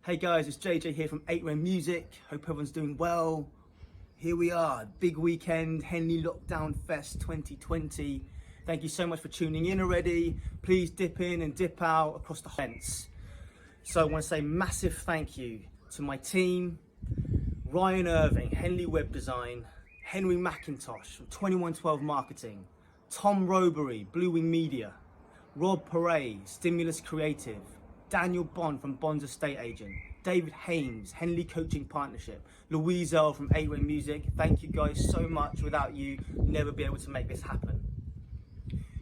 Hey guys, it's JJ here from 8 Ren Music. Hope everyone's doing well. Here we are, big weekend, Henley Lockdown Fest 2020. Thank you so much for tuning in already. Please dip in and dip out across the fence. So I want to say massive thank you to my team, Ryan Irving, Henley Web Design, Henry McIntosh from 2112 Marketing, Tom Robery, Blue Wing Media, Rob Paray, Stimulus Creative, Daniel Bond from Bond's Estate Agent, David Hames, Henley Coaching Partnership, Louise Earl from 8 Ren Music. Thank you guys so much. Without you, never be able to make this happen.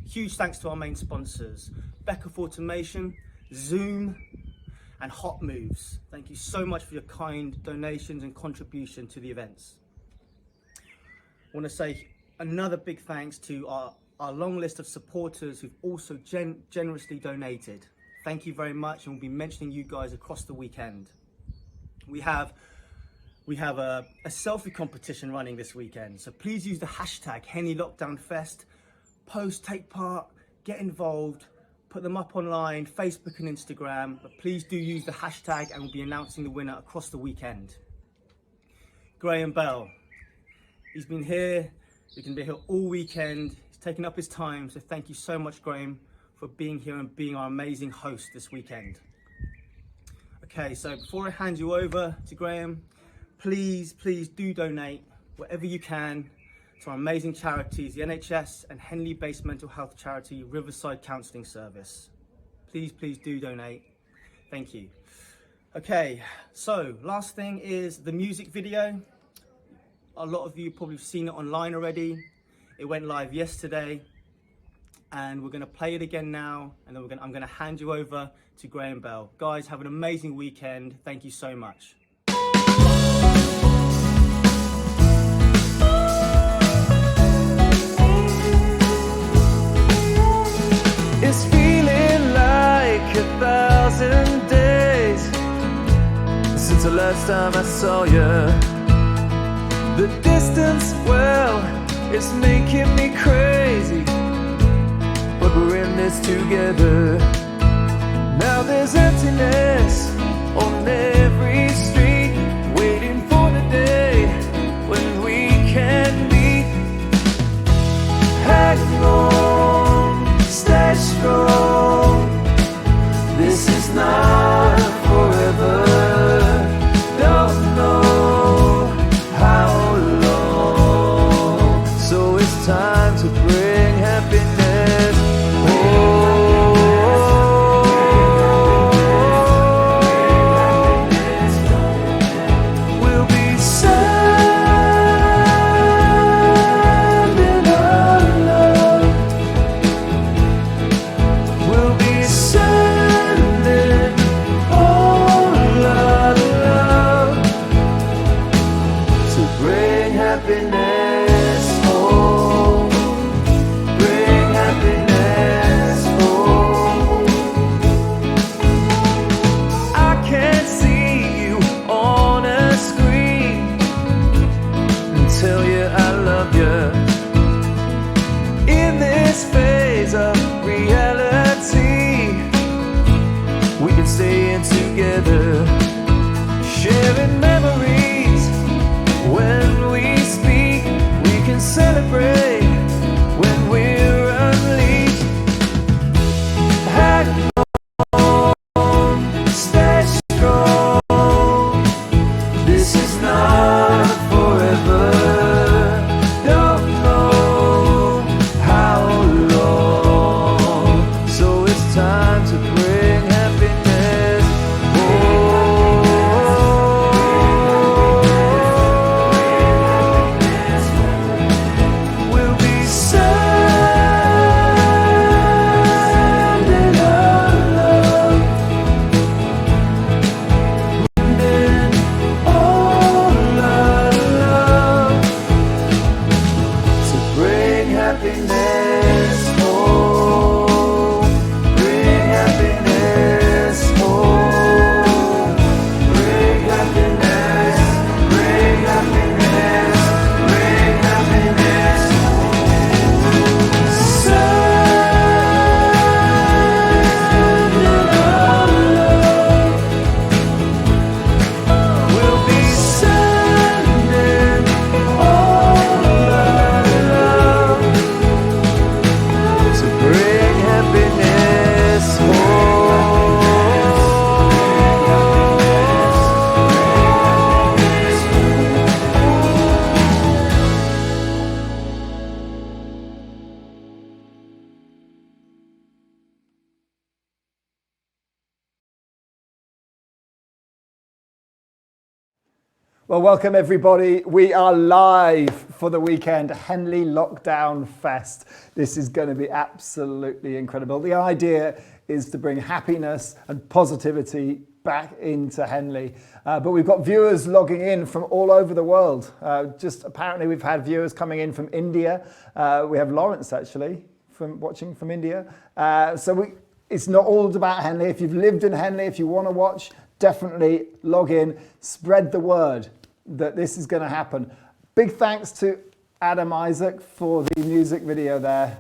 Huge thanks to our main sponsors, Beckhoff Automation, Zoom, and Hot Moves. Thank you so much for your kind donations and contribution to the events. I want to say another big thanks to our long list of supporters who've also generously donated. Thank you very much, and we'll be mentioning you guys across the weekend. We have a selfie competition running this weekend, so please use the hashtag Henley Lockdown Fest. Post, take part, get involved, put them up online, Facebook and Instagram, but please do use the hashtag and we'll be announcing the winner across the weekend. Graham Bell, he's been here, he can be here all weekend, he's taken up his time, so thank you so much, Graham, for being here and being our amazing host this weekend. Okay, so before I hand you over to Graham, please do donate whatever you can to our amazing charities, the NHS and Henley-based mental health charity Riverside Counselling Service. Please do donate. Thank you. Okay, so last thing is the music video. A lot of you probably have seen it online already. It went live yesterday, and we're going to play it again now, and then I'm going to hand you over to Graham Bell. Guys, have an amazing weekend. Thank you so much. It's feeling like 1,000 days since the last time I saw you. The distance, well, it's making me crazy, but we're in this together. Now there's emptiness on every street, waiting for the day when we can meet. Hang on, stay strong. This is not forever. Don't know how long, so it's time to bring happiness. Oh, happiness. Well, welcome everybody. We are live for the weekend, Henley Lockdown Fest. This is going to be absolutely incredible. The idea is to bring happiness and positivity back into Henley. But we've got viewers logging in from all over the world. Just apparently we've had viewers coming in from India. We have Lawrence actually watching from India. It's not all about Henley. If you've lived in Henley, if you want to watch, definitely log in, spread the word that this is going to happen. Big thanks to Adam Isaac for the music video there.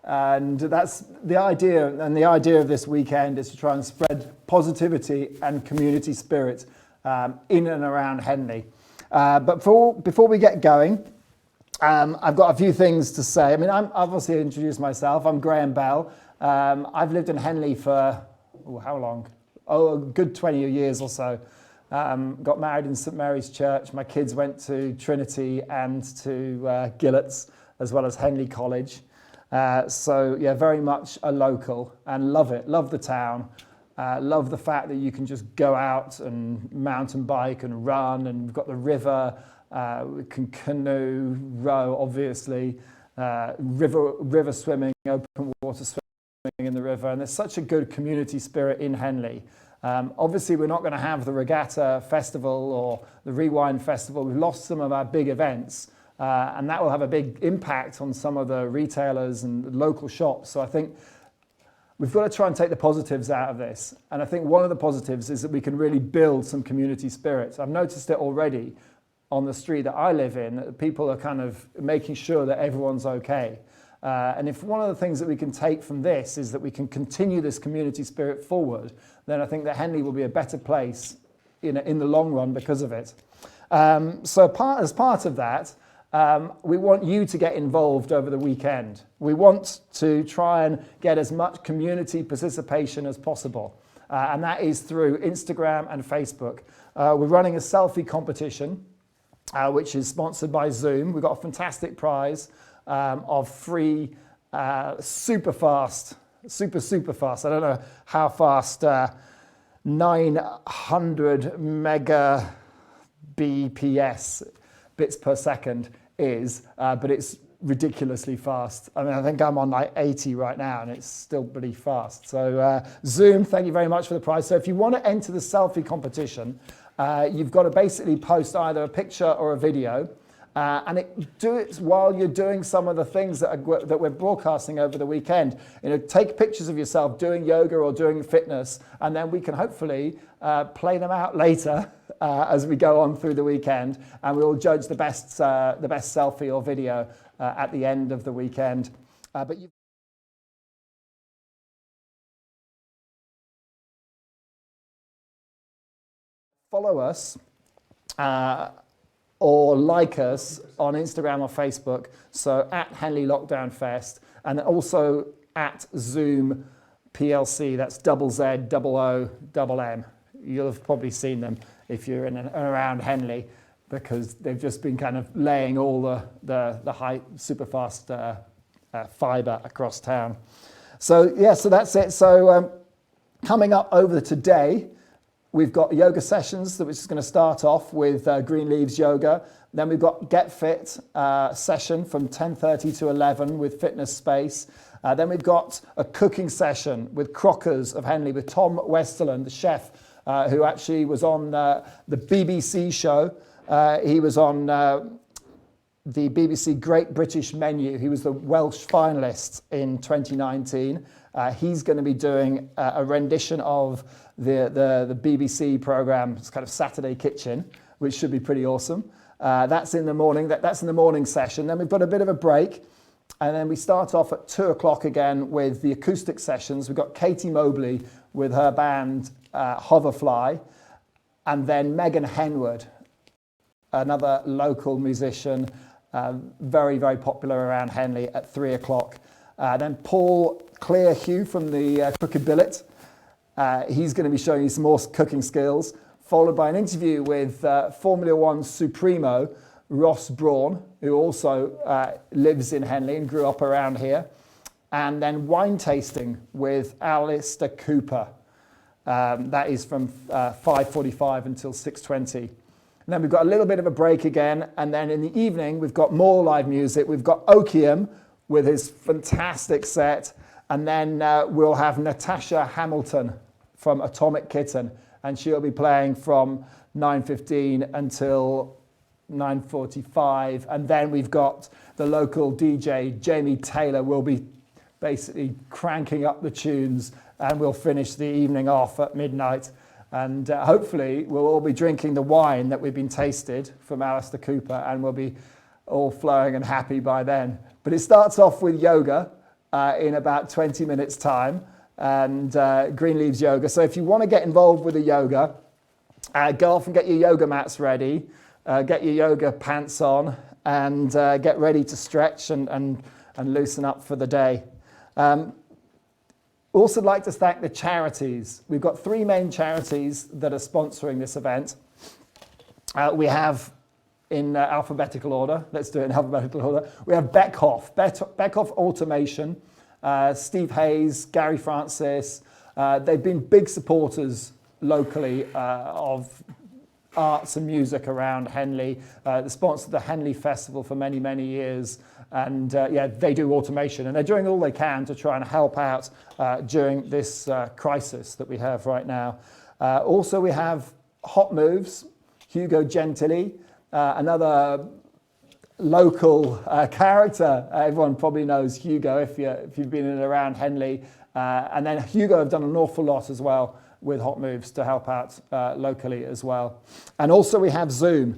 And that's the idea. And the idea of this weekend is to try and spread positivity and community spirit in and around Henley. But before we get going, I've got a few things to say. I mean, I've obviously introduced myself. I'm Graham Bell. I've lived in Henley for, how long? A good 20 years or so. Got married in St Mary's Church. My kids went to Trinity and to Gillett's, as well as Henley College. So yeah, very much a local and love it. Love the town. Love the fact that you can just go out and mountain bike and run, and we've got the river. We can canoe, row, obviously, river swimming, open water swimming in the river, and there's such a good community spirit in Henley. Obviously, we're not going to have the Regatta Festival or the Rewind Festival. We've lost some of our big events, and that will have a big impact on some of the retailers and local shops. So I think we've got to try and take the positives out of this. And I think one of the positives is that we can really build some community spirit. I've noticed it already on the street that I live in, that people are kind of making sure that everyone's okay. And if one of the things that we can take from this is that we can continue this community spirit forward, then I think that Henley will be a better place in the long run because of it. As part of that, we want you to get involved over the weekend. We want to try and get as much community participation as possible. And that is through Instagram and Facebook. We're running a selfie competition, which is sponsored by Zoom. We've got a fantastic prize of free, super fast, I don't know how fast 900 mega BPS, bits per second is, but it's ridiculously fast. I mean, I think I'm on like 80 right now and it's still pretty fast. So Zoom, thank you very much for the prize. So if you want to enter the selfie competition, you've got to basically post either a picture or a video. And do it while you're doing some of the things that we're broadcasting over the weekend. Take pictures of yourself doing yoga or doing fitness, and then we can hopefully play them out later as we go on through the weekend, and we'll judge the best selfie or video at the end of the weekend. Follow us. Or like us on Instagram or Facebook, so at Henley Lockdown Fest, and also at Zoom PLC, that's ZZOOM. You'll have probably seen them if you're in and around Henley, because they've just been kind of laying all the high, super fast fibre across town. So yeah, so that's it. So coming up over today, we've got yoga sessions, which is going to start off with Green Leaves Yoga. Then we've got Get Fit session from 10:30 to 11 with Fitness Space. Then we've got a cooking session with Crockers of Henley with Tom Westerland, the chef, who actually was on the BBC show. He was on the BBC Great British Menu. He was the Welsh finalist in 2019. He's going to be doing a rendition of the BBC programme, it's kind of Saturday Kitchen, which should be pretty awesome. That's in the morning. That's in the morning session. Then we've got a bit of a break, and then we start off at 2 o'clock again with the acoustic sessions. We've got Katie Mobley with her band Hoverfly, and then Megan Henwood, another local musician, very, very popular around Henley, at 3 o'clock. Then Paul Claire Hugh from the Crooked Billet. He's going to be showing you some more cooking skills, followed by an interview with Formula One Supremo, Ross Brawn, who also lives in Henley and grew up around here. And then wine tasting with Alistair Cooper. That is from 5:45 until 6:20. And then we've got a little bit of a break again. And then in the evening, we've got more live music. We've got Okium with his fantastic set. And then we'll have Natasha Hamilton from Atomic Kitten. And she'll be playing from 9:15 until 9:45. And then we've got the local DJ, Jamie Taylor, will be basically cranking up the tunes, and we'll finish the evening off at midnight. And hopefully we'll all be drinking the wine that we've been tasted from Alistair Cooper, and we'll be all flowing and happy by then. But it starts off with yoga in about 20 minutes time, and Greenleaves Yoga. So if you want to get involved with the yoga, go off and get your yoga mats ready, get your yoga pants on, and get ready to stretch and loosen up for the day. Also like to thank the charities. We've got 3 main charities that are sponsoring this event. We have in alphabetical order. Let's do it in alphabetical order. We have Beckhoff, Beckhoff Automation, Steve Hayes, Gary Francis. They've been big supporters locally of arts and music around Henley. They sponsored the Henley Festival for many, many years. And they do automation, and they're doing all they can to try and help out during this crisis that we have right now. Also, we have Hot Moves, Hugo Gentili, another local character. Everyone probably knows Hugo if you've been in and around Henley. And then Hugo have done an awful lot as well with Hot Moves to help out locally as well. And also we have Zoom.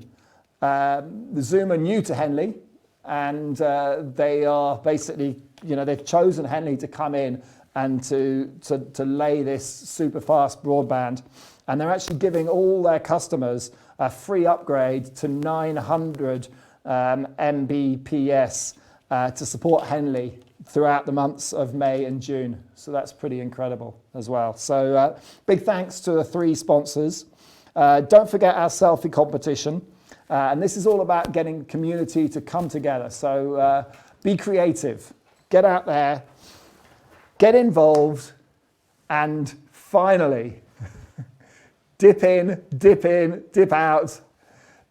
The Zoom are new to Henley. And they are basically, they've chosen Henley to come in and to lay this super fast broadband. And they're actually giving all their customers a free upgrade to 900 Mbps to support Henley throughout the months of May and June. So that's pretty incredible as well. So big thanks to the 3 sponsors. Don't forget our selfie competition. And this is all about getting community to come together. So be creative, get out there, get involved, and finally, dip in, dip out,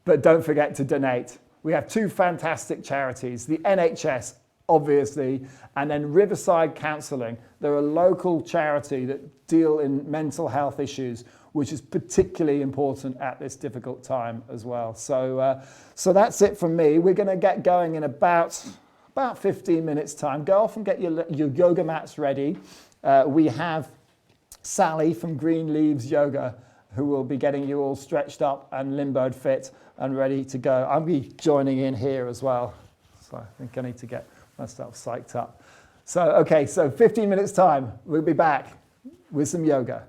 but don't forget to donate. We have 2 fantastic charities, the NHS, obviously, and then Riverside Counselling. They're a local charity that deal in mental health issues, which is particularly important at this difficult time as well. So that's it from me. We're going to get going in about 15 minutes time. Go off and get your yoga mats ready. We have Sally from Greenleaves Yoga, who will be getting you all stretched up and limboed fit and ready to go. I'll be joining in here as well. So I think I need to get myself psyched up. So 15 minutes time, we'll be back with some yoga.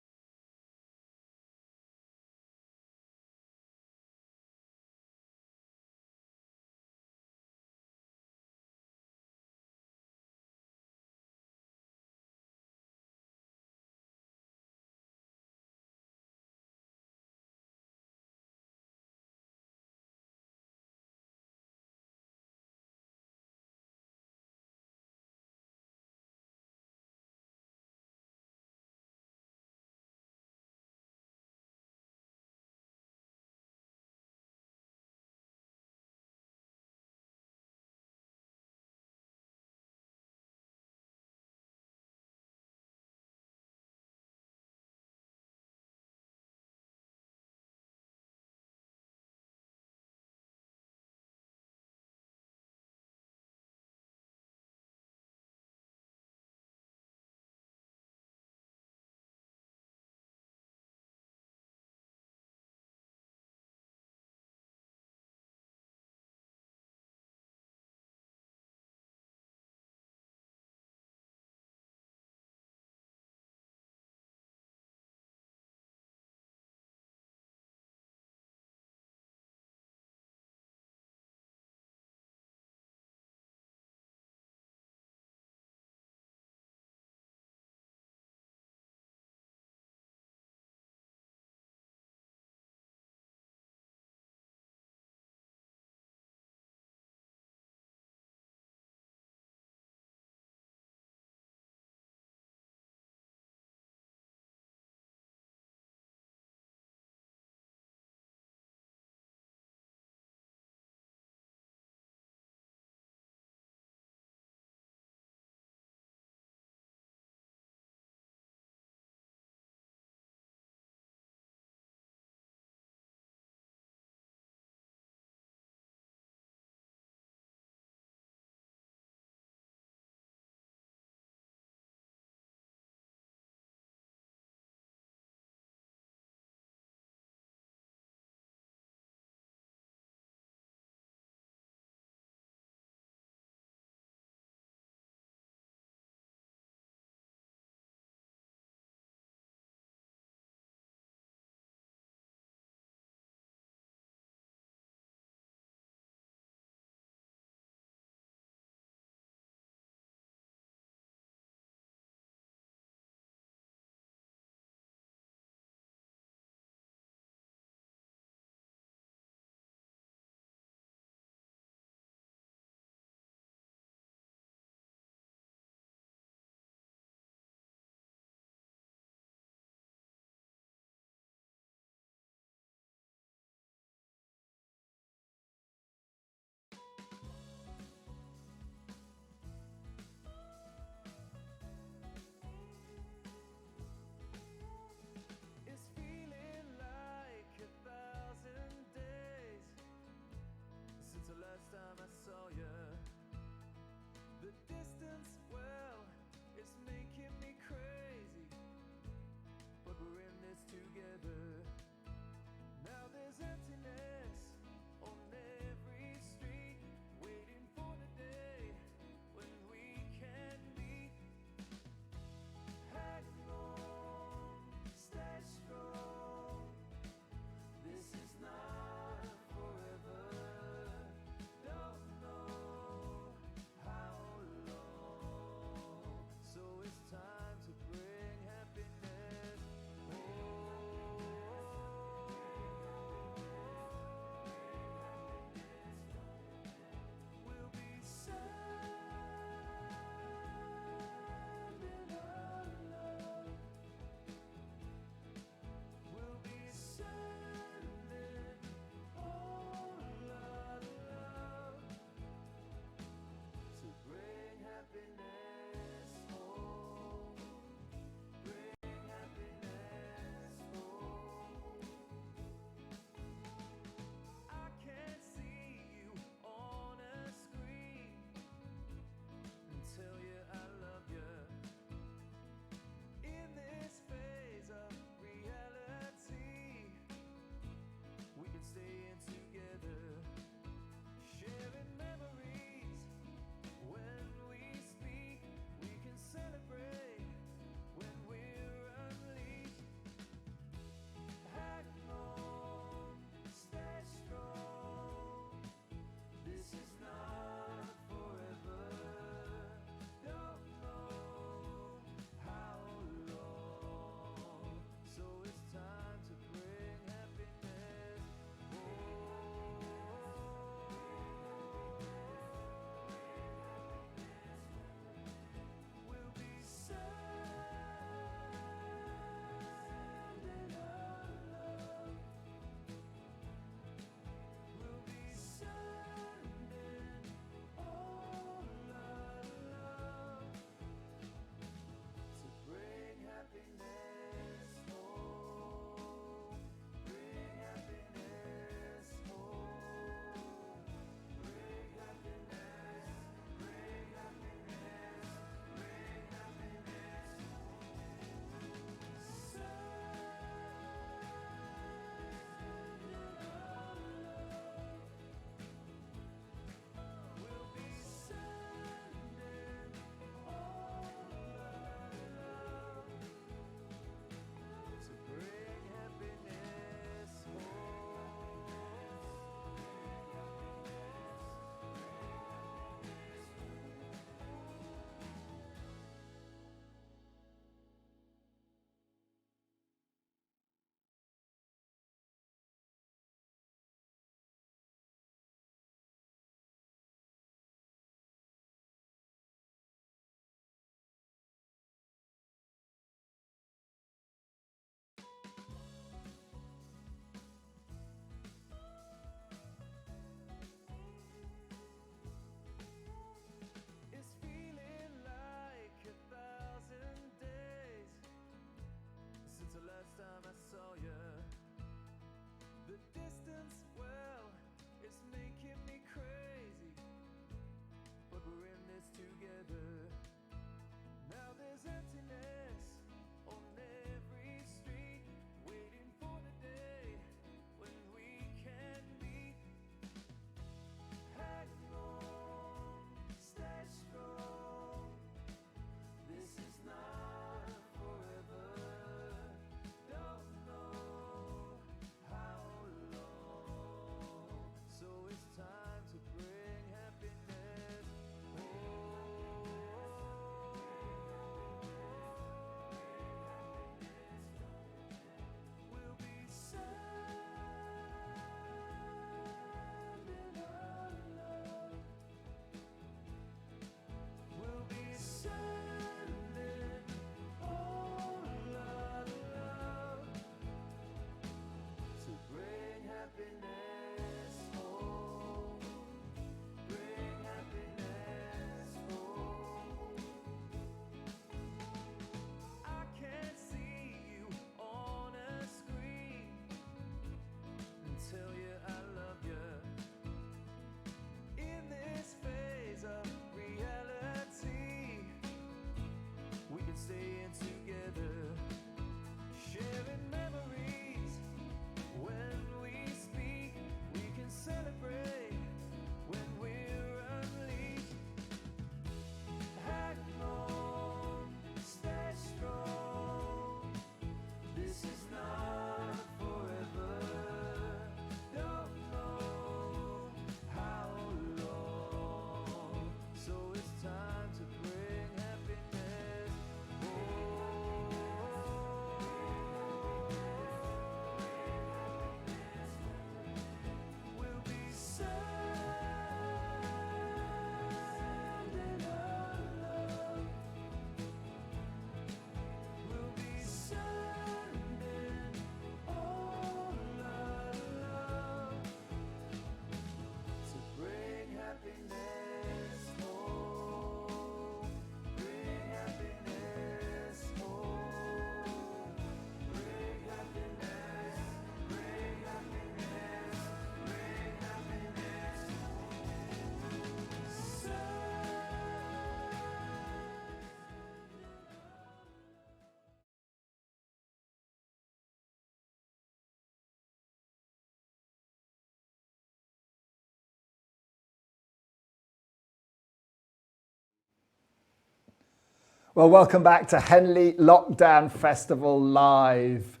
Well, welcome back to Henley Lockdown Festival Live.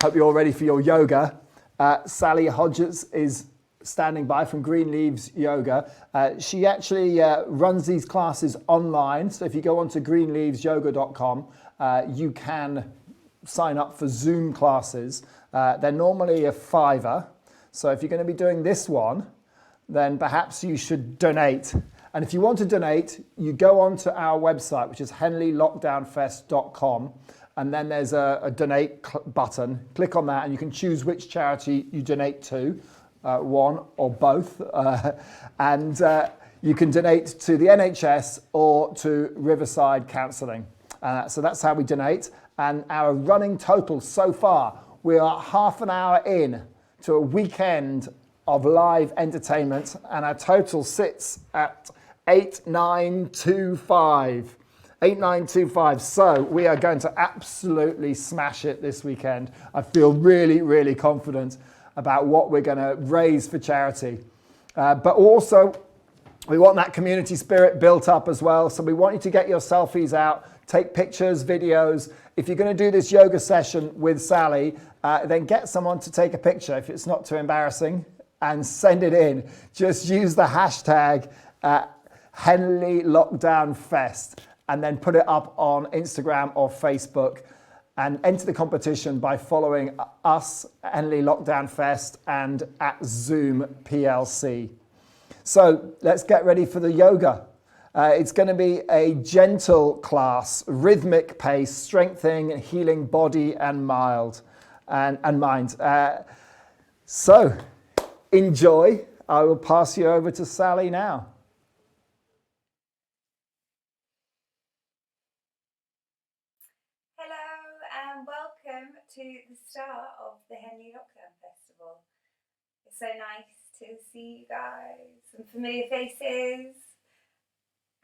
Hope you're all ready for your yoga. Sally Hodges is standing by from Green Leaves Yoga. She actually runs these classes online. So if you go onto greenleavesyoga.com, you can sign up for Zoom classes. They're normally a $5. So if you're going to be doing this one, then perhaps you should donate. And if you want to donate, you go onto our website, which is henleylockdownfest.com, and then there's a donate button. Click on that and you can choose which charity you donate to, one or both. And you can donate to the NHS or to Riverside Counselling. So that's how we donate. And our running total so far, we are half an hour in to a weekend of live entertainment, and our total sits at 8925. 8925. So we are going to absolutely smash it this weekend. I feel really, really confident about what we're going to raise for charity. But also, we want that community spirit built up as well. So we want you to get your selfies out, take pictures, videos. If you're going to do this yoga session with Sally, then get someone to take a picture if it's not too embarrassing and send it in. Just use the hashtag Henley Lockdown Fest and then put it up on Instagram or Facebook and enter the competition by following us, Henley Lockdown Fest, and at Zoom PLC. So let's get ready for the yoga. It's going to be a gentle class, rhythmic pace, strengthening and healing body and mind. So enjoy. I will pass you over to Sally now. Hello and welcome to the start of the Henley Lockdown Festival. It's so nice to see you guys, some familiar faces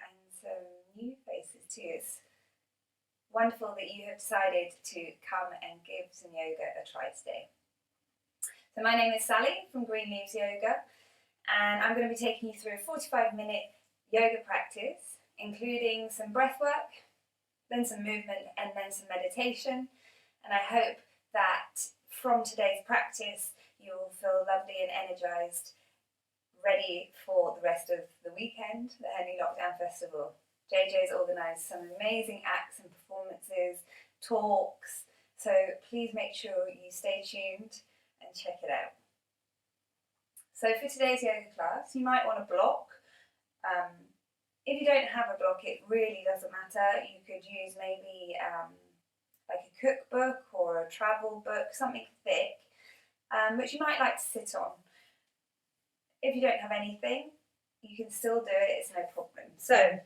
and some new faces too. It's wonderful that you have decided to come and give some yoga a try today. So my name is Sally from Green Leaves Yoga, and I'm going to be taking you through a 45-minute yoga practice, including some breath work, then some movement, and then some meditation. And I hope that from today's practice, you'll feel lovely and energized, ready for the rest of the weekend, the Henley Lockdown Festival. JJ's organised some amazing acts and performances, talks, so please make sure you stay tuned and check it out. So for today's yoga class, you might want a block. If you don't have a block, it really doesn't matter. You could use maybe like a cookbook or a travel book, something thick, which you might like to sit on. If you don't have anything, you can still do it, it's no problem. So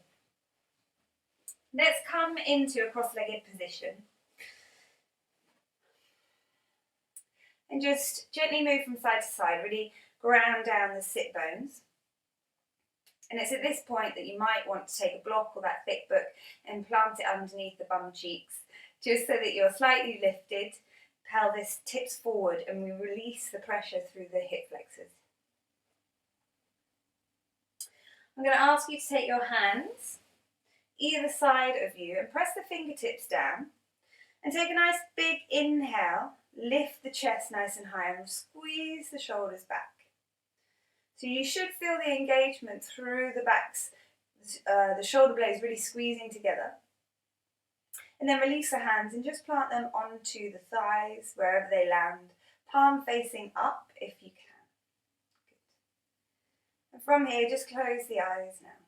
let's come into a cross-legged position and just gently move from side to side, really ground down the sit bones. And it's at this point that you might want to take a block or that thick book and plant it underneath the bum cheeks, just so that you're slightly lifted, pelvis tips forward, and we release the pressure through the hip flexors. I'm going to ask you to take your hands either side of you and press the fingertips down and take a nice big inhale, lift the chest nice and high and squeeze the shoulders back. So you should feel the engagement through the backs, the shoulder blades really squeezing together. And then release the hands and just plant them onto the thighs, wherever they land, palm facing up if you can. Good. And from here, just close the eyes now.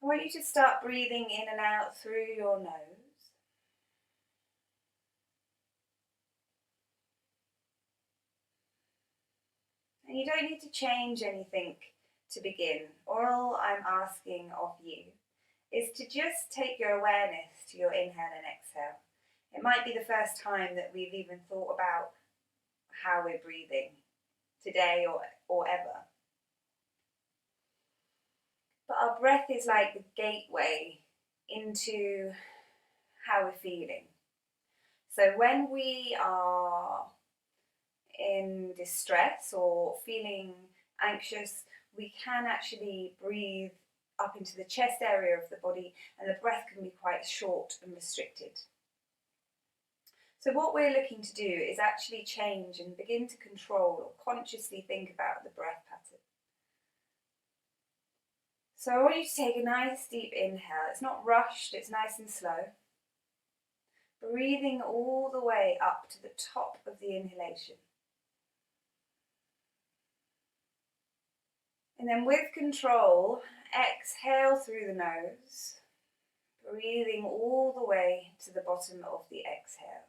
I want you to start breathing in and out through your nose. And you don't need to change anything to begin. All I'm asking of you is to just take your awareness to your inhale and exhale. It might be the first time that we've even thought about how we're breathing today or ever. But our breath is like the gateway into how we're feeling. So when we are in distress or feeling anxious, we can actually breathe up into the chest area of the body, and the breath can be quite short and restricted. So what we're looking to do is actually change and begin to control or consciously think about the breath pattern. So I want you to take a nice deep inhale. It's not rushed, it's nice and slow. Breathing all the way up to the top of the inhalation. And then with control, exhale through the nose, breathing all the way to the bottom of the exhale.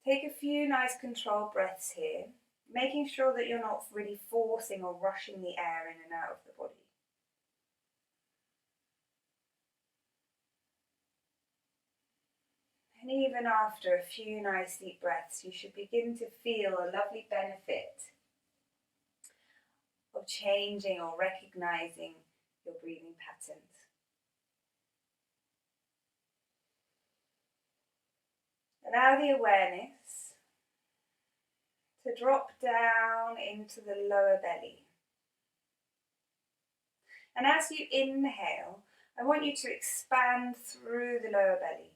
Take a few nice controlled breaths here, making sure that you're not really forcing or rushing the air in and out of the body. And even after a few nice deep breaths, you should begin to feel a lovely benefit of changing or recognizing your breathing patterns. Allow the awareness to drop down into the lower belly. And as you inhale, I want you to expand through the lower belly.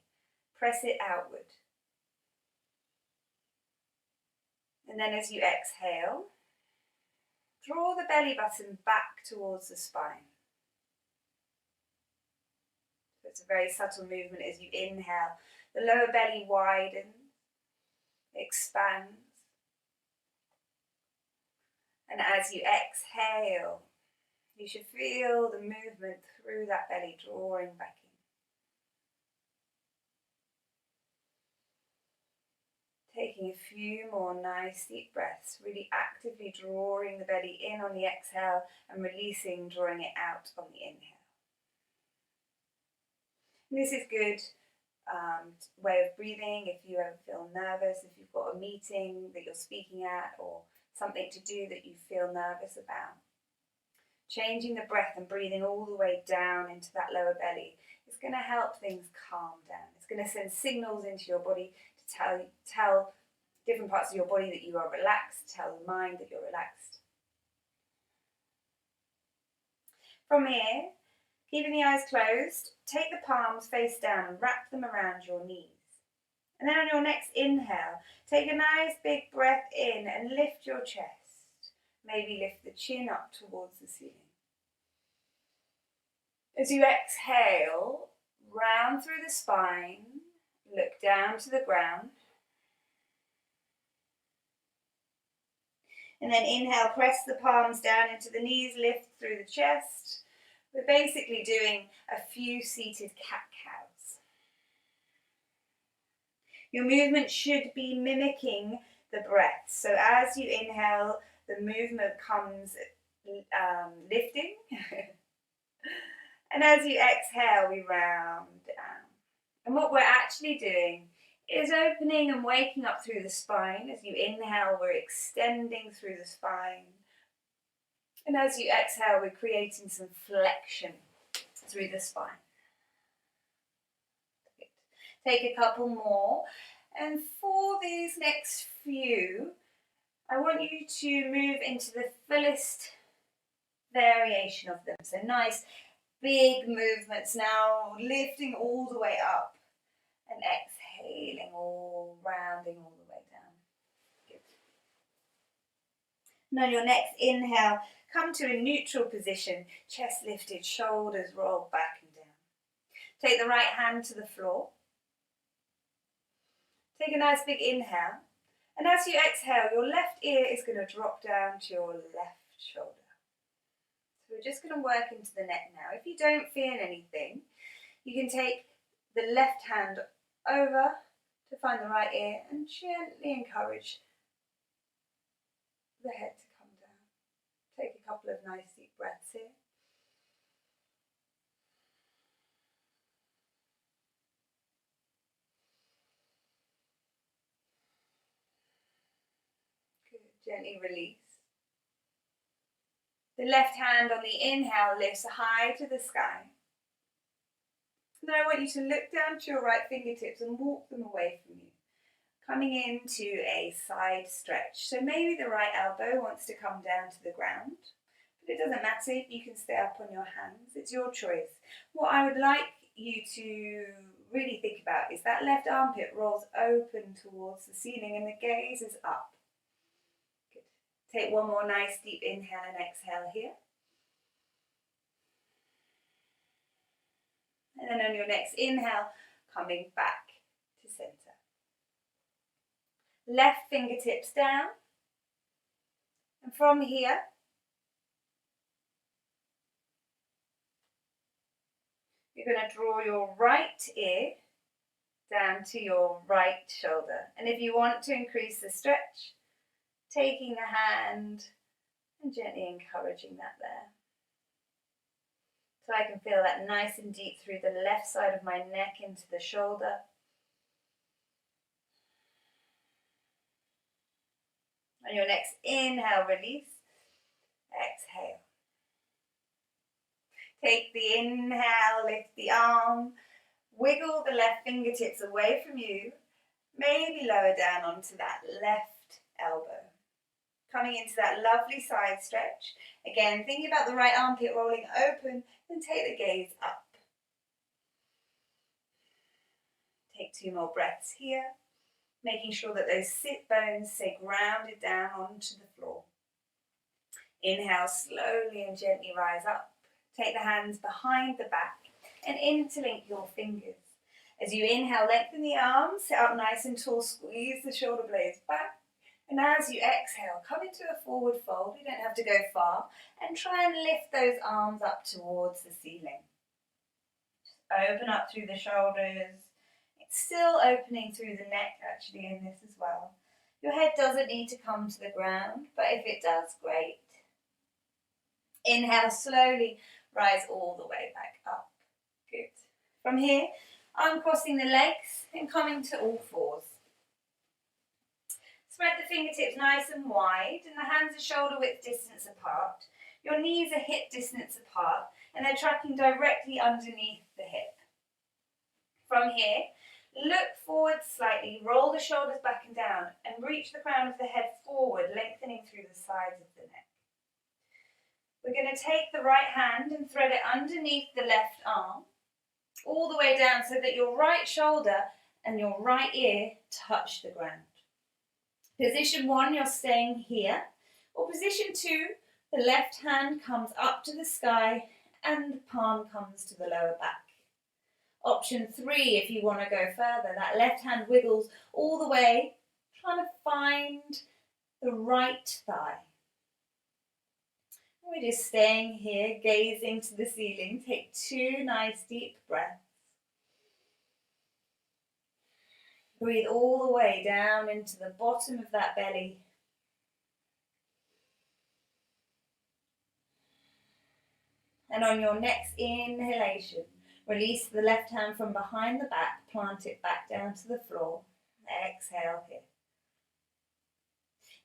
Press it outward. And then as you exhale, draw the belly button back towards the spine. So it's a very subtle movement as you inhale. The lower belly widens, expands. And as you exhale, you should feel the movement through that belly, drawing back in. Taking a few more nice deep breaths, really actively drawing the belly in on the exhale and releasing, drawing it out on the inhale. And this is good way of breathing if you ever feel nervous, if you've got a meeting that you're speaking at or something to do that you feel nervous about. Changing the breath and breathing all the way down into that lower belly is going to help things calm down. It's going to send signals into your body to tell different parts of your body that you are relaxed, tell the mind that you're relaxed. From here, keeping the eyes closed, take the palms face down and wrap them around your knees. And then on your next inhale, take a nice big breath in and lift your chest. Maybe lift the chin up towards the ceiling. As you exhale, round through the spine, look down to the ground. And then inhale, press the palms down into the knees, lift through the chest. We're basically doing a few seated cat-cows. Your movement should be mimicking the breath. So as you inhale, the movement comes lifting. And as you exhale, we round down. And what we're actually doing is opening and waking up through the spine. As you inhale, we're extending through the spine. And as you exhale, we're creating some flexion through the spine. Take a couple more. And for these next few, I want you to move into the fullest variation of them. So nice big movements now, lifting all the way up and exhaling, all rounding all the way down. Good. And on your next inhale, come to a neutral position, chest lifted, shoulders rolled back and down. Take the right hand to the floor. Take a nice big inhale. And as you exhale, your left ear is going to drop down to your left shoulder. So we're just going to work into the neck now. If you don't feel anything, you can take the left hand over to find the right ear and gently encourage the head to come down. Take a couple of nice deep breaths here. Good. Gently release. The left hand on the inhale lifts high to the sky. Now I want you to look down to your right fingertips and walk them away from you. Coming into a side stretch. So maybe the right elbow wants to come down to the ground, but it doesn't matter, you can stay up on your hands, it's your choice. What I would like you to really think about is that left armpit rolls open towards the ceiling and the gaze is up. Good. Take one more nice deep inhale and exhale here. And then on your next inhale, coming back to center. Left fingertips down. And from here, you're going to draw your right ear down to your right shoulder. And if you want to increase the stretch, taking the hand and gently encouraging that there. So I can feel that nice and deep through the left side of my neck into the shoulder. On your next inhale, release. Exhale. Take the inhale, lift the arm, wiggle the left fingertips away from you, maybe lower down onto that left elbow. Coming into that lovely side stretch. Again, thinking about the right armpit rolling open, and take the gaze up. Take 2 more breaths here, making sure that those sit bones stay grounded down onto the floor. Inhale slowly and gently rise up. Take the hands behind the back and interlink your fingers. As you inhale, lengthen the arms, sit up nice and tall, squeeze the shoulder blades back. And as you exhale, come into a forward fold. You don't have to go far. And try and lift those arms up towards the ceiling. Just open up through the shoulders. It's still opening through the neck actually in this as well. Your head doesn't need to come to the ground, but if it does, great. Inhale slowly, rise all the way back up. Good. From here, uncrossing the legs and coming to all fours. Spread the fingertips nice and wide and the hands are shoulder width distance apart. Your knees are hip distance apart and they're tracking directly underneath the hip. From here, look forward slightly, roll the shoulders back and down and reach the crown of the head forward, lengthening through the sides of the neck. We're going to take the right hand and thread it underneath the left arm, all the way down so that your right shoulder and your right ear touch the ground. Position 1, you're staying here. Or position 2, the left hand comes up to the sky and the palm comes to the lower back. Option 3, if you want to go further, that left hand wiggles all the way, trying to find the right thigh. We're just staying here, gazing to the ceiling. Take 2 nice deep breaths. Breathe all the way down into the bottom of that belly. And on your next inhalation, release the left hand from behind the back, plant it back down to the floor. Exhale here.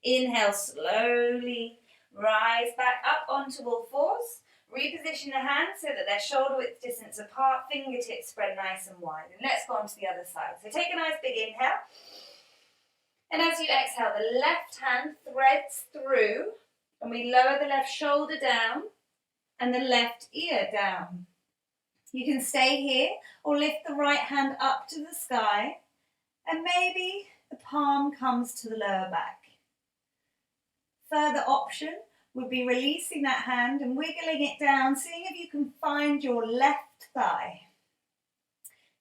Inhale slowly. Rise back up onto all fours. Reposition the hands so that they're shoulder width distance apart. Fingertips spread nice and wide. And let's go on to the other side. So take a nice big inhale. And as you exhale, the left hand threads through. And we lower the left shoulder down and the left ear down. You can stay here or lift the right hand up to the sky. And maybe the palm comes to the lower back. Further option would be releasing that hand and wiggling it down, seeing if you can find your left thigh.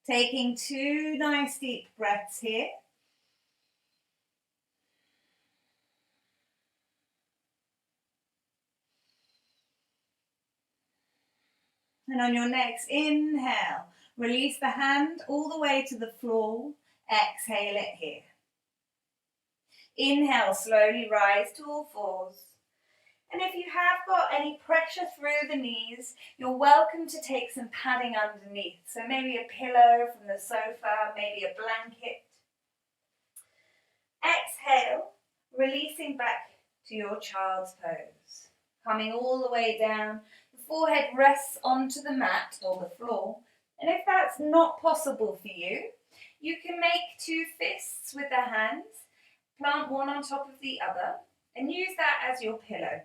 Taking 2 nice deep breaths here. And on your next inhale, release the hand all the way to the floor. Exhale it here. Inhale, slowly rise to all fours. And if you have got any pressure through the knees, you're welcome to take some padding underneath. So maybe a pillow from the sofa, maybe a blanket. Exhale, releasing back to your child's pose. Coming all the way down, the forehead rests onto the mat or the floor. And if that's not possible for you, You can make two fists with the hands, plant one on top of the other, and use that as your pillow.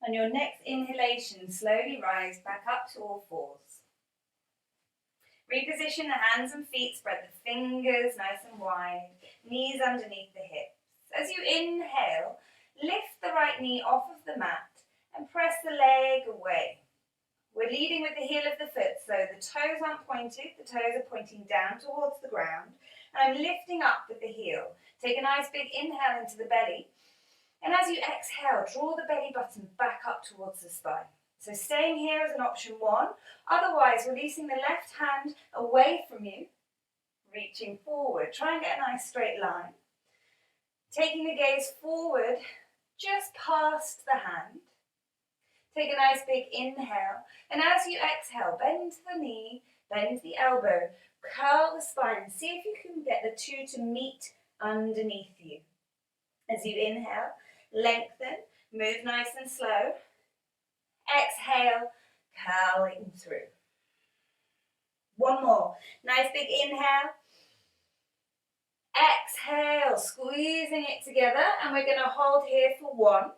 On your next inhalation, slowly rise back up to all fours. Reposition the hands and feet, spread the fingers nice and wide, knees underneath the hips. As you inhale, lift the right knee off of the mat and press the leg away. We're leading with the heel of the foot, so the toes aren't pointed, the toes are pointing down towards the ground, and I'm lifting up with the heel. Take a nice big inhale into the belly, and as you exhale, draw the belly button back up towards the spine. So staying here is an option one, otherwise releasing the left hand away from you, reaching forward. Try and get a nice straight line. Taking the gaze forward, just past the hand. Take a nice big inhale, and as you exhale, bend the knee, bend the elbow, curl the spine. See if you can get the two to meet underneath you. As you inhale, lengthen, move nice and slow. Exhale, curling through. One more. Nice big inhale. Exhale, squeezing it together, and we're going to hold here for 1,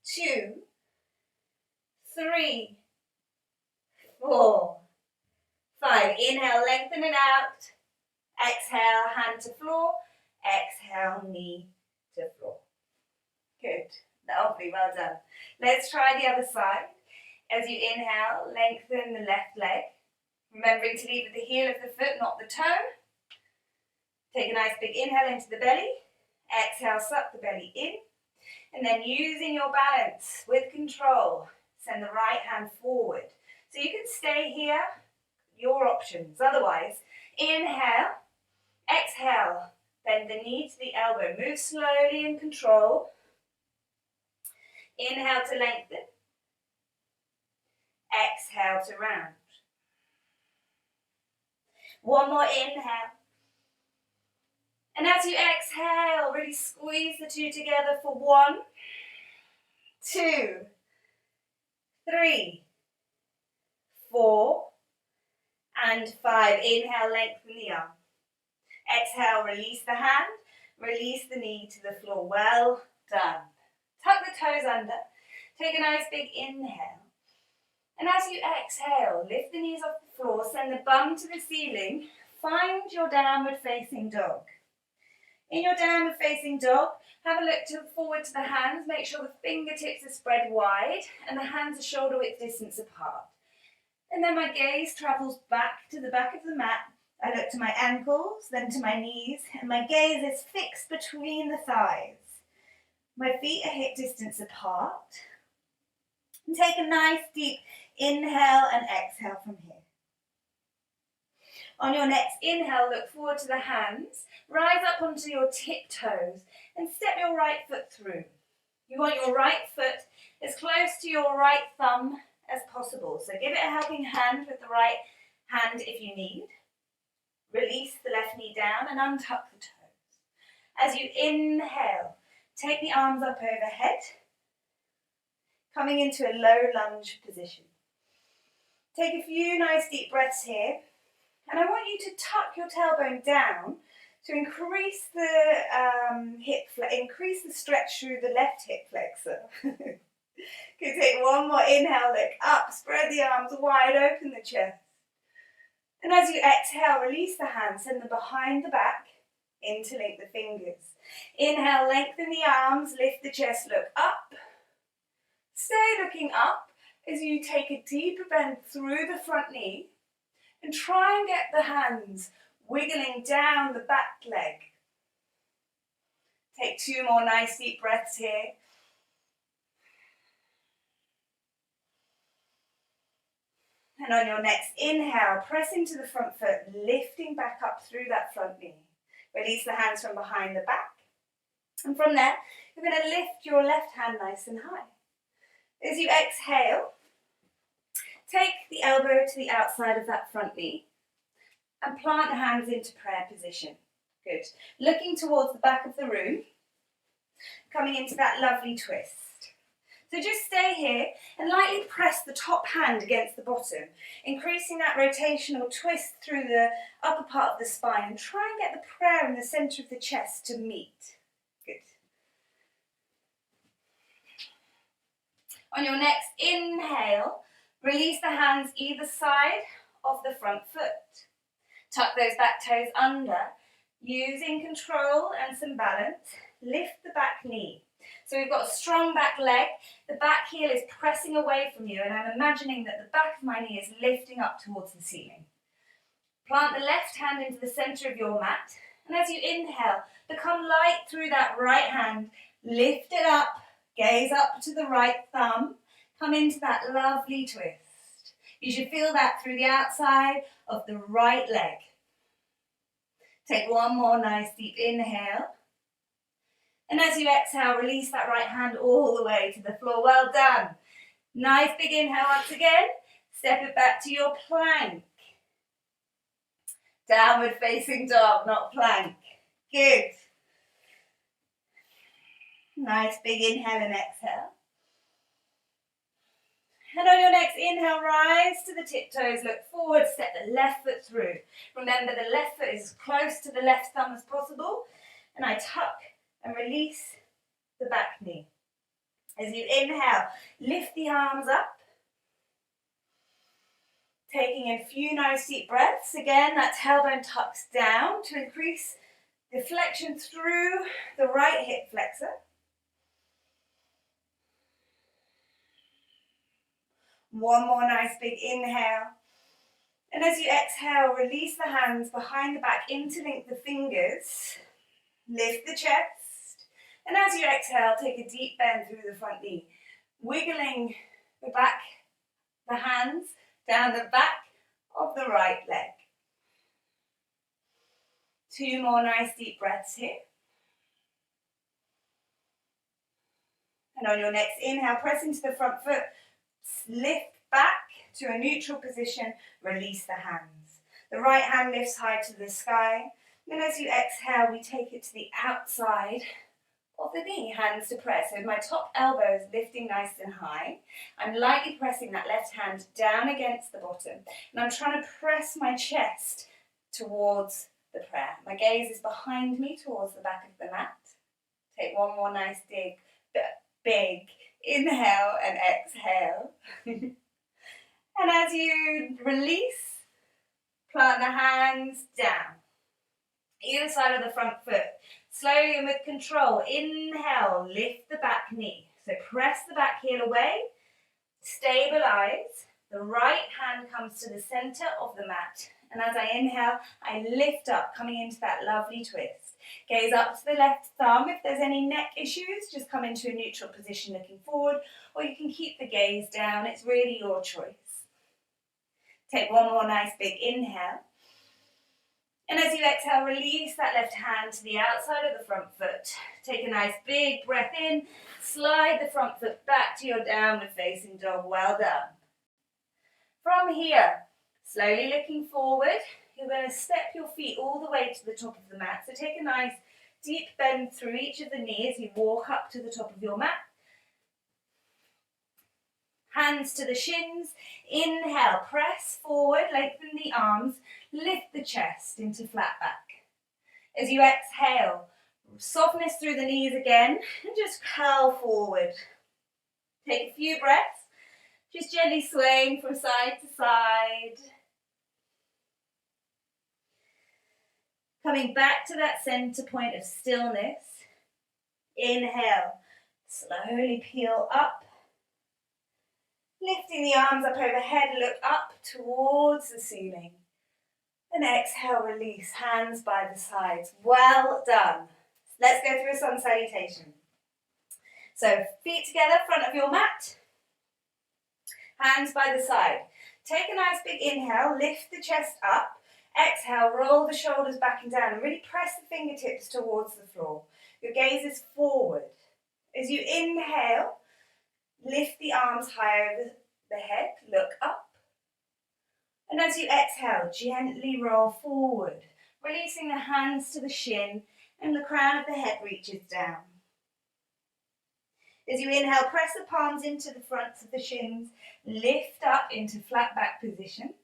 2, 3, 4, 5. Inhale, lengthen it out. Exhale, hand to floor. Exhale, knee to floor. Good. Lovely, well done. Let's try the other side. As you inhale, lengthen the left leg. Remembering to lead with the heel of the foot, not the toe. Take a nice big inhale into the belly. Exhale, suck the belly in. And then using your balance with control, send the right hand forward. So you can stay here, your options. Otherwise, inhale, exhale, bend the knee to the elbow. Move slowly in control. Inhale to lengthen. Exhale to round. One more inhale. And as you exhale, really squeeze the two together for 1, 2, 3, 4, and 5. Inhale, lengthen the arm. Exhale, release the hand, release the knee to the floor. Well done. Tuck the toes under. Take a nice big inhale. And as you exhale, lift the knees off the floor, send the bum to the ceiling. Find your downward facing dog. In your downward facing dog, have a look forward to the hands. Make sure the fingertips are spread wide and the hands are shoulder width distance apart. And then my gaze travels back to the back of the mat. I look to my ankles, then to my knees, and my gaze is fixed between the thighs. My feet are hip distance apart. And take a nice deep inhale and exhale from here. On your next inhale, look forward to the hands. Rise up onto your tiptoes and step your right foot through. You want your right foot as close to your right thumb as possible. So give it a helping hand with the right hand if you need. Release the left knee down and untuck the toes. As you inhale, take the arms up overhead, coming into a low lunge position. Take a few nice deep breaths here, and I want you to tuck your tailbone down to increase the increase the stretch through the left hip flexor. Okay, take one more inhale, look up, spread the arms wide, open the chest. And as you exhale, release the hands, send them behind the back, interlink the fingers. Inhale, lengthen the arms, lift the chest, look up. Stay looking up as you take a deeper bend through the front knee and try and get the hands wiggling down the back leg. Take 2 more nice deep breaths here. And on your next inhale, press into the front foot, lifting back up through that front knee. Release the hands from behind the back. And from there, you're going to lift your left hand nice and high. As you exhale, take the elbow to the outside of that front knee and plant the hands into prayer position. Good. Looking towards the back of the room, coming into that lovely twist. So just stay here and lightly press the top hand against the bottom, increasing that rotational twist through the upper part of the spine, and try and get the prayer in the centre of the chest to meet. Good. On your next inhale, release the hands either side of the front foot. Tuck those back toes under. Using control and some balance, lift the back knee. So we've got a strong back leg, the back heel is pressing away from you, and I'm imagining that the back of my knee is lifting up towards the ceiling. Plant the left hand into the centre of your mat, and as you inhale, become light through that right hand, lift it up, gaze up to the right thumb, come into that lovely twist. You should feel that through the outside of the right leg. Take one more nice deep inhale. And as you exhale, release that right hand all the way to the floor. Well done. Nice big inhale once again. Step it back to your plank. Downward facing dog, not plank. Good. Nice big inhale and exhale. And on your next inhale, rise to the tiptoes, look forward, step the left foot through. Remember, the left foot is as close to the left thumb as possible. And I tuck and release the back knee. As you inhale, lift the arms up. Taking in a few nice deep breaths. Again, that tailbone tucks down to increase the flexion through the right hip flexor. One more nice big inhale. And as you exhale, release the hands behind the back, interlink the fingers, lift the chest. And as you exhale, take a deep bend through the front knee, wiggling the back, the hands down the back of the right leg. Two more nice deep breaths here. And on your next inhale, press into the front foot, lift back to a neutral position, release the hands. The right hand lifts high to the sky. Then as you exhale, we take it to the outside of the knee, hands to press. So my top elbow is lifting nice and high. I'm lightly pressing that left hand down against the bottom. And I'm trying to press my chest towards the prayer. My gaze is behind me towards the back of the mat. Take one more nice big inhale and exhale. And as you release, plant the hands down. Either side of the front foot. Slowly and with control, inhale, lift the back knee. So press the back heel away, stabilize. The right hand comes to the center of the mat. And as I inhale, I lift up, coming into that lovely twist. Gaze up to the left thumb. If there's any neck issues, just come into a neutral position looking forward, or you can keep the gaze down. It's really your choice. Take one more nice big inhale. And as you exhale, release that left hand to the outside of the front foot. Take a nice big breath in. Slide the front foot back to your downward facing dog. Well done. From here, slowly looking forward, you're going to step your feet all the way to the top of the mat. So take a nice deep bend through each of the knees. You walk up to the top of your mat. Hands to the shins. Inhale, press forward, lengthen the arms, lift the chest into flat back. As you exhale, softness through the knees again, and just curl forward. Take a few breaths, just gently swaying from side to side. Coming back to that center point of stillness. Inhale, slowly peel up. Lifting the arms up overhead, look up towards the ceiling. And exhale, release, hands by the sides. Well done. Let's go through a sun salutation. So feet together, front of your mat. Hands by the side. Take a nice big inhale, lift the chest up. Exhale, roll the shoulders back and down and really press the fingertips towards the floor. Your gaze is forward. As you inhale, lift the arms high over the head, look up. And as you exhale, gently roll forward, releasing the hands to the shin and the crown of the head reaches down. As you inhale, press the palms into the fronts of the shins, lift up into flat back position.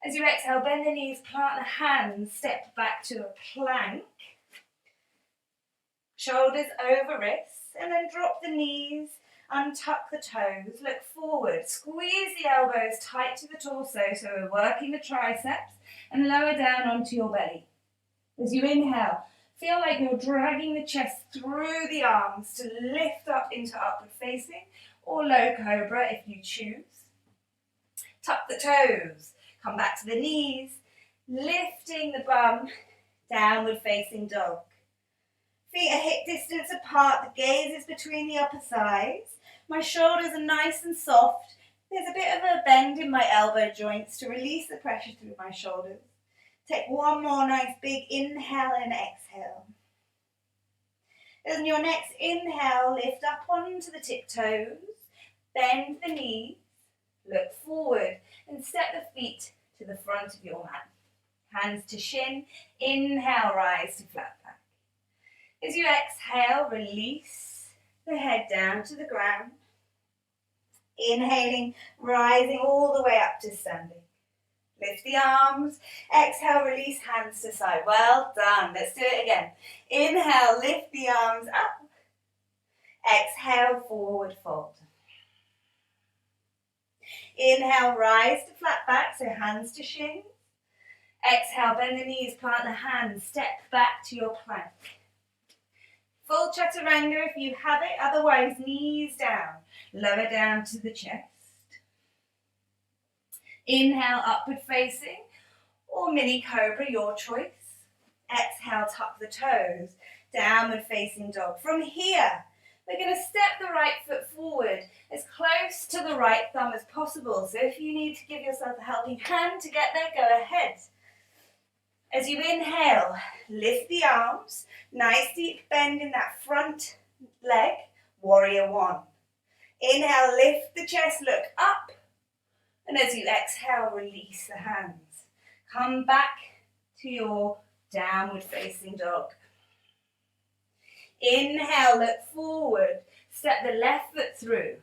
As you exhale, bend the knees, plant the hands, step back to a plank. Shoulders over wrists, and then drop the knees, untuck the toes, look forward, squeeze the elbows tight to the torso, so we're working the triceps, and lower down onto your belly. As you inhale, feel like you're dragging the chest through the arms to lift up into upward facing, or low cobra if you choose. Tuck the toes, come back to the knees, lifting the bum, downward facing dog. Feet are hip distance apart, the gaze is between the upper thighs. My shoulders are nice and soft. There's a bit of a bend in my elbow joints to release the pressure through my shoulders. Take one more nice big inhale and exhale. On your next inhale, lift up onto the tiptoes, bend the knees, look forward and step the feet to the front of your mat. Hands to shin, inhale, rise to flat back. As you exhale, release the head down to the ground. Inhaling, rising all the way up to standing. Lift the arms, exhale, release hands to side. Well done. Let's do it again. Inhale, lift the arms up. Exhale, forward fold. Inhale, rise to flat back, so hands to shins. Exhale, bend the knees, plant the hands, step back to your plank. Full chaturanga if you have it, otherwise knees down, lower down to the chest. Inhale, upward facing, or mini cobra, your choice. Exhale, tuck the toes, downward facing dog. From here, we're going to step the right foot forward as close to the right thumb as possible. So if you need to give yourself a helping hand to get there, go ahead. As you inhale, lift the arms, nice deep bend in that front leg, warrior one. Inhale, lift the chest, look up. And as you exhale, release the hands. Come back to your downward facing dog. Inhale, look forward, step the left foot through.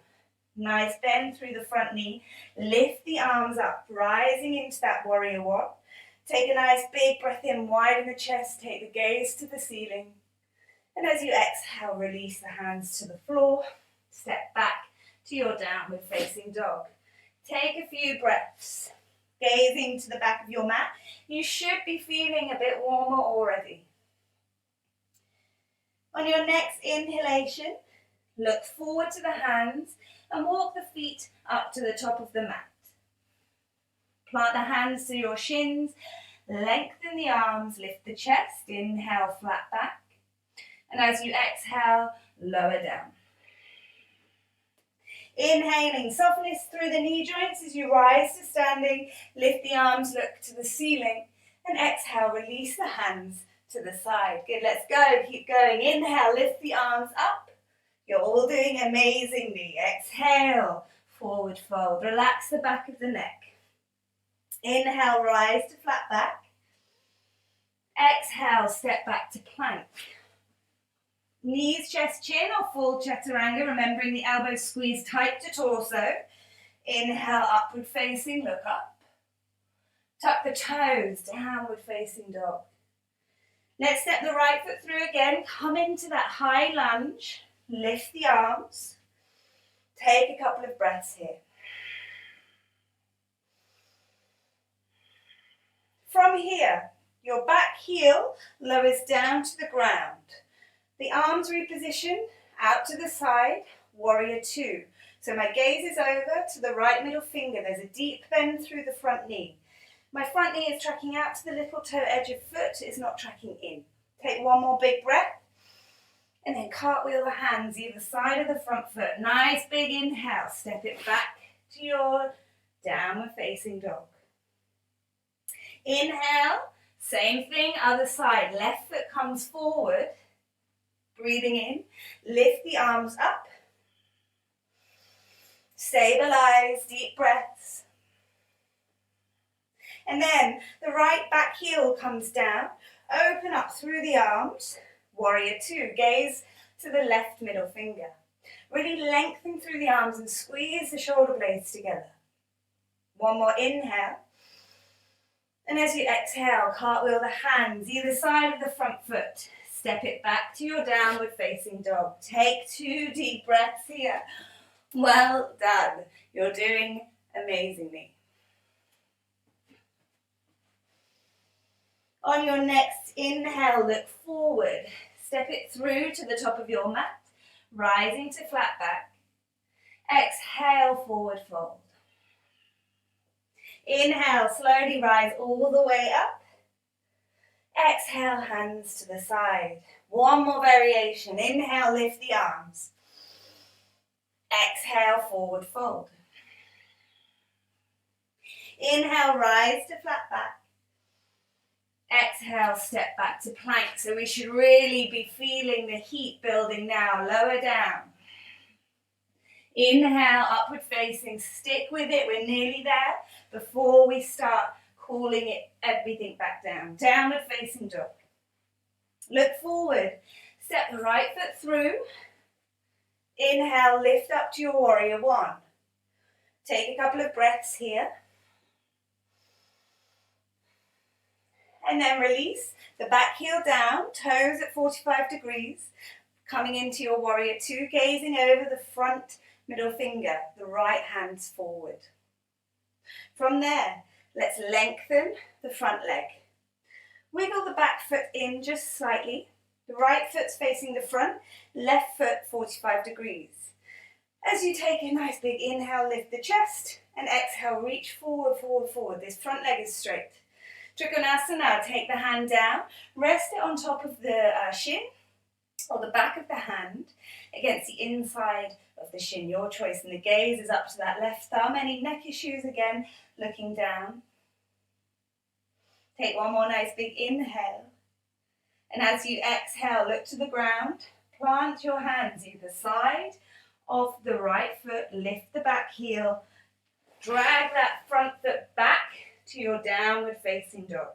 Nice bend through the front knee, lift the arms up, rising into that warrior one. Take a nice big breath in, widen the chest, take the gaze to the ceiling. And as you exhale, release the hands to the floor, step back to your downward facing dog. Take a few breaths, gazing to the back of your mat. You should be feeling a bit warmer already. On your next inhalation, look forward to the hands and walk the feet up to the top of the mat. Plant the hands to your shins, lengthen the arms, lift the chest, inhale, flat back. And as you exhale, lower down. Inhaling, softness through the knee joints as you rise to standing, lift the arms, look to the ceiling, and exhale, release the hands to the side. Good, let's go, keep going. Inhale, lift the arms up. You're all doing amazingly. Exhale, forward fold. Relax the back of the neck. Inhale, rise to flat back. Exhale, step back to plank. Knees, chest, chin, or full chaturanga, remembering the elbows squeeze tight to torso. Inhale, upward facing, look up. Tuck the toes, downward facing dog. Let's step the right foot through again. Come into that high lunge. Lift the arms. Take a couple of breaths here. From here, your back heel lowers down to the ground. The arms reposition out to the side, warrior two. So my gaze is over to the right middle finger. There's a deep bend through the front knee. My front knee is tracking out to the little toe edge of foot. It's not tracking in. Take one more big breath. And then cartwheel the hands either side of the front foot. Nice big inhale. Step it back to your downward facing dog. Inhale. Same thing, other side. Left foot comes forward. Breathing in. Lift the arms up. Stabilize. Deep breaths. And then the right back heel comes down. Open up through the arms. Warrior two. Gaze to the left middle finger. Really lengthen through the arms and squeeze the shoulder blades together. One more inhale. And as you exhale, cartwheel the hands either side of the front foot. Step it back to your downward facing dog. Take 2 deep breaths here. Well done. You're doing amazingly. On your next inhale, look forward. Step it through to the top of your mat, rising to flat back. Exhale, forward fold. Inhale, slowly rise all the way up. Exhale, hands to the side. One more variation. Inhale, lift the arms. Exhale, forward fold. Inhale, rise to flat back. Exhale, step back to plank. So we should really be feeling the heat building now. Lower down. Inhale, upward facing. Stick with it. We're nearly there before we start cooling it, everything back down. Downward facing dog. Look forward. Step the right foot through. Inhale, lift up to your warrior one. Take a couple of breaths here. And then release the back heel down, toes at 45 degrees, coming into your warrior two, gazing over the front middle finger, the right hand's forward. From there, let's lengthen the front leg. Wiggle the back foot in just slightly. The right foot's facing the front, left foot 45 degrees. As you take a nice big inhale, lift the chest, and exhale, reach forward, forward, forward. This front leg is straight. Trikonasana, take the hand down, rest it on top of the shin or the back of the hand against the inside of the shin, your choice. And the gaze is up to that left thumb. Any neck issues, again, looking down. Take one more nice big inhale. And as you exhale, look to the ground. Plant your hands either side of the right foot. Lift the back heel. Drag that front foot back to your downward facing dog.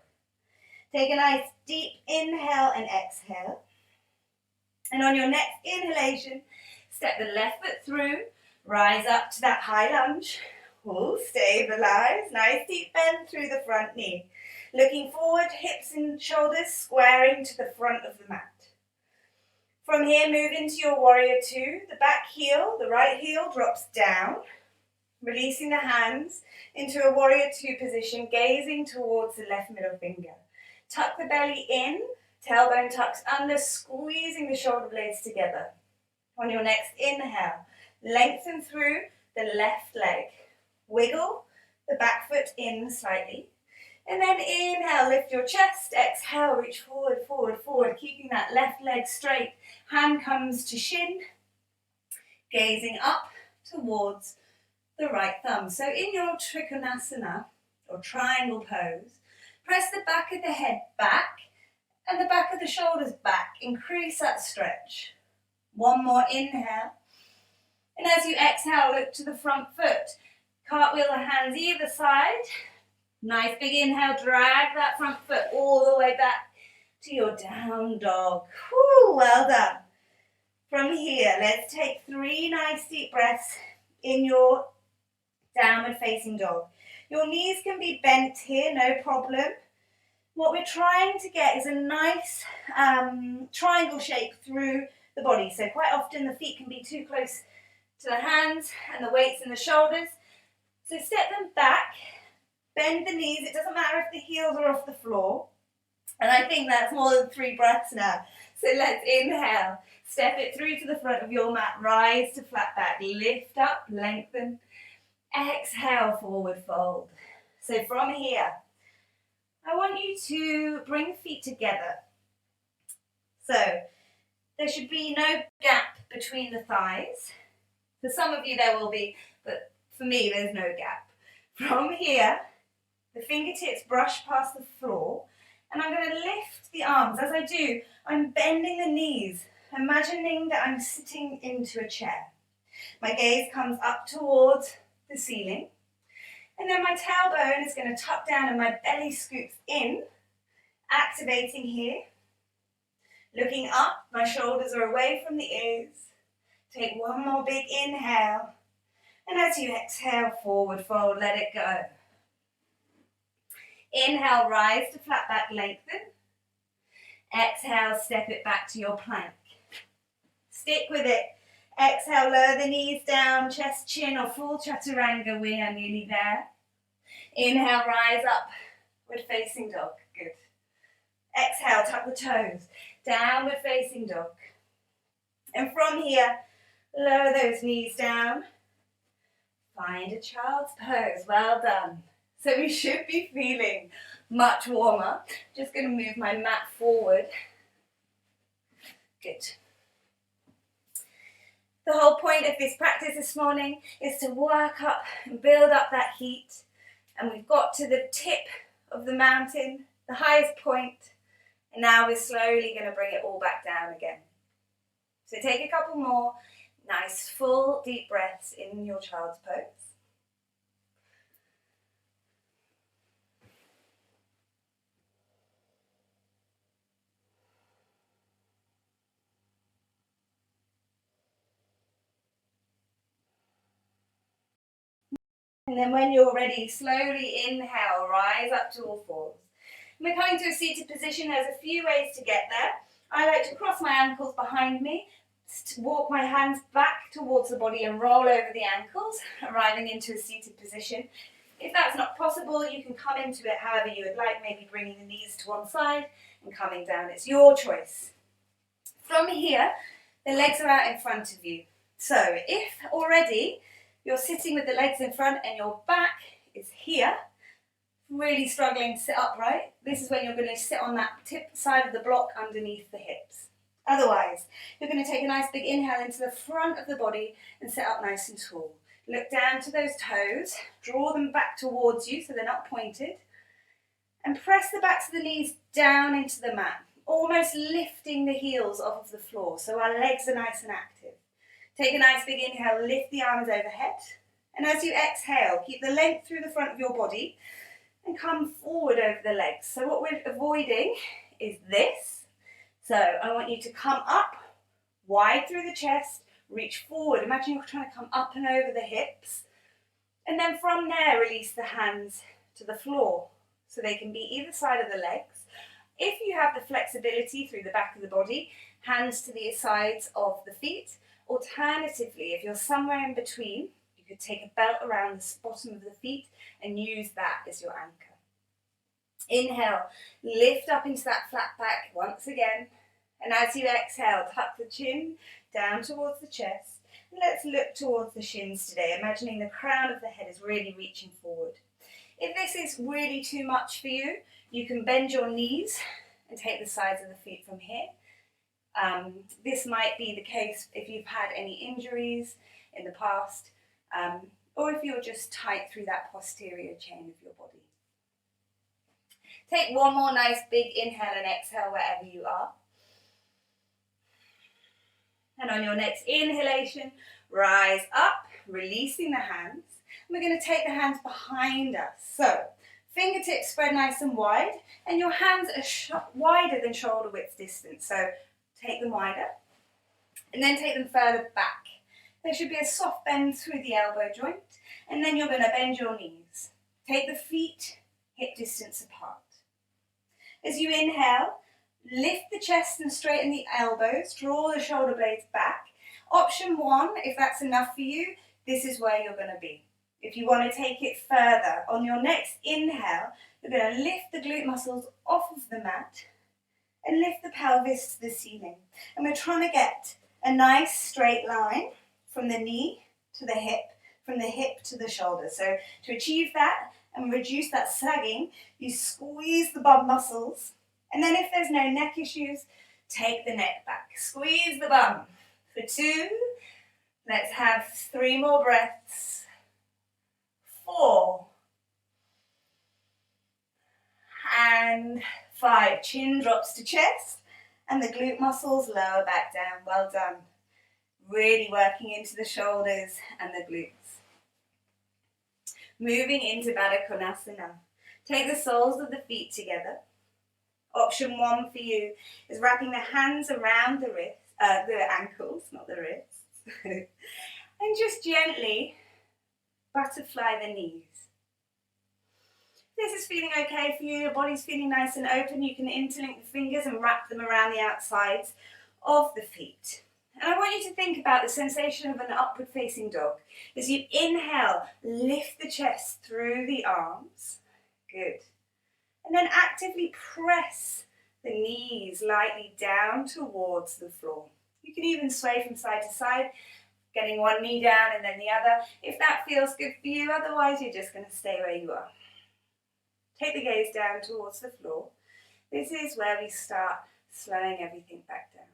Take a nice deep inhale and exhale. And on your next inhalation, step the left foot through. Rise up to that high lunge. Ooh, stabilize. Nice deep bend through the front knee. Looking forward, hips and shoulders squaring to the front of the mat. From here, move into your warrior two. The back heel, the right heel drops down, releasing the hands into a warrior two position, gazing towards the left middle finger. Tuck the belly in, tailbone tucks under, squeezing the shoulder blades together. On your next inhale, lengthen through the left leg. Wiggle the back foot in slightly. And then inhale, lift your chest. Exhale, reach forward, forward, forward, keeping that left leg straight. Hand comes to shin, gazing up towards the right thumb. So in your Trikonasana, or triangle pose, press the back of the head back and the back of the shoulders back. Increase that stretch. One more inhale. And as you exhale, look to the front foot. Cartwheel the hands either side. Nice big inhale, drag that front foot all the way back to your down dog. Whew, well done. From here, let's take 3 nice deep breaths in your downward facing dog. Your knees can be bent here, no problem. What we're trying to get is a nice triangle shape through the body. So quite often the feet can be too close to the hands and the weights in the shoulders. So step them back. Bend the knees. It doesn't matter if the heels are off the floor. And I think that's more than 3 breaths now. So let's inhale. Step it through to the front of your mat. Rise to flat back. Lift up, lengthen. Exhale, forward fold. So from here, I want you to bring the feet together. So there should be no gap between the thighs. For some of you there will be, but for me there's no gap. From here, the fingertips brush past the floor, and I'm going to lift the arms. As I do, I'm bending the knees, imagining that I'm sitting into a chair. My gaze comes up towards the ceiling, and then my tailbone is going to tuck down and my belly scoops in, activating here. Looking up, my shoulders are away from the ears. Take one more big inhale. And as you exhale, forward fold, let it go. Inhale, rise to flat back, lengthen. Exhale, step it back to your plank. Stick with it. Exhale, lower the knees down, chest, chin, or full chaturanga. We are nearly there. Inhale, rise up, upward facing dog. Good. Exhale, tuck the toes. Downward facing dog. And from here, lower those knees down. Find a child's pose. Well done. So we should be feeling much warmer. Just going to move my mat forward. Good. The whole point of this practice this morning is to work up and build up that heat. And we've got to the tip of the mountain, the highest point, and now we're slowly going to bring it all back down again. So take a couple more nice full deep breaths in your child's pose. And then when you're ready, slowly inhale, rise up to all fours. We're coming to a seated position. There's a few ways to get there. I like to cross my ankles behind me, walk my hands back towards the body and roll over the ankles, arriving into a seated position. If that's not possible, you can come into it however you would like, maybe bringing the knees to one side and coming down. It's your choice. From here, the legs are out in front of you. So if already you're sitting with the legs in front and your back is here, really struggling to sit upright, this is when you're going to sit on that tip side of the block underneath the hips. Otherwise, you're going to take a nice big inhale into the front of the body and sit up nice and tall. Look down to those toes, draw them back towards you so they're not pointed, and press the backs of the knees down into the mat, almost lifting the heels off of the floor so our legs are nice and active. Take a nice big inhale, lift the arms overhead, and as you exhale, keep the length through the front of your body and come forward over the legs. So what we're avoiding is this. So I want you to come up, wide through the chest, reach forward. Imagine you're trying to come up and over the hips. And then from there, release the hands to the floor so they can be either side of the legs. If you have the flexibility through the back of the body, hands to the sides of the feet. Alternatively, if you're somewhere in between, you could take a belt around the bottom of the feet and use that as your anchor. Inhale, lift up into that flat back once again. And as you exhale, tuck the chin down towards the chest. And let's look towards the shins today, imagining the crown of the head is really reaching forward. If this is really too much for you, you can bend your knees and take the sides of the feet from here. This might be the case if you've had any injuries in the past, or if you're just tight through that posterior chain of your body. Take one more nice big inhale and exhale wherever you are. And on your next inhalation, rise up, releasing the hands. We're going to take the hands behind us. So, fingertips spread nice and wide, and your hands are wider than shoulder width distance. So, take them wider, and then take them further back. There should be a soft bend through the elbow joint, and then you're going to bend your knees. Take the feet hip distance apart. As you inhale, lift the chest and straighten the elbows, draw the shoulder blades back. Option 1, if that's enough for you, this is where you're going to be. If you want to take it further, on your next inhale, you're going to lift the glute muscles off of the mat and lift the pelvis to the ceiling. And we're trying to get a nice straight line from the knee to the hip, from the hip to the shoulder. So to achieve that and reduce that sagging, you squeeze the bum muscles. And then if there's no neck issues, take the neck back. Squeeze the bum. For 2, let's have 3 more breaths. 4. And 5. Chin drops to chest and the glute muscles lower back down. Well done. Really working into the shoulders and the glutes. Moving into Baddha Konasana. Take the soles of the feet together. Option 1 for you is wrapping the hands around the wrists, the ankles, not the wrists. And just gently butterfly the knees. If this is feeling okay for you, your body's feeling nice and open, you can interlink the fingers and wrap them around the outsides of the feet. And I want you to think about the sensation of an upward facing dog. As you inhale, lift the chest through the arms. Good. And then actively press the knees lightly down towards the floor. You can even sway from side to side, getting one knee down and then the other, if that feels good for you. Otherwise, you're just going to stay where you are. Take the gaze down towards the floor. This is where we start slowing everything back down.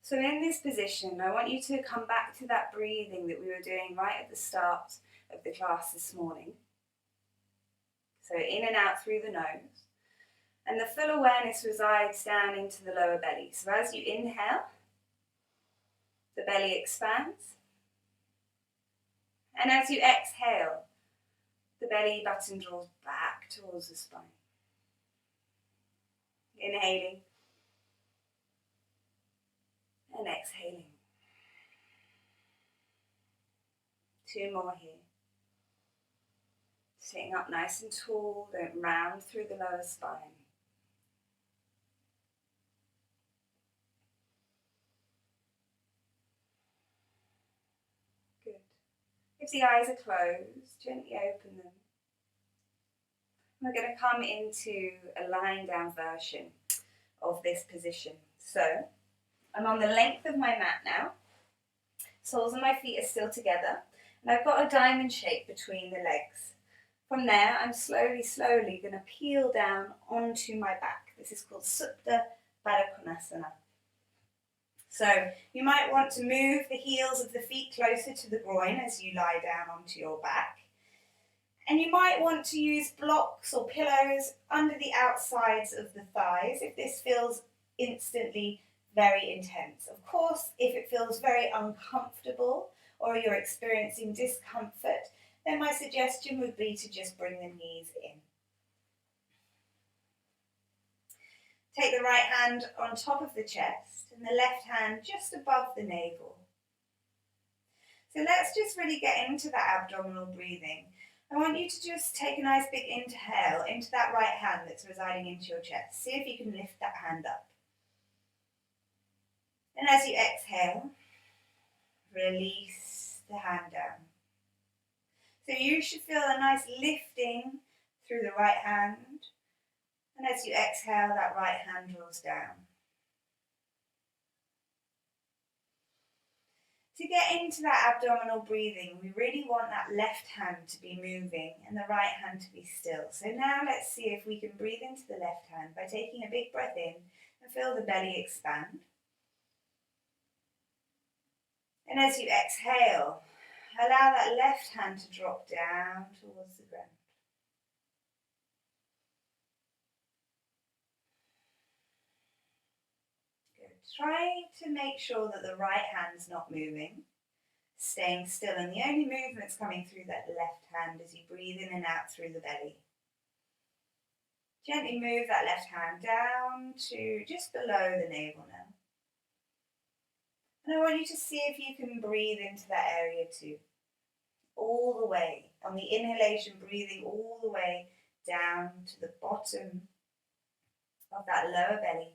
So in this position, I want you to come back to that breathing that we were doing right at the start of the class this morning. So in and out through the nose. And the full awareness resides down into the lower belly. So as you inhale, the belly expands. And as you exhale, the belly button draws back towards the spine. Inhaling. And exhaling. 2 more here. Sitting up nice and tall, don't round through the lower spine. Good. If the eyes are closed, gently open them. We're going to come into a lying down version of this position. So, I'm on the length of my mat now. Soles of my feet are still together. And I've got a diamond shape between the legs. From there, I'm slowly going to peel down onto my back. This is called Supta Baddha Konasana. So, you might want to move the heels of the feet closer to the groin as you lie down onto your back. And you might want to use blocks or pillows under the outsides of the thighs if this feels instantly very intense. Of course, if it feels very uncomfortable or you're experiencing discomfort, then my suggestion would be to just bring the knees in. Take the right hand on top of the chest and the left hand just above the navel. So let's just really get into that abdominal breathing. I want you to just take a nice big inhale into that right hand that's residing into your chest. See if you can lift that hand up. And as you exhale, release the hand down. So you should feel a nice lifting through the right hand. And as you exhale, that right hand draws down. To get into that abdominal breathing, we really want that left hand to be moving and the right hand to be still. So now let's see if we can breathe into the left hand by taking a big breath in and feel the belly expand. And as you exhale, allow that left hand to drop down towards the ground. Good. Try to make sure that the right hand's not moving, staying still, and the only movement's coming through that left hand as you breathe in and out through the belly. Gently move that left hand down to just below the navel now. And I want you to see if you can breathe into that area too. All the way. On the inhalation, breathing all the way down to the bottom of that lower belly.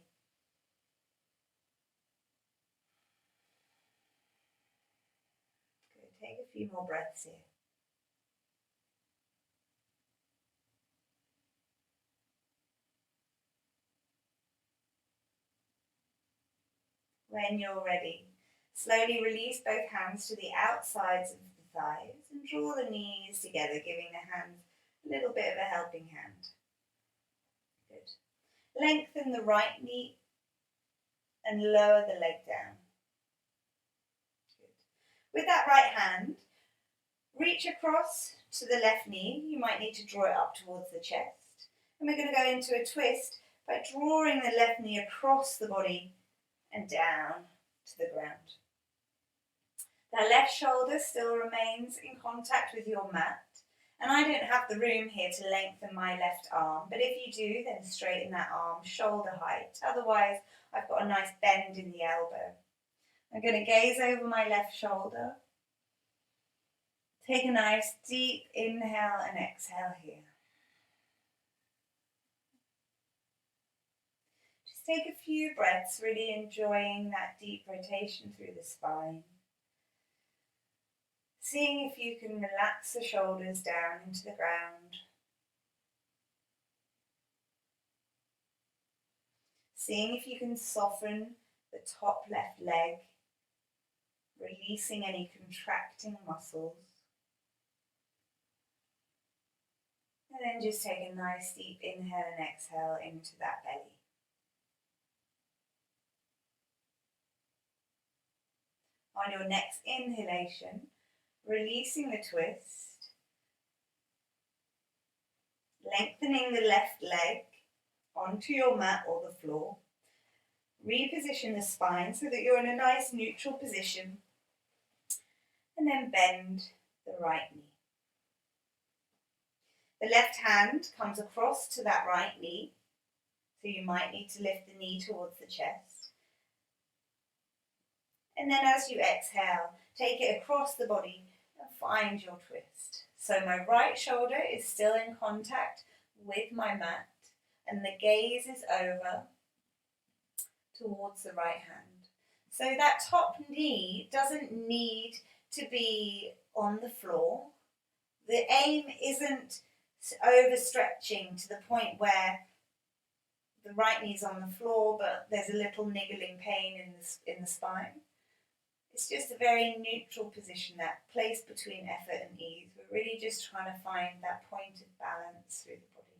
Good. Take a few more breaths here. When you're ready, slowly release both hands to the outsides of the thighs and draw the knees together, giving the hands a little bit of a helping hand. Good. Lengthen the right knee and lower the leg down. Good. With that right hand, reach across to the left knee. You might need to draw it up towards the chest. And we're going to go into a twist by drawing the left knee across the body and down to the ground. That left shoulder still remains in contact with your mat, And I don't have the room here to lengthen my left arm, but if you do, then straighten that arm shoulder height. Otherwise, I've got a nice bend in the elbow. I'm going to gaze over my left shoulder. Take a nice deep inhale and exhale here. Just take a few breaths, really enjoying that deep rotation through the spine. Seeing if you can relax the shoulders down into the ground. Seeing if you can soften the top left leg, releasing any contracting muscles. And then just take a nice deep inhale and exhale into that belly. On your next inhalation, releasing the twist, lengthening the left leg onto your mat or the floor. Reposition the spine so that you're in a nice neutral position, and then bend the right knee. The left hand comes across to that right knee, so you might need to lift the knee towards the chest. And then as you exhale, take it across the body and find your twist. So my right shoulder is still in contact with my mat, and the gaze is over towards the right hand. So that top knee doesn't need to be on the floor. The aim isn't overstretching to the point where the right knee's on the floor but there's a little niggling pain in the spine. It's just a very neutral position, that place between effort and ease. We're really just trying to find that point of balance through the body.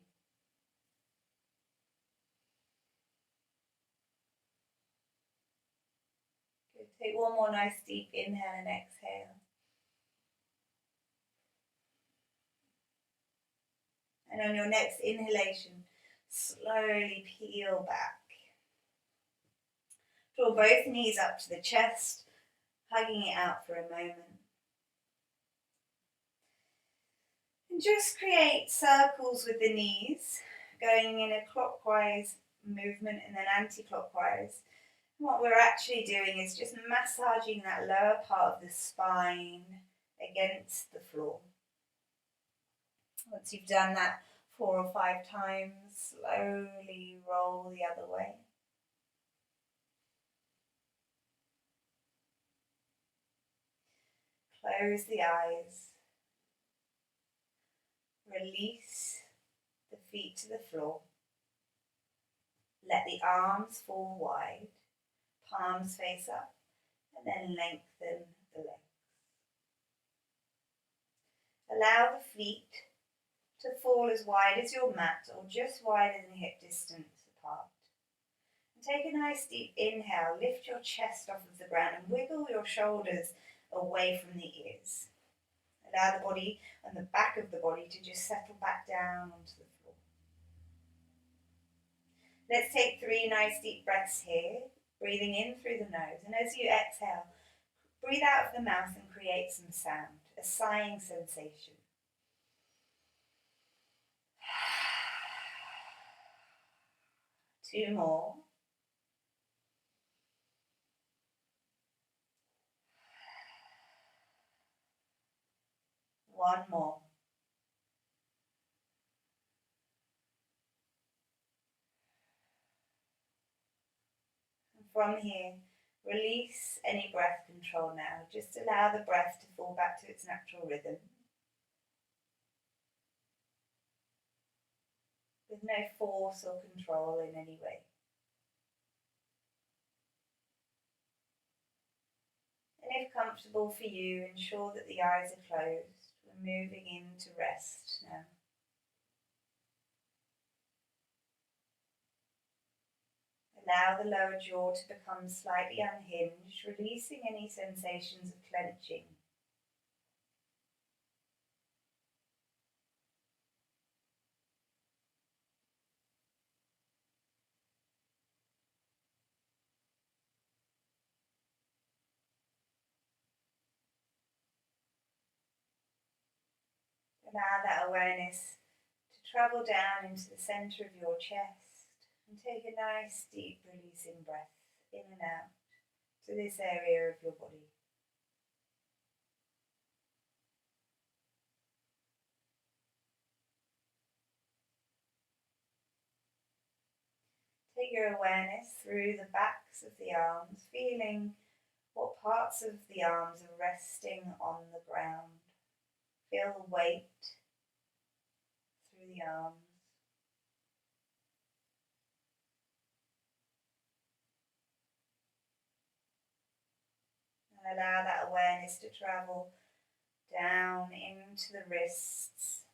Good. Take one more nice deep inhale and exhale. And on your next inhalation, slowly peel back. Draw both knees up to the chest, hugging it out for a moment. And just create circles with the knees, going in a clockwise movement and then anti-clockwise. What we're actually doing is just massaging that lower part of the spine against the floor. Once you've done that 4 or 5 times, slowly roll the other way. Close the eyes. Release the feet to the floor. Let the arms fall wide, palms face up, and then lengthen the legs. Allow the feet to fall as wide as your mat or just wider than hip distance apart. And take a nice deep inhale, lift your chest off of the ground and wiggle your shoulders away from the ears. Allow the body and the back of the body to just settle back down onto the floor. Let's take 3 nice deep breaths here, breathing in through the nose, and as you exhale, breathe out of the mouth and create some sound, a sighing sensation. Two more. One more. And from here, release any breath control now. Just allow the breath to fall back to its natural rhythm. With no force or control in any way. And if comfortable for you, ensure that the eyes are closed. We're moving into rest now. Allow the lower jaw to become slightly unhinged, releasing any sensations of clenching. Allow that awareness to travel down into the centre of your chest and take a nice deep releasing breath in and out to this area of your body. Take your awareness through the backs of the arms, feeling what parts of the arms are resting on the ground. Feel the weight through the arms. And allow that awareness to travel down into the wrists,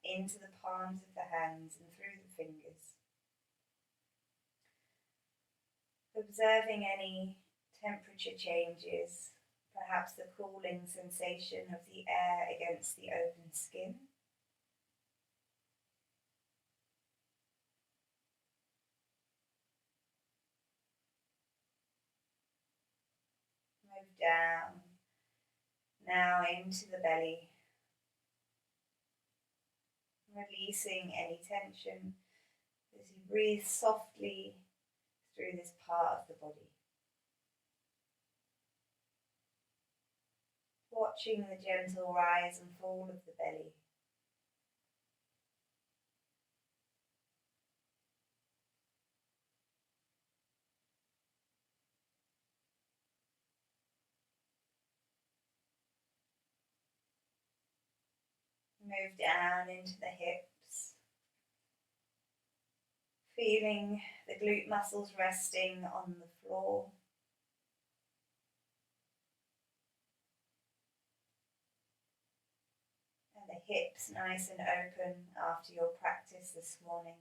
into the palms of the hands and through the fingers. Observing any temperature changes, perhaps the cooling sensation of the air against the open skin. Move down, now into the belly, releasing any tension as you breathe softly through this part of the body. Watching the gentle rise and fall of the belly. Move down into the hips, feeling the glute muscles resting on the floor. And the hips nice and open after your practice this morning.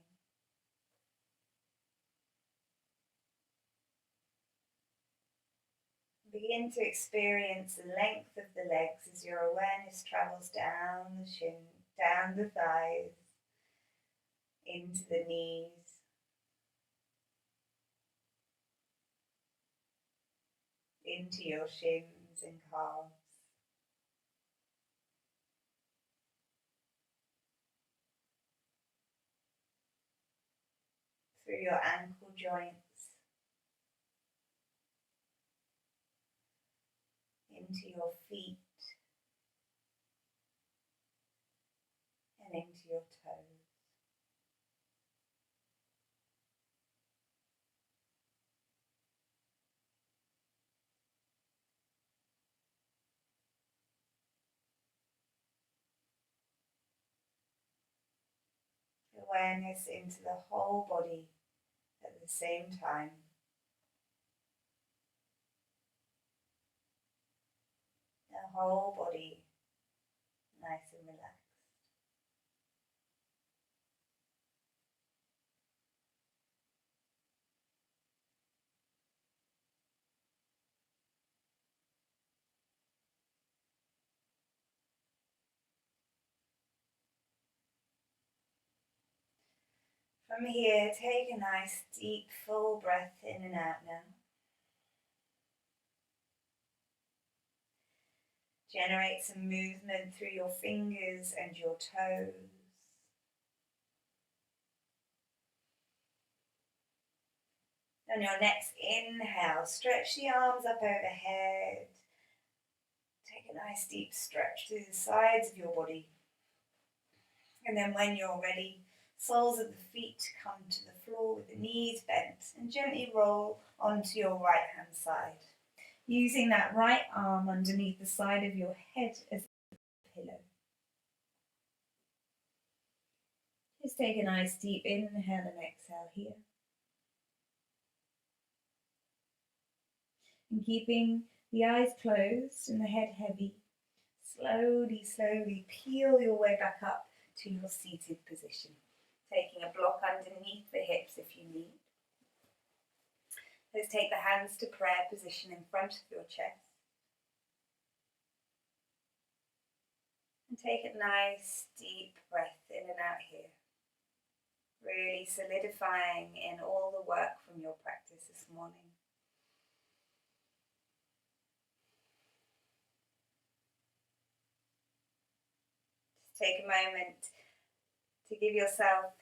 Begin to experience the length of the legs as your awareness travels down the shin, down the thighs, into the knees, into your shins and calves. Through your ankle joints, into your feet and into your toes. Awareness into the whole body at the same time. The whole body nice and relaxed. From here, take a nice deep full breath in and out now. Generate some movement through your fingers and your toes. On your next inhale, stretch the arms up overhead. Take a nice deep stretch through the sides of your body. And then when you're ready, soles of the feet come to the floor with the knees bent and gently roll onto your right hand side, using that right arm underneath the side of your head as a pillow. Just take a nice deep inhale and exhale here. And keeping the eyes closed and the head heavy, slowly peel your way back up to your seated position, taking a block underneath the hips if you need. Let's take the hands to prayer position in front of your chest. And take a nice deep breath in and out here. Really solidifying in all the work from your practice this morning. Just take a moment to give yourself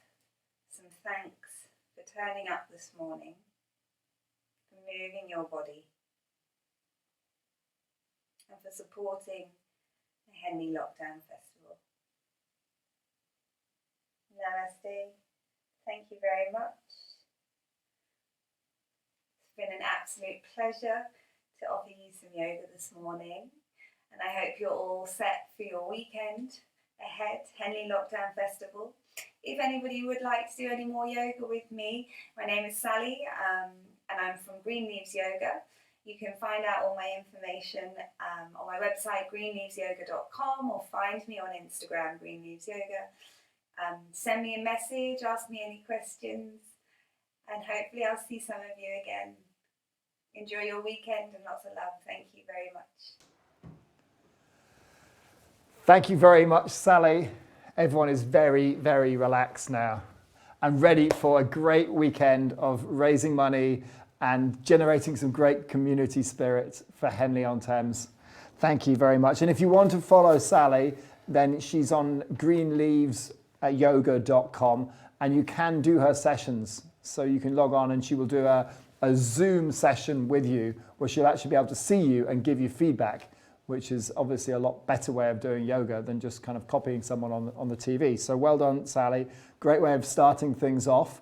some thanks for turning up this morning, for moving your body, and for supporting the Henley Lockdown Festival. Namaste. Thank you very much. It's been an absolute pleasure to offer you some yoga this morning, and I hope you're all set for your weekend ahead, Henley Lockdown Festival. If anybody would like to do any more yoga with me, my name is Sally, and I'm from Green Leaves Yoga. You can find out all my information on my website, greenleavesyoga.com, or find me on Instagram, Green Leaves Yoga. Send me a message, ask me any questions, and hopefully I'll see some of you again. Enjoy your weekend and lots of love. Thank you very much. Thank you very much, Sally. Everyone is very, very relaxed now and ready for a great weekend of raising money and generating some great community spirit for Henley-on-Thames. Thank you very much. And if you want to follow Sally, then she's on greenleavesyoga.com, and you can do her sessions. So you can log on and she will do a Zoom session with you where she'll actually be able to see you and give you feedback, which is obviously a lot better way of doing yoga than just kind of copying someone on the TV. So well done, Sally. Great way of starting things off.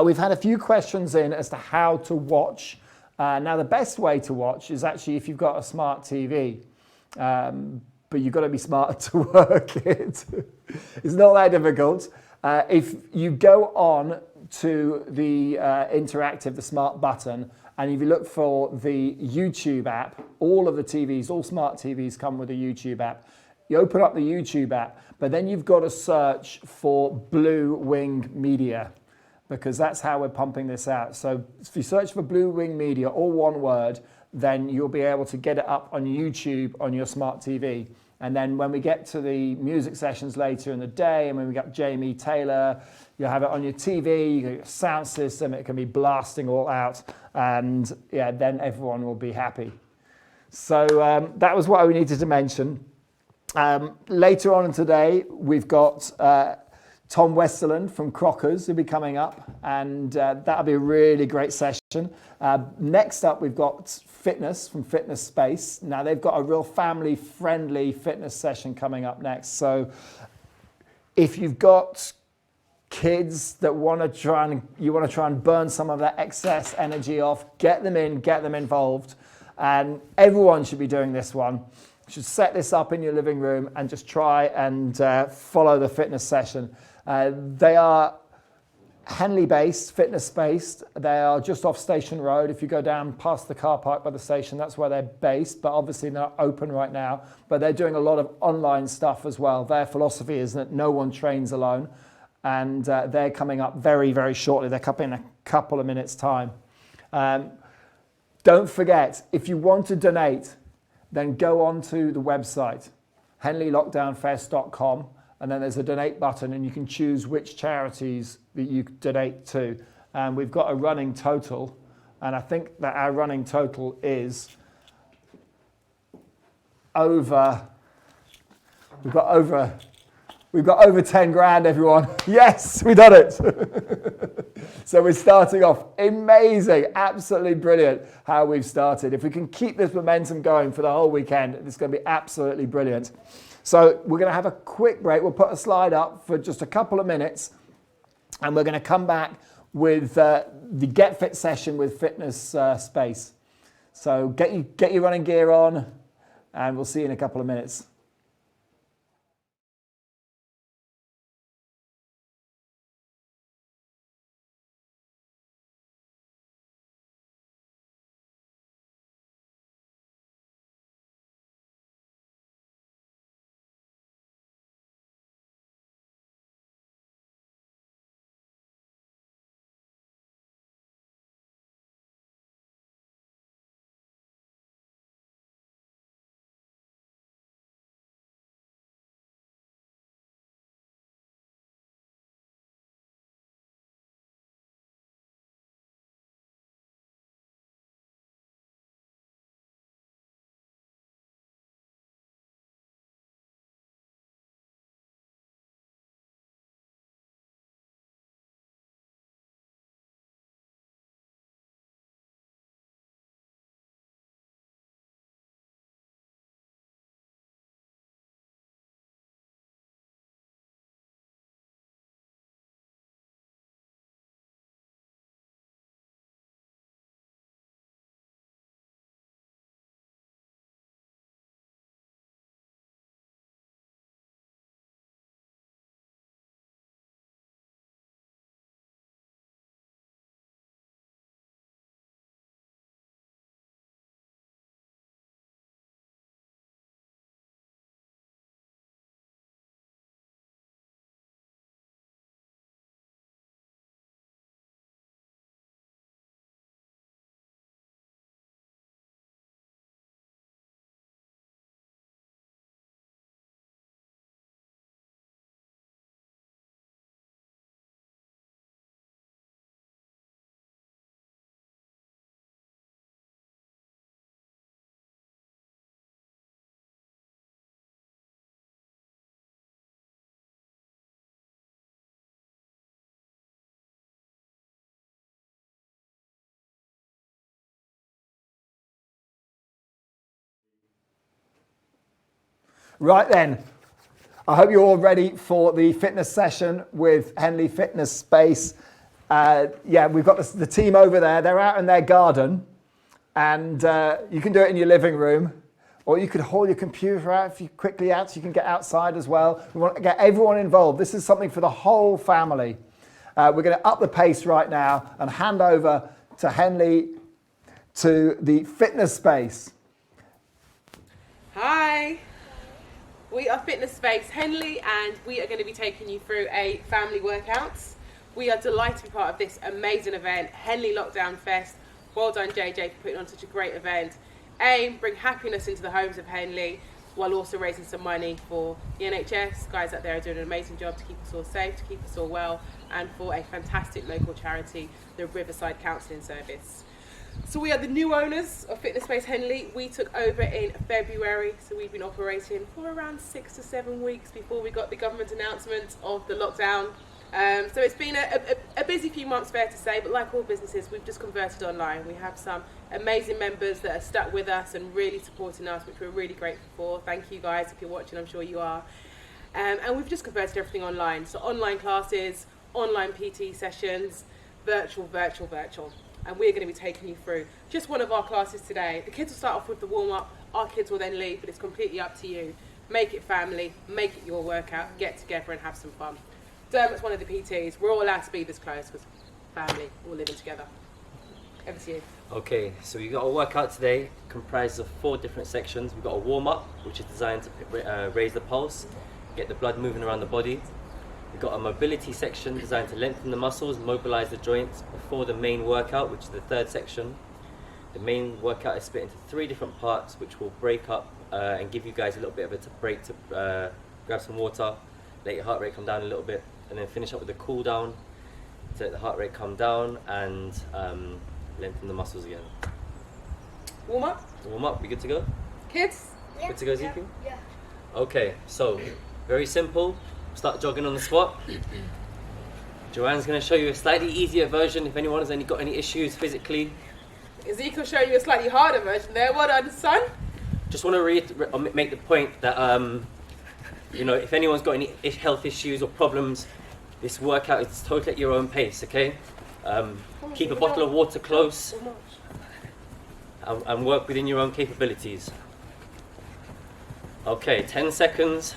We've had a few questions in as to how to watch. Now, the best way to watch is actually if you've got a smart TV, but you've got to be smart to work it. It's not that difficult. If you go on to the interactive, the smart button, and if you look for the YouTube app, all of the TVs, all smart TVs come with a YouTube app. You open up the YouTube app, but then you've got to search for Blue Wing Media, because that's how we're pumping this out. So if you search for Blue Wing Media, all one word, then you'll be able to get it up on YouTube on your smart TV. And then when we get to the music sessions later in the day, and when we got Jamie Taylor, you'll have it on your TV, you get your sound system, it can be blasting all out, and yeah, then everyone will be happy. So that was what we needed to mention. Later on today, we've got Tom Westerland from Crockers who'll be coming up, and that'll be a really great session. Next up, we've got Fitness from Fitness Space. Now, they've got a real family-friendly fitness session coming up next. So if you've got kids that want to try and burn some of that excess energy off, get them in, get them involved. And everyone should be doing this one. You should set this up in your living room and just try and follow the fitness session. They are Henley-based, fitness-based. They are just off Station Road. If you go down past the car park by the station, that's where they're based, but obviously they're not open right now. But they're doing a lot of online stuff as well. Their philosophy is that no one trains alone, and they're coming up very, very shortly. They're coming in a couple of minutes' time. Don't forget, if you want to donate, then go on to the website, henleylockdownfest.com, and then there's a donate button, and you can choose which charities that you donate to. And we've got a running total, and I think that our running total is we've got over 10 grand, everyone. Yes, we done it. So we're starting off amazing, absolutely brilliant how we've started. If we can keep this momentum going for the whole weekend, it's going to be absolutely brilliant. So we're going to have a quick break. We'll put a slide up for just a couple of minutes, and we're going to come back with the Get Fit session with Fitness Space. So get your running gear on, and we'll see you in a couple of minutes. Right then, I hope you're all ready for the fitness session with Henley Fitness Space. Yeah, we've got the team over there. They're out in their garden, and you can do it in your living room, or you could haul your computer out if you're quickly out, so you can get outside as well. We want to get everyone involved. This is something for the whole family. We're going to up the pace right now and hand over to Henley to the fitness space. Hi, we are Fitness Space Henley, and we are going to be taking you through a family workout. We are delighted to be part of this amazing event, Henley Lockdown Fest. Well done JJ for putting on such a great event. Aim, bring happiness into the homes of Henley, while also raising some money for the NHS. Guys out there are doing an amazing job to keep us all safe, to keep us all well, and for a fantastic local charity, the Riverside Counselling Service. So we are the new owners of Fitness Space Henley. We took over in February, so we've been operating for around 6 to 7 weeks before we got the government announcement of the lockdown. So it's been a busy few months, fair to say, but like all businesses, we've just converted online. We have some amazing members that are stuck with us and really supporting us, which we're really grateful for. Thank you guys, if you're watching, I'm sure you are. And we've just converted everything online. So online classes, online PT sessions, virtual. And we're going to be taking you through just one of our classes today. The kids will start off with the warm-up, our kids will then leave, but it's completely up to you. Make it family, make it your workout, get together and have some fun. Dermot's one of the PTs. We're all allowed to be this close because family, all living together. Over to you. Okay, so we've got a workout today comprised of 4 different sections. We've got a warm-up, which is designed to raise the pulse, get the blood moving around the body. We've got a mobility section designed to lengthen the muscles, mobilize the joints before the main workout, which is the 3rd section. The main workout is split into 3 different parts, which will break up and give you guys a little bit of a break to grab some water, let your heart rate come down a little bit, and then finish up with a cool down to let the heart rate come down and lengthen the muscles again. Warm up. Warm up, we good to go? Kids? Good to go, Zeke? Yeah. Okay, so very simple. Start jogging on the spot. Joanne's going to show you a slightly easier version if anyone has got any issues physically. Ezekiel showing you a slightly harder version there. Well done, son. Just want to make the point that you know, if anyone's got any health issues or problems, this workout is totally at your own pace, okay? Keep a bottle of water close and work within your own capabilities. Okay, 10 seconds.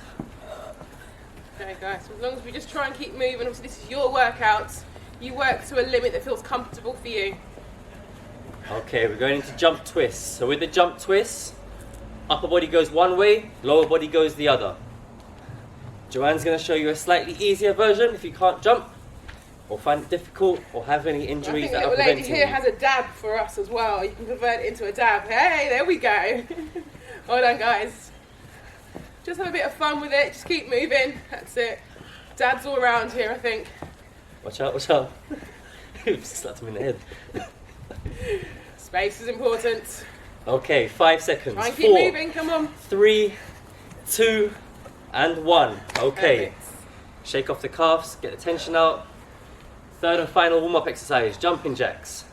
Okay guys, so as long as we just try and keep moving, obviously this is your workout, you work to a limit that feels comfortable for you. Okay, we're going into jump twists. So with the jump twists, upper body goes one way, lower body goes the other. Joanne's going to show you a slightly easier version if you can't jump, or find it difficult, or have any injuries that are preventing you. I think the little lady here you. has a dab for us as well. You can convert it into a dab. Hey, there we go. Well done guys. Just have a bit of fun with it, just keep moving, that's it. Dabs all around here, I think. Watch out, watch out. Just slapped him in the head. Space is important. Okay, 5 seconds. Try and keep 4, moving, come on. 3, 2, and 1. Okay. Perfect. Shake off the calves, get the tension out. 3rd and final warm-up exercise, jumping jacks.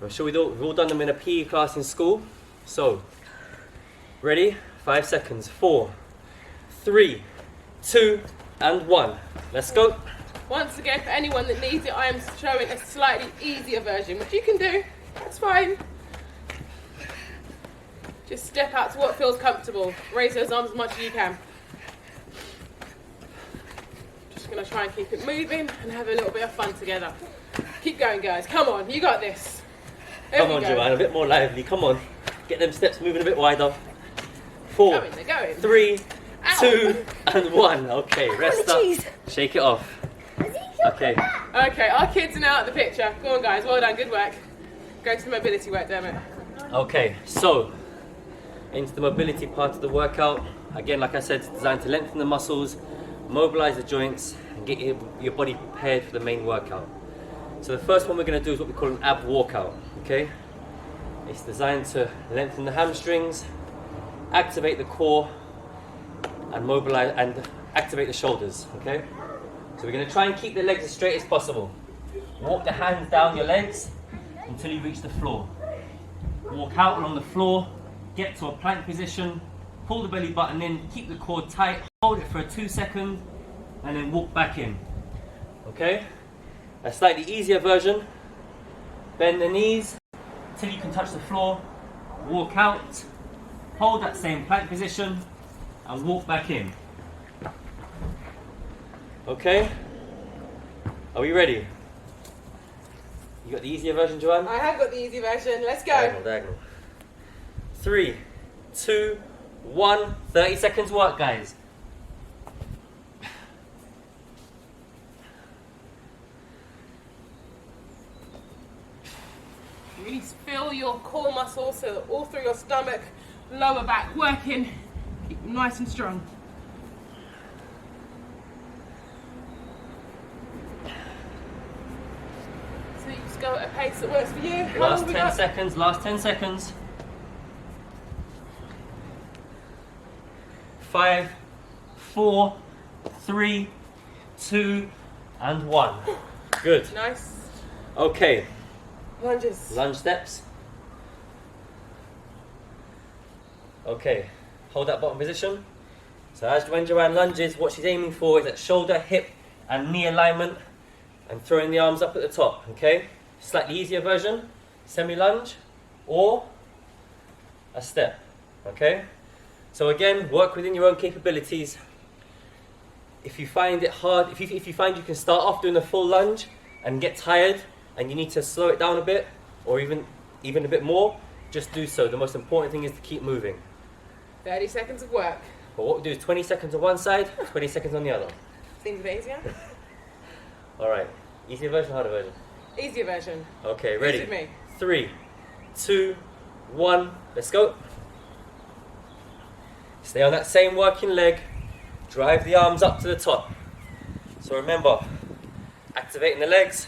I'm sure we've all done them in a PE class in school. So, ready? 5 seconds. 4, 3, 2, and 1. Let's go. Once again, for anyone that needs it, I am showing a slightly easier version, which you can do, that's fine. Just step out to what feels comfortable. Raise those arms as much as you can. Just gonna try and keep it moving and have a little bit of fun together. Keep going guys, come on, you got this. There Come we on, go. Joanne, a bit more lively. Come on. Get them steps moving a bit wider. 4, They're going. 3, Ow. 2, and 1. Okay, rest up. Shake it off. Okay. Okay, our kids are now at the picture. Go on guys, well done, good work. Go to the mobility work, Dermot. Okay, so into the mobility part of the workout. Again, like I said, it's designed to lengthen the muscles, mobilize the joints, and get your body prepared for the main workout. So the first one we're going to do is what we call an ab walkout. Okay, it's designed to lengthen the hamstrings, activate the core, and mobilize and activate the shoulders. Okay, so we're going to try and keep the legs as straight as possible. Walk the hands down your legs until you reach the floor. Walk out along the floor, get to a plank position, pull the belly button in, keep the core tight, hold it for 2 seconds, and then walk back in. Okay? A slightly easier version. Bend the knees till you can touch the floor, walk out, hold that same plank position, and walk back in. Okay? Are we ready? You got the easier version, Joanne? I have got the easy version. Let's go. Diagonal, diagonal. 3, 2, 1. 30 seconds work, guys. Really feel your core muscles, so all through your stomach, lower back working. Keep them nice and strong. So you just go at a pace that works for you. How long Last have we 10 got? seconds, last 10 seconds. 5, 4, 3, 2, and 1. Good. Nice. Okay, Lunges. lunge steps. Okay, hold that bottom position. So as when Joanne lunges, what she's aiming for is that shoulder, hip, and knee alignment, and throwing the arms up at the top, okay? Slightly easier version, semi-lunge, or a step, okay? So again, work within your own capabilities. If you find it hard, if you find you can start off doing a full lunge and get tired, and you need to slow it down a bit, or even a bit more, just do so. The most important thing is to keep moving. 30 seconds of work. But what we do is 20 seconds on one side, 20 seconds on the other. Seems a bit easier. Alright, easier version, harder version? Easier version. Okay, Easy ready? with me. 3, 2, 1, let's go. Stay on that same working leg, drive the arms up to the top. So remember, activating the legs,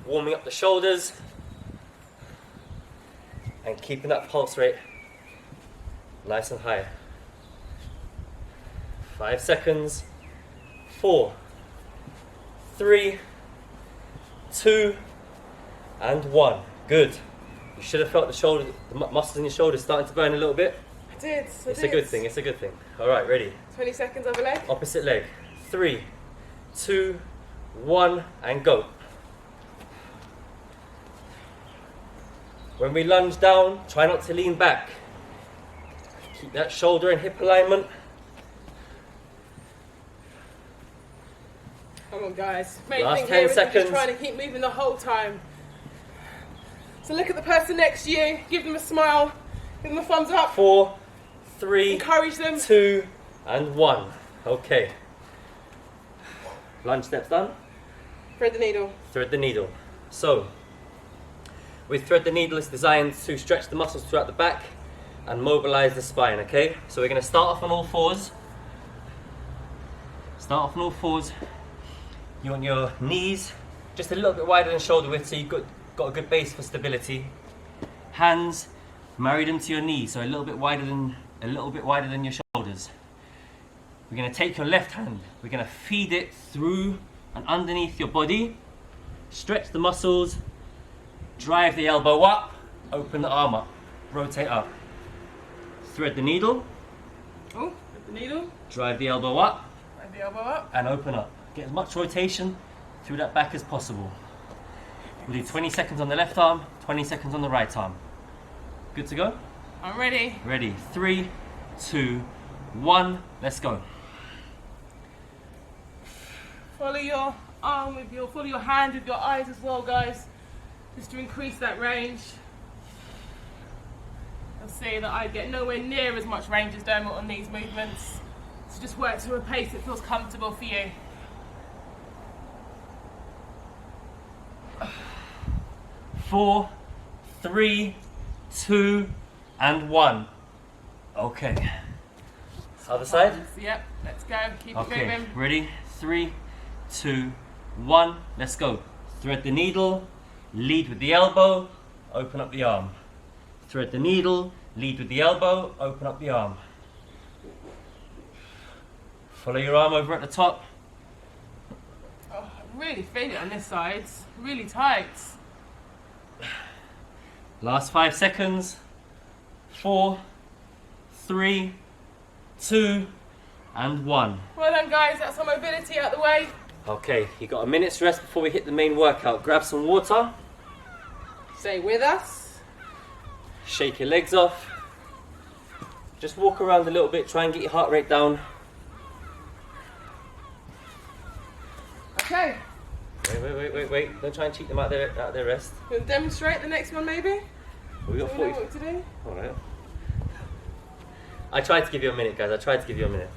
warming up the shoulders, and keeping that pulse rate nice and high. 5 seconds. 4, 3, 2, and 1. Good. You should have felt the shoulder, the muscles in your shoulders starting to burn a little bit. I did. It's a good thing. It's a good thing. All right, ready. 20 seconds of a leg. Opposite leg. 3, 2, 1, and go. When we lunge down, try not to lean back. Keep that shoulder and hip alignment. Come on, guys. Main Last thing 10 here is seconds. just trying to keep moving the whole time. So look at the person next to you. Give them a smile. Give them a thumbs up. 4, 3, Encourage them. 2, and 1. Okay. Lunge steps done. Thread the needle. Thread the needle. So, with thread the needle, it's designed to stretch the muscles throughout the back and mobilize the spine, okay? So we're going to start off on all fours. Start off on all fours. You want your knees just a little bit wider than shoulder width, so you've got a good base for stability. Hands, marry them to your knees, so a little bit wider than your shoulders. We're going to take your left hand, we're going to feed it through and underneath your body, stretch the muscles, drive the elbow up, open the arm up, rotate up. Thread the needle, Oh, thread the needle. drive the elbow up, Thread the elbow up. and open up. Get as much rotation through that back as possible. We'll do 20 seconds on the left arm, 20 seconds on the right arm. Good to go? I'm ready. Ready, 3, 2, 1, let's go. Follow your arm with follow your hand with your eyes as well, guys. Just to increase that range. You'll see that I get nowhere near as much range as Dermot on these movements. So just work to a pace that feels comfortable for you. 4, 3, 2, and 1. Okay. Other side? Yep, let's go. Keep it Okay, moving. ready? 3, 2, 1, let's go. Thread the needle, lead with the elbow, open up the arm. Thread the needle, lead with the elbow, open up the arm. Follow your arm over at the top. Oh, I really feel it on this side. It's really tight. Last 5 seconds. 4, 3, 2, and 1. Well done, guys. That's our mobility out the way. Okay, you got a minute's rest before we hit the main workout. Grab some water, Stay with us. shake your legs off. Just walk around a little bit, try and get your heart rate down. Okay. Wait. Don't try and cheat them out of their rest. We'll demonstrate the next one, maybe. We got Do we know 40. what to do? Alright. I tried to give you a minute, guys. I tried to give you a minute.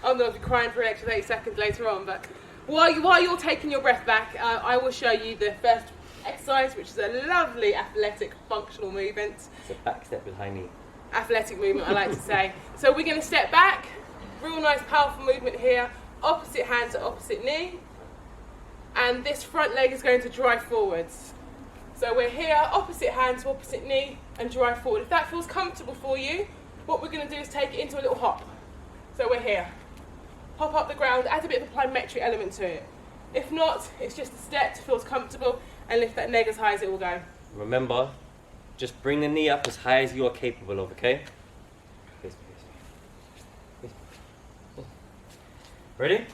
I'm going to be crying for an extra 8 seconds later on, but while you're taking your breath back, I will show you the first exercise, which is a lovely athletic functional movement. It's a back step with high knee. Athletic movement, I like to say. So we're going to step back, real nice powerful movement here, opposite hand to opposite knee, and this front leg is going to drive forwards. So we're here, opposite hand to opposite knee, and drive forward. If that feels comfortable for you, what we're going to do is take it into a little hop. So we're here. Hop up the ground, add a bit of a plyometric element to it. If not, it's just a step, feels comfortable, and lift that leg as high as it will go. Remember, just bring the knee up as high as you are capable of, okay? Ready?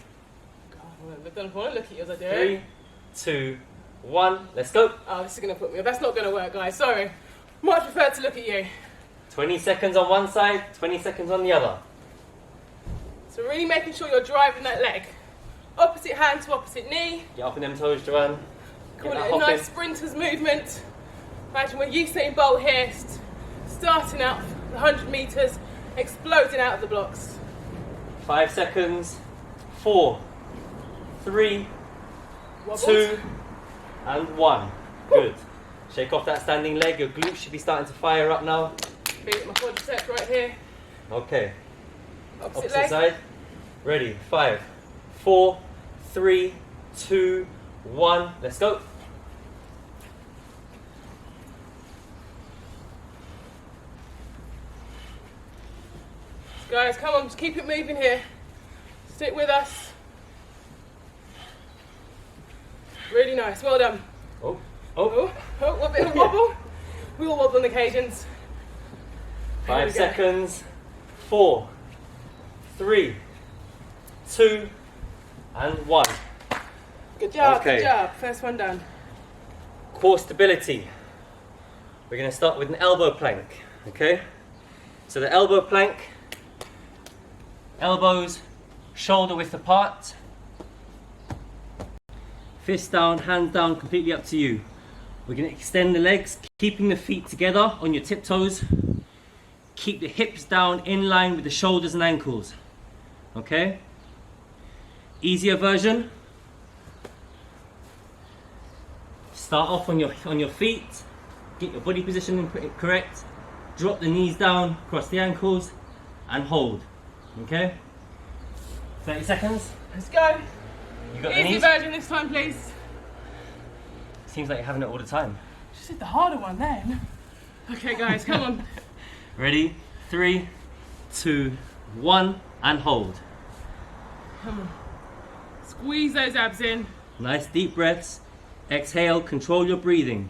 God, I don't want to look at you as I do 3, it. 2, 1, let's go. Oh, this is going to put me off. That's not going to work, guys. Sorry. Much prefer to look at you. 20 seconds on one side, 20 seconds on the other. So really making sure you're driving that leg. Opposite hand to opposite knee. Get up on them toes, Joanne. Call Get that it a hop in. nice sprinter's movement. Imagine we're Usain Bolt here, starting out 100 metres, exploding out of the blocks. 5 seconds. 4, 3, Wobbles. 2, and 1. Good. Shake off that standing leg. Your glutes should be starting to fire up now. Feel my quadriceps right here. Okay. Opposite Opposite leg. side. Ready. 5, 4, 3, 2, 1. Let's go. Guys, come on, just keep it moving here. Stick with us. Really nice, well done. Oh. A bit of a wobble. We all wobble on occasions. There 5 we go. seconds. 4, 3, 2, and 1. Good job, Okay. good job. First one done. Core stability. We're going to start with an elbow plank. Okay? So the elbow plank, elbows shoulder width apart, fist down, hands down, completely up to you. We're going to extend the legs, keeping the feet together on your tiptoes. Keep the hips down in line with the shoulders and ankles. Okay? Easier version. Start off on your feet. Get your body positioning correct. Drop the knees down, cross the ankles, and hold. Okay? 30 seconds. Let's go. You got the Easy knees? version this time, please. Seems like you're having it all the time. Just did the harder one then. Okay, guys, come on. Ready? 3, 2, 1, and hold. Come on. Squeeze those abs in. Nice deep breaths. Exhale, control your breathing.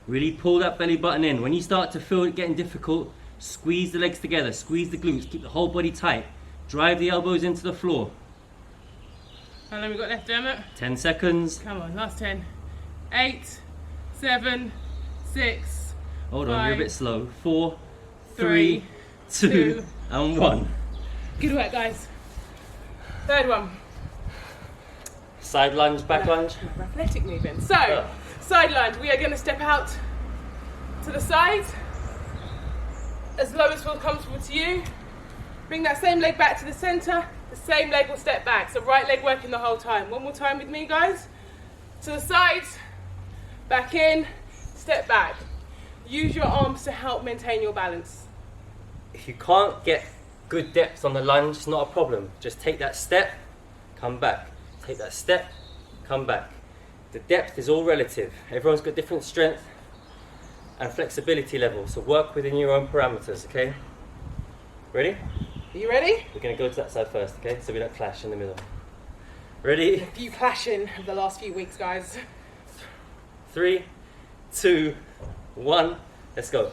Really pull that belly button in. When you start to feel it getting difficult, squeeze the legs together, squeeze the glutes, keep the whole body tight. Drive the elbows into the floor. How long we got left, Dermot? 10 seconds. Come on, last 10. 8, 7, 6, Hold on, you're a 5, bit slow. 4, 3, 3, 2, 2, and 1. Good work, guys. Third one. Side lunge, back lunge. Athletic movement. So, side lunge. We are going to step out to the side, as low as feels comfortable to you. Bring that same leg back to the centre. The same leg will step back. So right leg working the whole time. One more time with me, guys. To the sides, back in, step back. Use your arms to help maintain your balance. If you can't get good depth on the lunge, it's not a problem. Just take that step, come back. Take that step, come back. The depth is all relative. Everyone's got different strength and flexibility levels, so work within your own parameters, okay? Ready? Are you ready? We're going to go to that side first, okay? So we don't clash in the middle. Ready? A few clashing the last few weeks, guys. 3, 2, 1, let's go.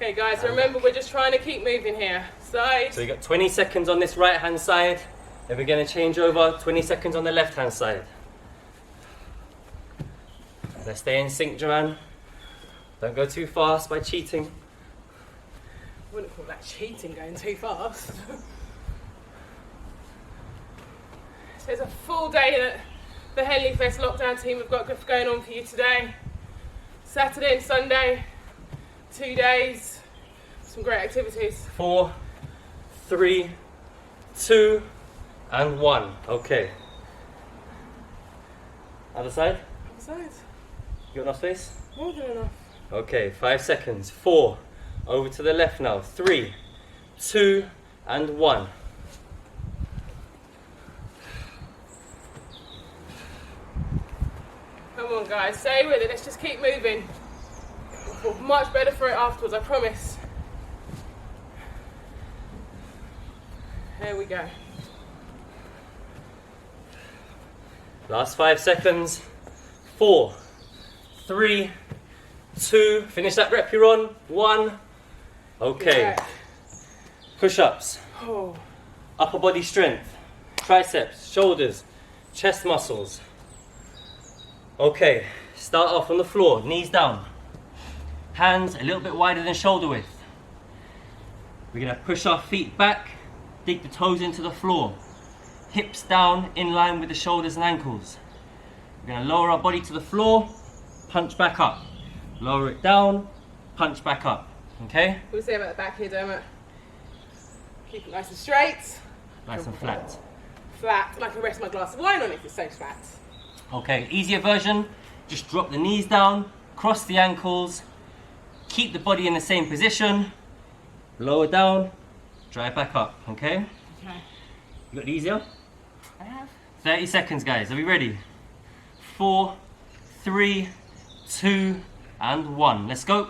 Okay guys, remember we're just trying to keep moving here. Side. So you got 20 seconds on this right hand side, then we're going to change over 20 seconds on the left hand side. Let's stay in sync, Joanne. Don't go too fast by cheating. I wouldn't call that cheating, going too fast. So it's a full day that the Henley Fest lockdown team have got going on for you today. Saturday and Sunday, 2 days, some great activities. 4, 3, 2, and 1. Okay. Other side? Besides, You got enough space? more than enough. Okay, 5 seconds. 4, over to the left now. 3, 2, and 1. Come on guys, stay with it, let's just keep moving. We'll feel much better for it afterwards, I promise. There we go. Last 5 seconds. 4, 3, 2. Finish that rep you're on. 1. Okay. Yeah. Push-ups. Oh. Upper body strength. Triceps, shoulders, chest muscles. Okay. Start off on the floor. Knees down. Hands a little bit wider than shoulder width. We're going to push our feet back. Dig the toes into the floor. Hips down in line with the shoulders and ankles. We're going to lower our body to the floor, punch back up. Lower it down, punch back up. Okay? What do you say about the back here, Dermot? Keep it nice and straight. Nice and flat. Flat, and I can rest my glass of wine on it if it's so flat. Okay, easier version, just drop the knees down, cross the ankles, keep the body in the same position, lower down, drive back up. Okay? Okay. You got it easier? I have. 30 seconds, guys. Are we ready? 4, 3, 2, and 1. Let's go.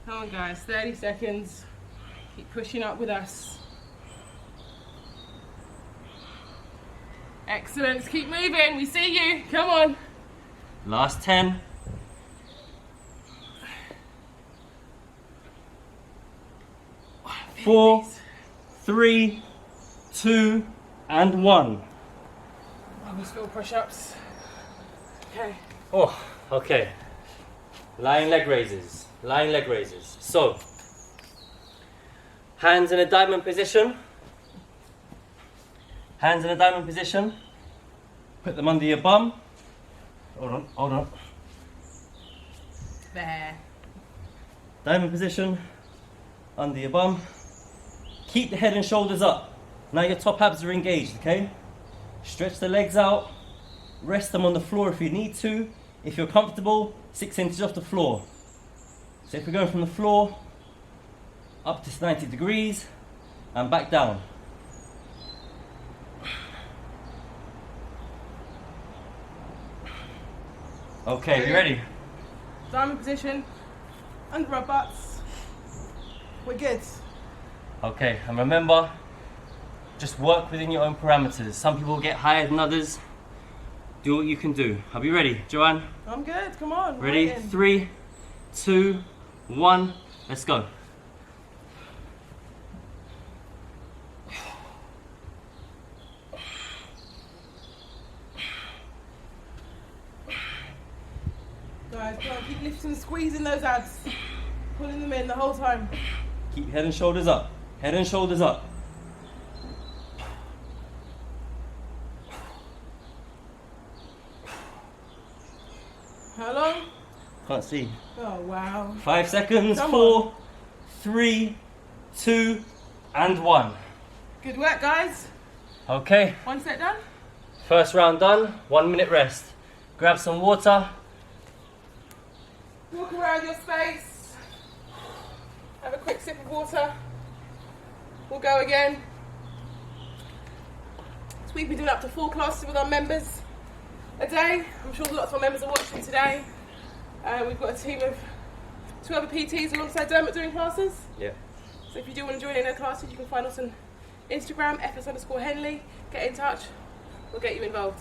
Come on guys, 30 seconds. Keep pushing up with us. Excellent, let's keep moving. We see you. Come on. Last 10. 4, 3, 2, and 1. Oh, we still push-ups. Okay. Oh, okay. Lying leg raises. Lying leg raises. So, hands in a diamond position. Hands in a diamond position. Put them under your bum. Hold on, hold on. There. Diamond position. Under your bum. Keep the head and shoulders up. Now your top abs are engaged, okay? Stretch the legs out. Rest them on the floor if you need to. If you're comfortable, 6 inches off the floor. So if we're going from the floor up to 90 degrees and back down. Okay, you ready? Diamond position. Under our butts. We're good. Okay, and remember, just work within your own parameters. Some people get higher than others. Do what you can do. Are you ready, Joanne? I'm good. Come on. Ready? right in. 3, 2, 1. Let's go. Guys, come on. Keep lifting and squeezing those abs. Pulling them in the whole time. Keep head and shoulders up. Head and shoulders up. How long? Can't see. Oh, wow. 5 seconds. Come 4, 3, 2, and 1. Good work, guys. Okay, One set done. first round done. 1 minute rest. Grab some water. Walk around your space. Have a quick sip of water. We'll go again. So we've been doing up to 4 classes with our members a day. I'm sure lots of our members are watching today. We've got a team of 2 other PTs alongside Dermot doing classes. Yeah. So if you do want to join in our classes, you can find us on Instagram, @FS_Henley. Get in touch. We'll get you involved.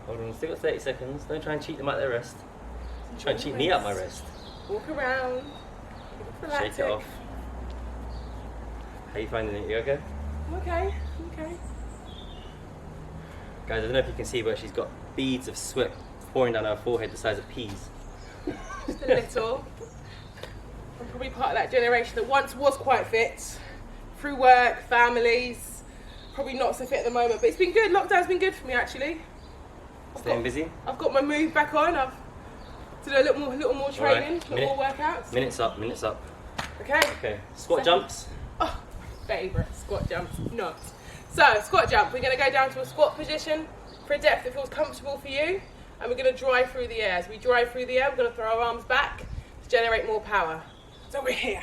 Hold on, still got 30 seconds. Don't try and cheat them out their rest. Try and cheat me out my rest. Walk around. Shake it off. How you finding it? You okay? Okay, okay. Guys, I don't know if you can see, but she's got beads of sweat pouring down her forehead the size of peas. Just a little. I'm probably part of that generation that once was quite fit. Through work, families. Probably not so fit at the moment, but it's been good. Lockdown's been good for me actually. Staying busy? I've got my move back on. I've did a little more training, a little more workouts. Minutes up, minutes up. Okay. Okay, squat jumps. Oh, favourite squat jumps, not. So, squat jump. We're going to go down to a squat position for a depth that feels comfortable for you, and we're going to drive through the air. As we drive through the air, we're going to throw our arms back to generate more power. So we're here.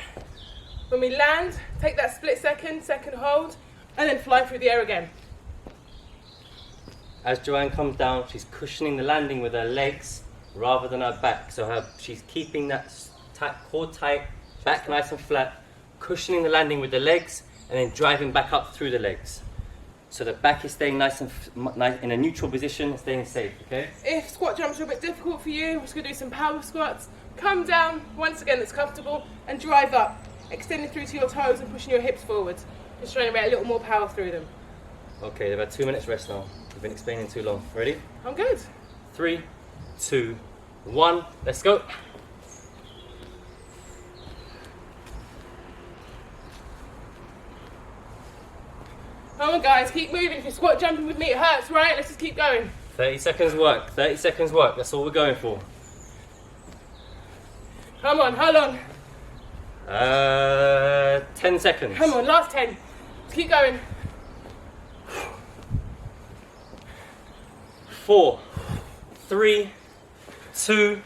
When we land, take that split second hold, and then fly through the air again. As Joanne comes down, she's cushioning the landing with her legs rather than her back. So she's keeping that core tight, back nice and flat, cushioning the landing with the legs, and then driving back up through the legs. So the back is staying nice and nice in a neutral position, staying safe, okay? If squat jumps are a bit difficult for you, we're just going to do some power squats. Come down, once again, that's comfortable, and drive up, extending through to your toes and pushing your hips forward. Just trying to get a little more power through them. Okay, they've had 2 minutes rest now. We've been explaining too long. Ready? I'm good. 3, 2, 1, let's go. Come on guys, keep moving. If you're squat jumping with me, it hurts, right? Let's just keep going. 30 seconds work, 30 seconds work. That's all we're going for. Come on, how long? 10 seconds. Come on, last 10. Let's keep going. 4, 3, 2,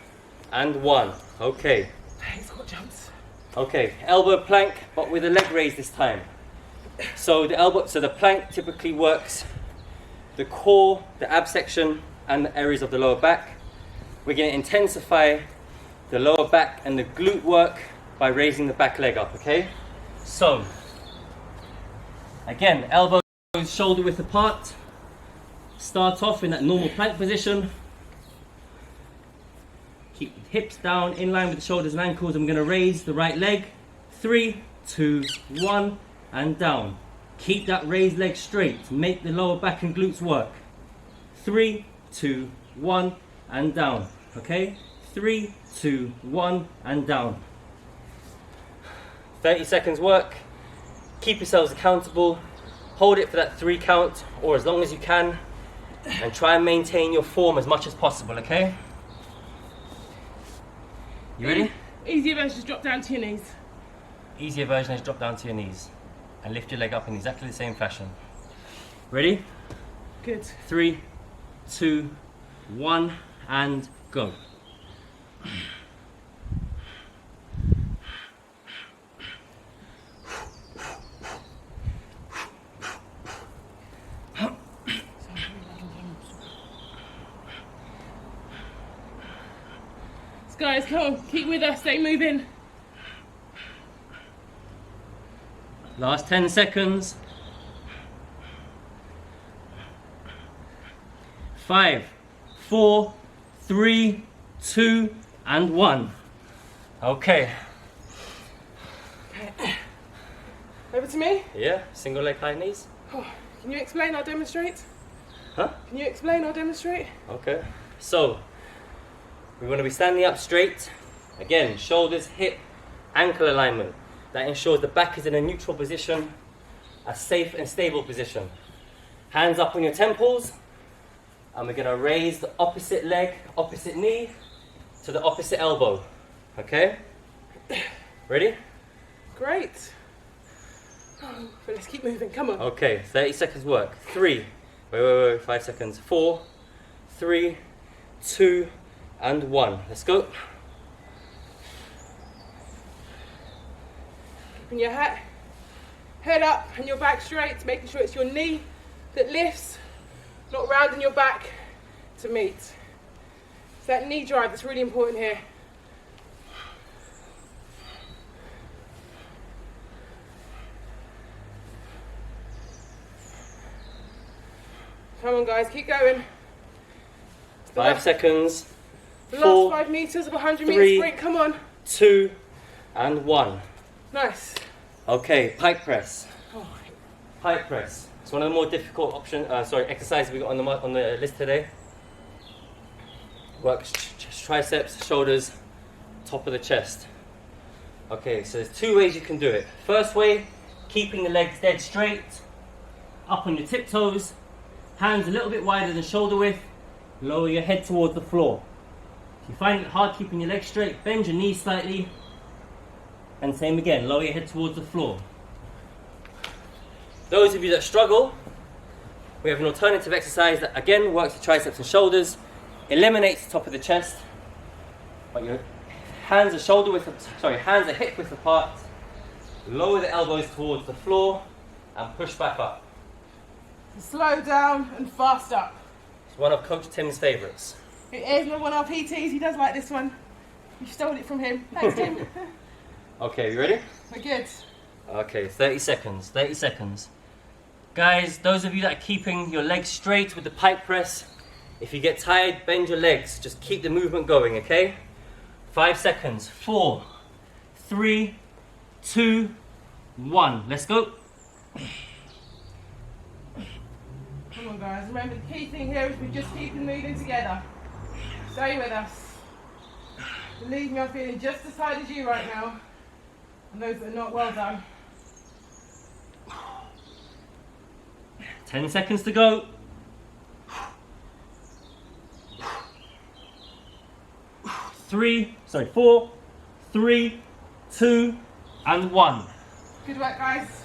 and 1. Okay. Hey, squat jumps. Okay, elbow plank, but with a leg raise this time. So the plank typically works the core, the ab section, and the areas of the lower back. We're going to intensify the lower back and the glute work by raising the back leg up, okay? So, again, elbows shoulder width apart. Start off in that normal plank position. Keep the hips down in line with the shoulders and ankles. I'm going to raise the right leg. 3, 2, 1, and down. Keep that raised leg straight. Make the lower back and glutes work. 3, 2, 1, and down. Okay? 3, 2, 1, and down. 30 seconds work. Keep yourselves accountable. Hold it for that 3 count, or as long as you can, and try and maintain your form as much as possible, okay? You ready? Easier version, just drop down to your knees. Easier version is drop down to your knees and lift your leg up in exactly the same fashion. Ready? Good. 3, 2, 1, and go. Guys, come on, keep with us, stay moving. Last 10 seconds. 5, 4, 3, 2, and 1. Okay. Over to me. Yeah, single leg high knees. Oh, can you explain? I'll demonstrate. Huh? Can you explain? I'll demonstrate. Okay. So, we're going to be standing up straight. Again, shoulders, hip, ankle alignment. That ensures the back is in a neutral position, a safe and stable position. Hands up on your temples. And we're going to raise the opposite leg, opposite knee to the opposite elbow. Okay? Ready? Great. Oh, but let's keep moving, come on. Okay, 30 seconds work. 3, wait, 5 seconds. 4, 3, 2, and 1. Let's go. Keeping your head up and your back straight, making sure it's your knee that lifts, not rounding your back to meet. It's that knee drive that's really important here. Come on guys, keep going. 5 seconds. The 4, last 5 meters of a 100 meter 3, sprint. Come on. 2, and 1. Nice. Okay, pike press. Oh, Pike press. It's one of the more difficult exercises we got on the list today. Works triceps, shoulders, top of the chest. Okay, so there's 2 ways you can do it. First way, keeping the legs dead straight, up on your tiptoes, hands a little bit wider than shoulder width, lower your head towards the floor. If you find it hard keeping your legs straight, bend your knees slightly, and same again, lower your head towards the floor. Those of you that struggle, we have an alternative exercise that again works the triceps and shoulders, eliminates the top of the chest, but your hands are hip width apart, lower the elbows towards the floor, and push back up. slow down and fast up. It's one of Coach Tim's favourites. It is one of our PTs. He does like this one. You stole it from him. Thanks, Tim. Okay, you ready? We're good. Okay, 30 seconds, 30 seconds. Guys, those of you that are keeping your legs straight with the pike press, if you get tired, bend your legs. Just keep the movement going, okay? 5 seconds. 4, 3, 2, 1. Let's go. Come on, guys. Remember, the key thing here is we just keep moving together. Stay with us. Believe me, I'm feeling just as tired as you right now. And those that are not, well done. 10 seconds to go. 4, 3, 2, and 1. Good work, guys.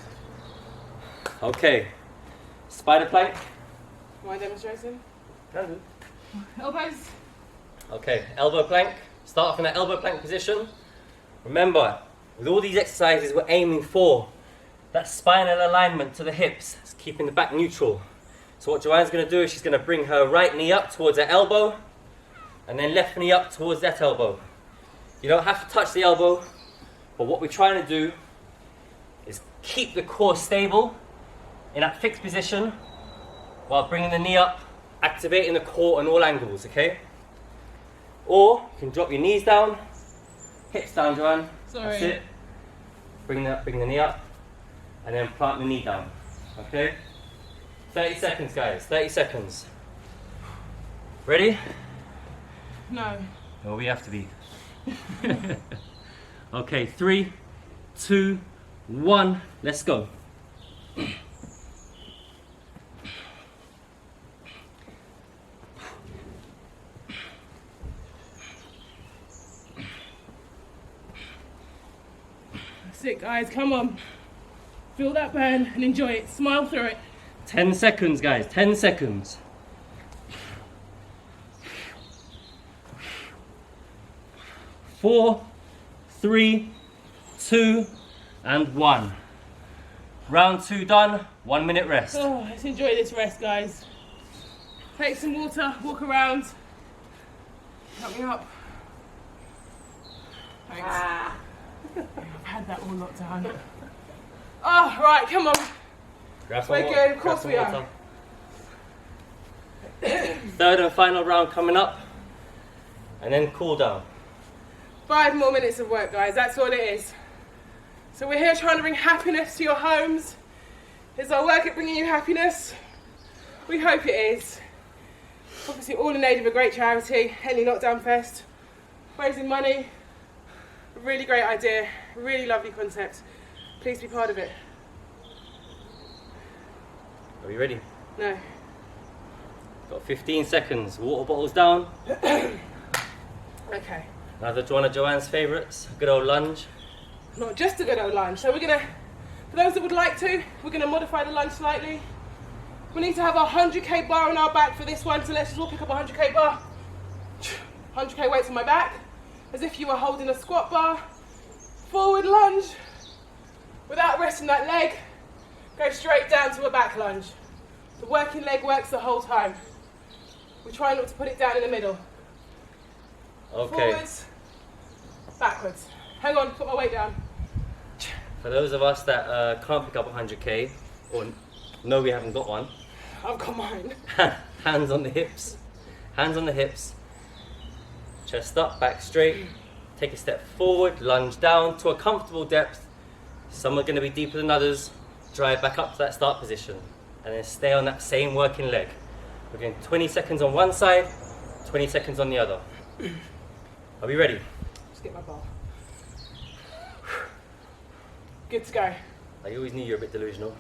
Okay, spider plank. My demonstration. Elbows. Okay, elbow plank. Start off in that elbow plank position. Remember, with all these exercises, we're aiming for that spinal alignment to the hips, it's keeping the back neutral. So what Joanne's going to do is she's going to bring her right knee up towards her elbow, and then left knee up towards that elbow. You don't have to touch the elbow, but what we're trying to do is keep the core stable in that fixed position while bringing the knee up, activating the core on all angles, okay? Or you can drop your knees down, hips down, Joanne. Sorry. That's it. Bring the knee up, and then plant the knee down, okay? 30 seconds, guys, 30 seconds. Ready? No. No, we have to be. Okay, 3, 2, 1, let's go. That's it, guys. Come on. Feel that burn and enjoy it. Smile through it. 10 seconds, guys, 10 seconds. 4, 3, 2, and 1. Round 2 done, 1 minute rest. Oh, let's enjoy this rest, guys. Take some water, walk around. Help me up. Thanks. I've had that all locked down. Oh, right, come on. Grab some We're water, good, of grab course some we water. Third and final round coming up, and then cool down. 5 more minutes of work, guys. That's all it is. So we're here trying to bring happiness to your homes. Is our work at bringing you happiness? We hope it is. Obviously, all in aid of a great charity, Henley Lockdown Fest. Raising money. A really great idea. A really lovely concept. Please be part of it. Are you ready? No. Got 15 seconds. Water bottles down. Okay. Another one of Joanne's favourites. Good old lunge. Not just a good old lunge. So we're gonna, for those that would like to, we're gonna modify the lunge slightly. We need to have a 100k bar on our back for this one, so let's just all pick up a 100k bar. 100k weights on my back, as if you were holding a squat bar. Forward lunge, without resting that leg, go straight down to a back lunge. The working leg works the whole time. We try not to put it down in the middle. Okay. Forwards, backwards. Hang on, put my weight down. For those of us that can't pick up 100k, or know we haven't got one, I've got mine. hands on the hips, Hands on the hips, chest up, back straight. Take a step forward, lunge down to a comfortable depth. Some are going to be deeper than others. Drive back up to that start position and then stay on that same working leg. We're doing 20 seconds on one side, 20 seconds on the other. Are we ready? Just get my bar. Good to go. I always knew you were a bit delusional.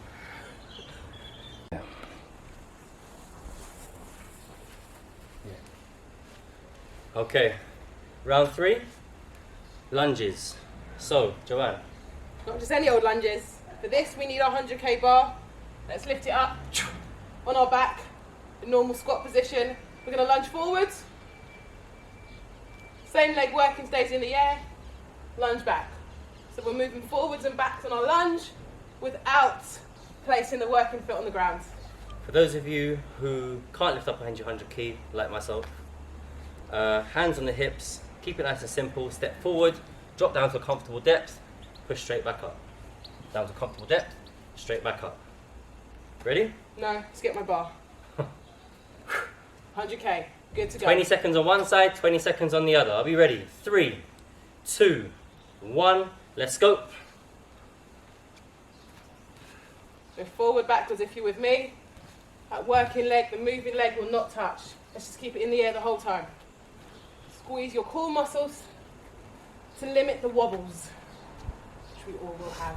Okay, round 3, lunges. So, Joanne, Not just any old lunges. For this, we need our 100k bar. Let's lift it up on our back, the normal squat position. We're going to lunge forwards. Same leg working stays in the air. Lunge back. So we're moving forwards and backs on our lunge without placing the working foot on the ground. for those of you who can't lift up a 100 key, like myself, hands on the hips, keep it nice and simple, step forward, drop down to a comfortable depth, push straight back up. Down to comfortable depth, straight back up. Ready? No, let's get my bar. 100k, good to go. 20 seconds on one side, 20 seconds on the other. Are we ready? 3, 2, 1, let's go. So forward, backwards if you're with me. That working leg, the moving leg will not touch. Let's just keep it in the air the whole time. Squeeze your core muscles to limit the wobbles, which we all will have.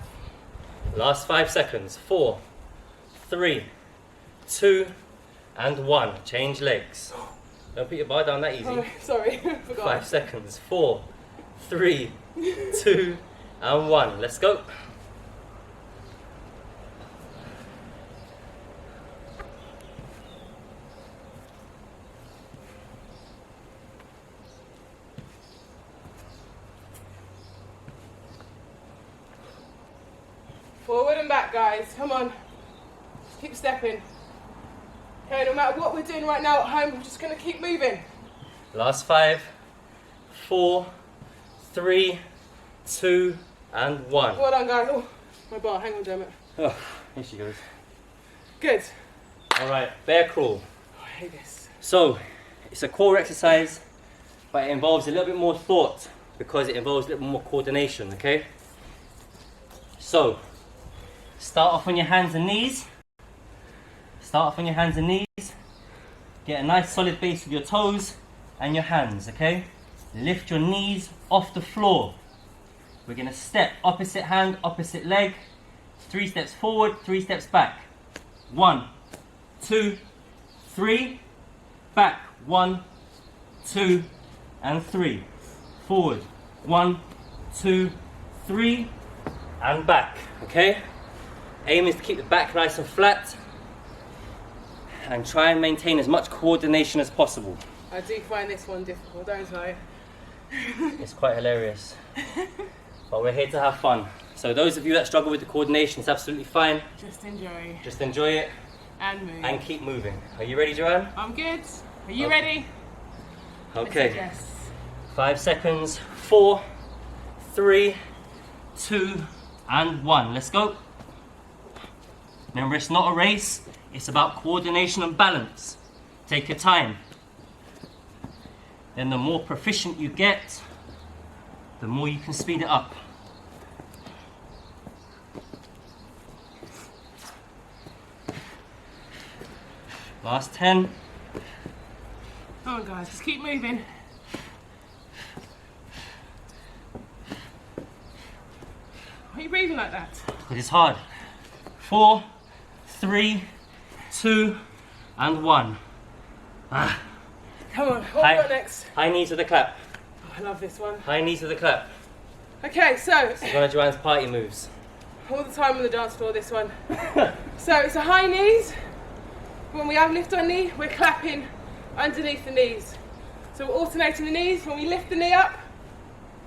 Last 5 seconds. 4, 3, 2, and 1. Change legs. Don't put your bar down that easy. Oh, sorry, forgot. 5 seconds. 4, 3, 2, and 1. Let's go. Forward and back, guys. Come on. Just keep stepping. Okay, no matter what we're doing right now at home, we're just going to keep moving. Last 5, 4, 3, 2, and 1. Well done, guys. Oh, my bar. Hang on, damn it. Oh, here she goes. Good. All right, bear crawl. Oh, I hate this. So, it's a core exercise, but it involves a little bit more thought because it involves a little more coordination, okay? So, start off on your hands and knees. Start off on your hands and knees. Get a nice solid base with your toes and your hands, okay? Lift your knees off the floor. We're gonna step opposite hand, opposite leg. 3 steps forward, 3 steps back. 1, 2, 3. Back. 1, 2, and 3. Forward. 1, 2, 3, and back. Okay? Aim is to keep the back nice and flat and try and maintain as much coordination as possible. I do find this one difficult, don't I? It's quite hilarious. But we're here to have fun. So those of you that struggle with the coordination, it's absolutely fine. Just enjoy Just enjoy it and move. and keep moving. Are you ready, Joanne? I'm good. Are you Okay. ready? Okay. Yes. 5 seconds. 4, 3, 2, and 1. Let's go. Remember, it's not a race. It's about coordination and balance. Take your time. Then the more proficient you get, the more you can speed it up. Last 10. Come on, guys. Just keep moving. Why are you breathing like that? It is hard. 4, 3, 2, and 1. Ah. Come on. What Hi. we got next? High knees with a clap. Oh, I love this one. High knees with a clap. Okay, so It's one of Joanne's party moves. all the time on the dance floor, this one. So it's a high knees. When we have lift our knee, we're clapping underneath the knees. So we're alternating the knees. When we lift the knee up,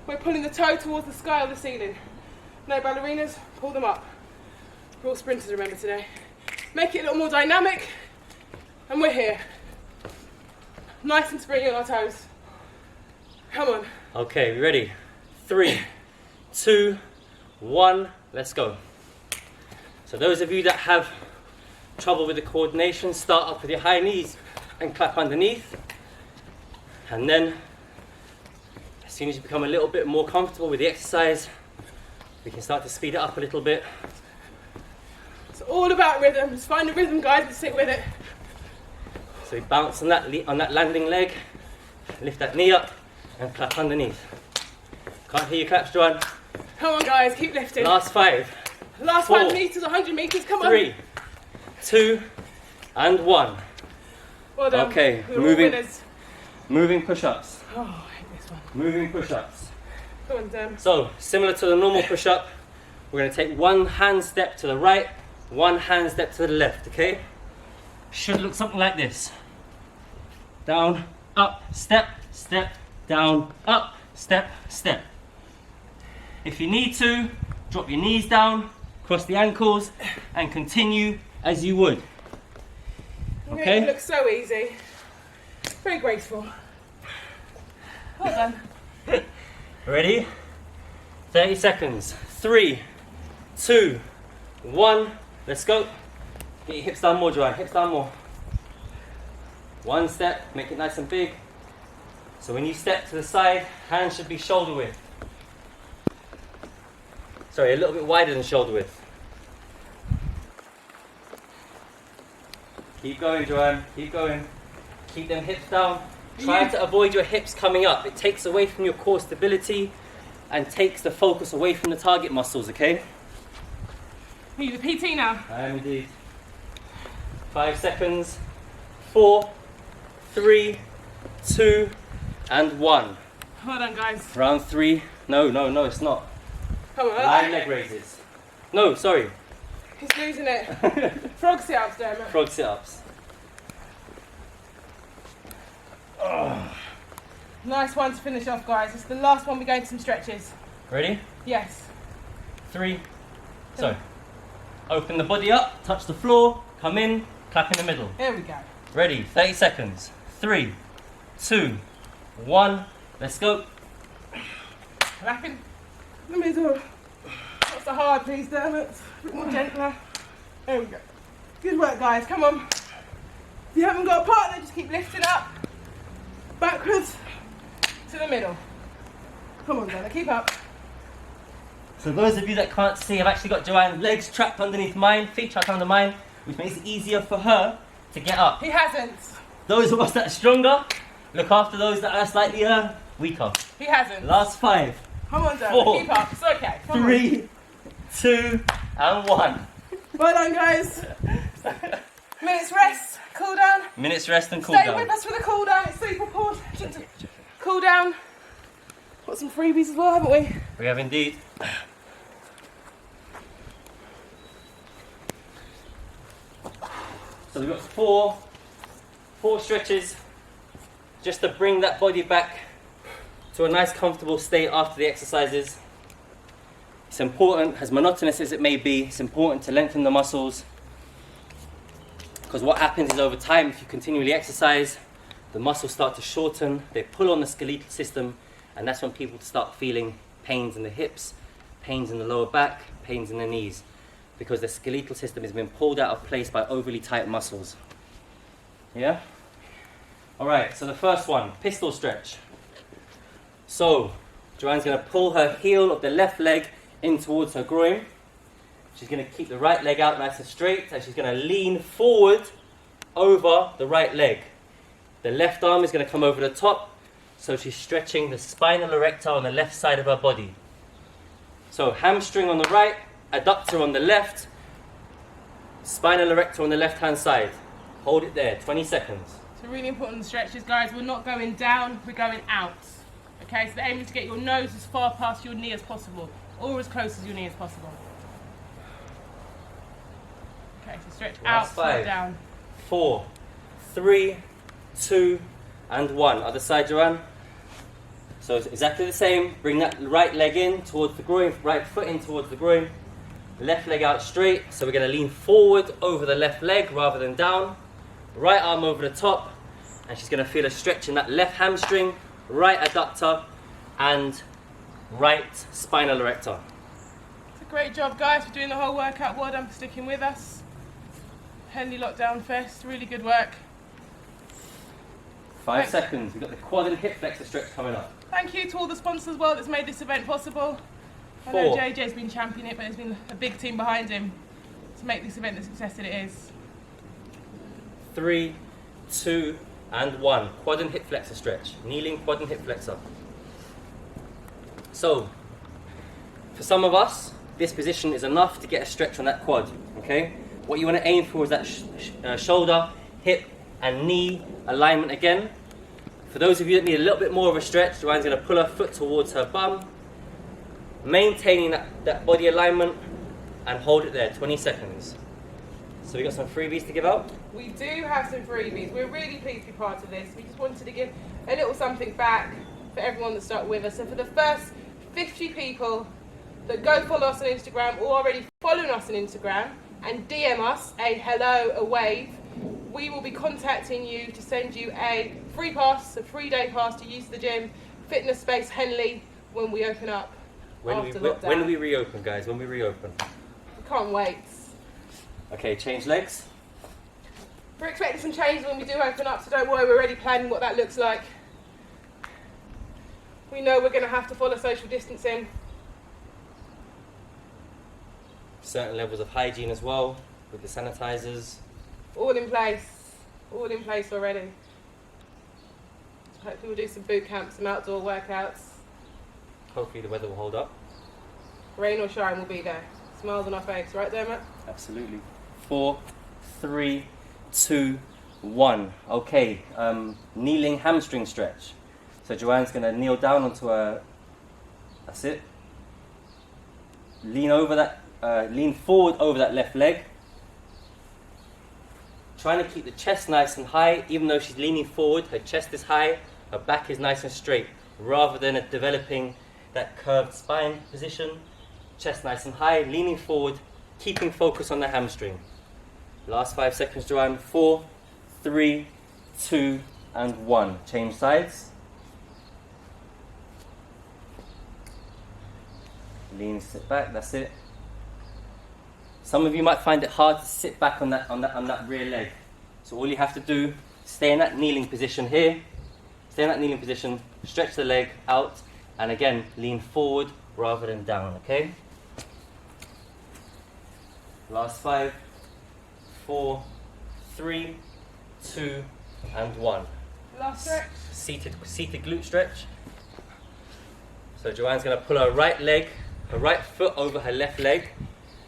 we're pulling the toe towards the sky or the ceiling. No ballerinas, pull them up. We're all sprinters, remember, today. Make it a little more dynamic, and we're here. Nice and springy on our toes. Come on. Okay, we ready? 3, 2, 1, let's go. So those of you that have trouble with the coordination, start up with your high knees and clap underneath. And then, as soon as you become a little bit more comfortable with the exercise, we can start to speed it up a little bit. It's all about rhythm. Just find the rhythm, guys, and stick with it. So you bounce on that landing leg, lift that knee up, and clap underneath. Can't hear your claps, Joanne. Come on, guys, keep lifting. Last 5. Last 4, 5 meters, 100 meters, come on. 3, 2, and 1. Well done. Okay, We're all moving. winners. Moving push-ups. Oh, I hate this one. Moving push-ups. Go on, Dan. So, similar to the normal push-up, we're going to take one hand step to the right, one hand step to the left, okay? Should look something like this. Down, up, step, step, down, up, step, step. If you need to, drop your knees down, cross the ankles, and continue as you would. Okay? It looks so easy. Very graceful. Well done. Ready? 30 seconds. 3, 2, 1. Let's go. Get your hips down more, Joanne. Hips down more. One step. Make it nice and big. So when you step to the side, hands should be shoulder width. Sorry, a little bit wider than shoulder width. Keep going, Joanne. Keep going. Keep them hips down. Try to avoid your hips coming up. It takes away from your core stability and takes the focus away from the target muscles, okay? Are you the PT now? I am indeed. 5 seconds. 4, 3, 2, and 1. Well done, guys. Round 3. No, it's not. Come on. Line leg raises. No, sorry. He's losing it. Frog sit-ups, Dermot. Frog sit-ups. Nice one to finish off, guys. It's the last one. We're going to some stretches. Ready? Yes. 3. So, open the body up, touch the floor, come in, clap in the middle. Here we go. Ready? 30 seconds. 3, 2, 1. Let's go. Clapping in the middle. Not so hard, please, Dermot. A bit more gentler. There we go. Good work, guys. Come on. If you haven't got a partner, just keep lifting up. Backwards to the middle. Come on, Dermot. Keep up. So those of you that can't see, I've actually got Joanne's legs trapped underneath mine, feet trapped under mine, which makes it easier for her to get up. He hasn't. Those of us that are stronger, look after those that are slightly weaker. He hasn't. Last 5, Come on, Dermot. 4, Keep up. It's okay. Come on. 3, 2, and 1. Well done, guys. Minutes rest. Cool down. Minutes rest and cool Stay down. with us for the cool down. It's super important to cool down. Got some freebies as well, haven't we? We have indeed. So we've got four stretches just to bring that body back to a nice comfortable state after the exercises. It's important, as monotonous as it may be, it's important to lengthen the muscles, because what happens is over time, if you continually exercise, the muscles start to shorten, they pull on the skeletal system, and that's when people start feeling pains in the hips, pains in the lower back, pains in the knees, because the skeletal system has been pulled out of place by overly tight muscles. Yeah? Alright, so the first one, pistol stretch. So, Joanne's going to pull her heel of the left leg in towards her groin. She's going to keep the right leg out nice and straight, and she's going to lean forward over the right leg. The left arm is going to come over the top, so she's stretching the spinal erector on the left side of her body. So hamstring on the right, adductor on the left, spinal erector on the left hand side. Hold it there, 20 seconds. So really important stretches, guys. We're not going down, we're going out. Okay, so the aim is to get your nose as far past your knee as possible, or as close as your knee as possible. Okay, so stretch Last out, 5, not down. 4, 3, 2, and 1. Other side, Joanne. So it's exactly the same. Bring that right leg in towards the groin, right foot in towards the groin. Left leg out straight. So we're going to lean forward over the left leg rather than down. Right arm over the top. And she's going to feel a stretch in that left hamstring, right adductor, and right spinal erector. It's a great job, guys, for doing the whole workout. Well done for sticking with us. Henley Lockdown Fest, really good work. 5 seconds. We've got the quad and hip flexor stretch coming up. Thank you to all the sponsors as well that's made this event possible. I know 4, JJ's been championing it, but there's been a big team behind him to make this event the success that it is. 3, 2, and 1. Quad and hip flexor stretch. Kneeling quad and hip flexor. So, for some of us, this position is enough to get a stretch on that quad, okay? What you want to aim for is that shoulder, hip, and knee alignment again. For those of you that need a little bit more of a stretch, Joanne's going to pull her foot towards her bum, maintaining that body alignment, and hold it there, 20 seconds. So we got some freebies to give out. We do have some freebies. We're really pleased to be part of this. We just wanted to give a little something back for everyone that started with us. So for the first 50 people that go follow us on Instagram or already following us on Instagram and DM us a hello, a wave, we will be contacting you to send you a free pass, a 3-day pass to use the gym, Fitness Space Henley, when we open up after lockdown. When we reopen, guys, when we reopen. We can't wait. Okay, change legs. We're expecting some change when we do open up, so don't worry, we're already planning what that looks like. We know we're going to have to follow social distancing. Certain levels of hygiene as well, with the sanitizers. All in place already. Hopefully we'll do some boot camps, some outdoor workouts. Hopefully the weather will hold up. Rain or shine, we'll be there. Smiles on our face, right Dermot? Absolutely. 4, 3, 2, 1. Okay, kneeling hamstring stretch. So Joanne's going to kneel down onto her, that's it. Lean forward over that left leg. Trying to keep the chest nice and high, even though she's leaning forward, her chest is high, her back is nice and straight, rather than developing that curved spine position. Chest nice and high, leaning forward, keeping focus on the hamstring. Last 5 seconds, Joanne. 4, 3, 2, and 1. Change sides. Lean, sit back, that's it. Some of you might find it hard to sit back on that rear leg. So all you have to do, stay in that kneeling position here. Stay in that kneeling position, stretch the leg out, and again, lean forward rather than down, okay? Last 5, 4, 3, 2, and 1. Last stretch. Seated glute stretch. So Joanne's going to pull her right leg, her right foot over her left leg.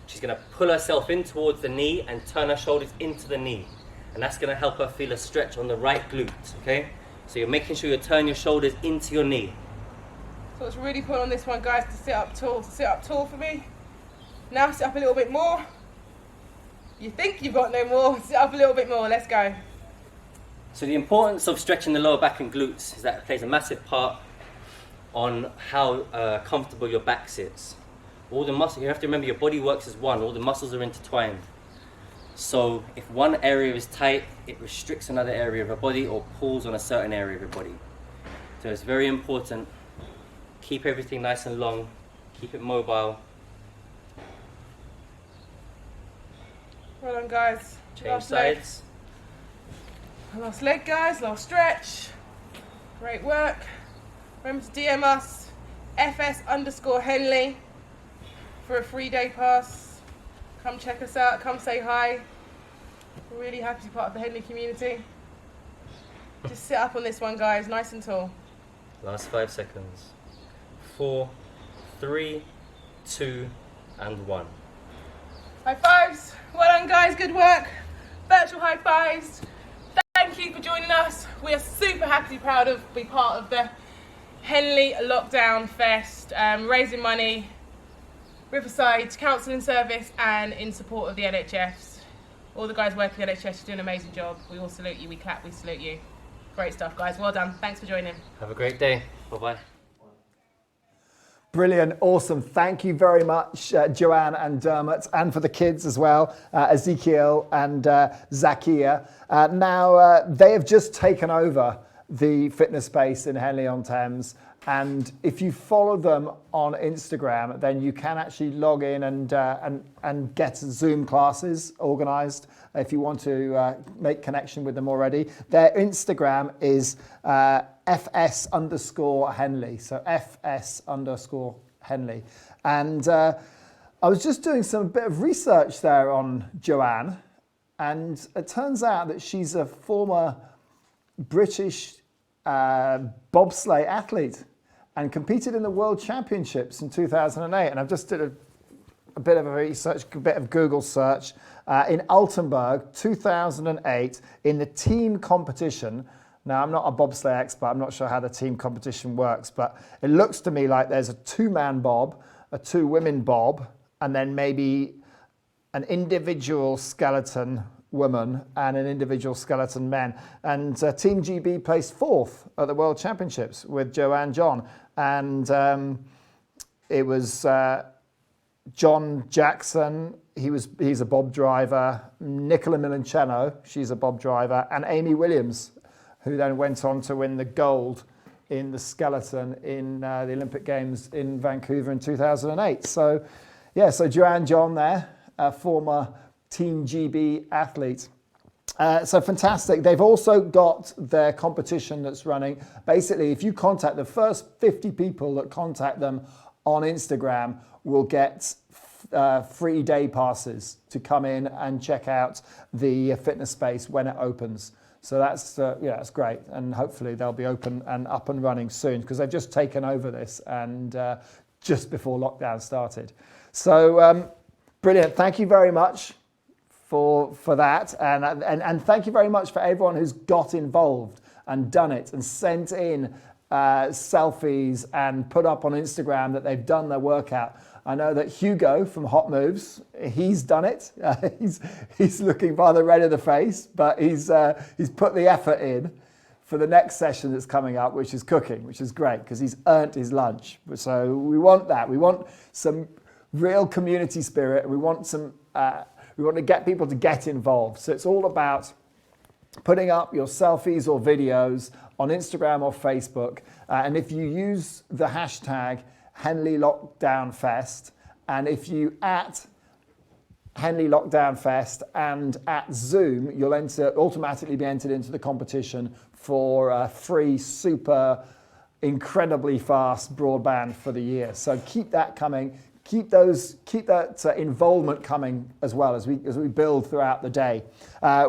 She's going to pull herself in towards the knee and turn her shoulders into the knee. And that's going to help her feel a stretch on the right glute, okay? So you're making sure you turn your shoulders into your knee. So it's really put on this one, guys, to sit up tall. So sit up tall for me. Now sit up a little bit more. You think you've got no more, sit up a little bit more, let's go. So the importance of stretching the lower back and glutes is that it plays a massive part on how comfortable your back sits. All the muscles, you have to remember your body works as one, all the muscles are intertwined. So if one area is tight, it restricts another area of your body or pulls on a certain area of your body. So it's very important, keep everything nice and long, keep it mobile. Well done, guys. Change Last sides. leg. Last leg, guys, last stretch. Great work. Remember to DM us, FS_Henley, for a 3-day pass. Come check us out, come say hi. We're really happy to be part of the Henley community. Just sit up on this one, guys, nice and tall. Last 5 seconds. 4, 3, 2, and 1. High fives. Well done, guys, good work. Virtual high fives. Thank you for joining us. We are super happy, proud of be part of the Henley Lockdown Fest, raising money, Riverside Counselling Service, and in support of the NHS. All the guys working at NHS are doing an amazing job. We all salute you, we clap, we salute you. Great stuff, guys. Well done. Thanks for joining. Have a great day. Bye-bye. Brilliant, awesome. Thank you very much, Joanne and Dermot, and for the kids as well, Ezekiel and Zakia. Now, they have just taken over the fitness space in Henley-on-Thames. And if you follow them on Instagram, then you can actually log in and get Zoom classes organised if you want to make connection with them already. Their Instagram is FS_Henley. So FS_Henley. And I was just doing some bit of research there on Joanne, and it turns out that she's a former British bobsleigh athlete and competed in the World Championships in 2008. And I've just did a bit of a research, a bit of Google search. In Altenburg, 2008, in the team competition. Now, I'm not a bobsleigh expert. I'm not sure how the team competition works, but it looks to me like there's a two-man bob, a two-women bob, and then maybe an individual skeleton woman and an individual skeleton men. And Team GB placed 4th at the World Championships with Joanne John. And it was John Jackson, he's a bob driver, Nicola Milancheno, she's a bob driver, and Amy Williams, who then went on to win the gold in the skeleton in the Olympic Games in Vancouver in 2008. So, yeah, so Joanne John there, a former Team GB athlete. So fantastic. They've also got their competition that's running. Basically, if you contact the first 50 people that contact them on Instagram will get free day passes to come in and check out the fitness space when it opens. So that's that's great, and hopefully they'll be open and up and running soon, because they've just taken over this and just before lockdown started. So brilliant. Thank you very much for that, and thank you very much for everyone who's got involved and done it and sent in selfies and put up on Instagram that they've done their workout. I know that Hugo from Hot Moves, he's done it. He's looking rather red in the face, but he's put the effort in for the next session that's coming up, which is cooking, which is great because he's earned his lunch. So we want that. We want some real community spirit. We want some. We want to get people to get involved. So it's all about putting up your selfies or videos on Instagram or Facebook. And if you use the hashtag Henley Lockdown Fest, and if you at Henley Lockdown Fest and at Zoom, you'll automatically be entered into the competition for a free, super, incredibly fast broadband for the year. So keep that coming. Keep that involvement coming as well as we build throughout the day.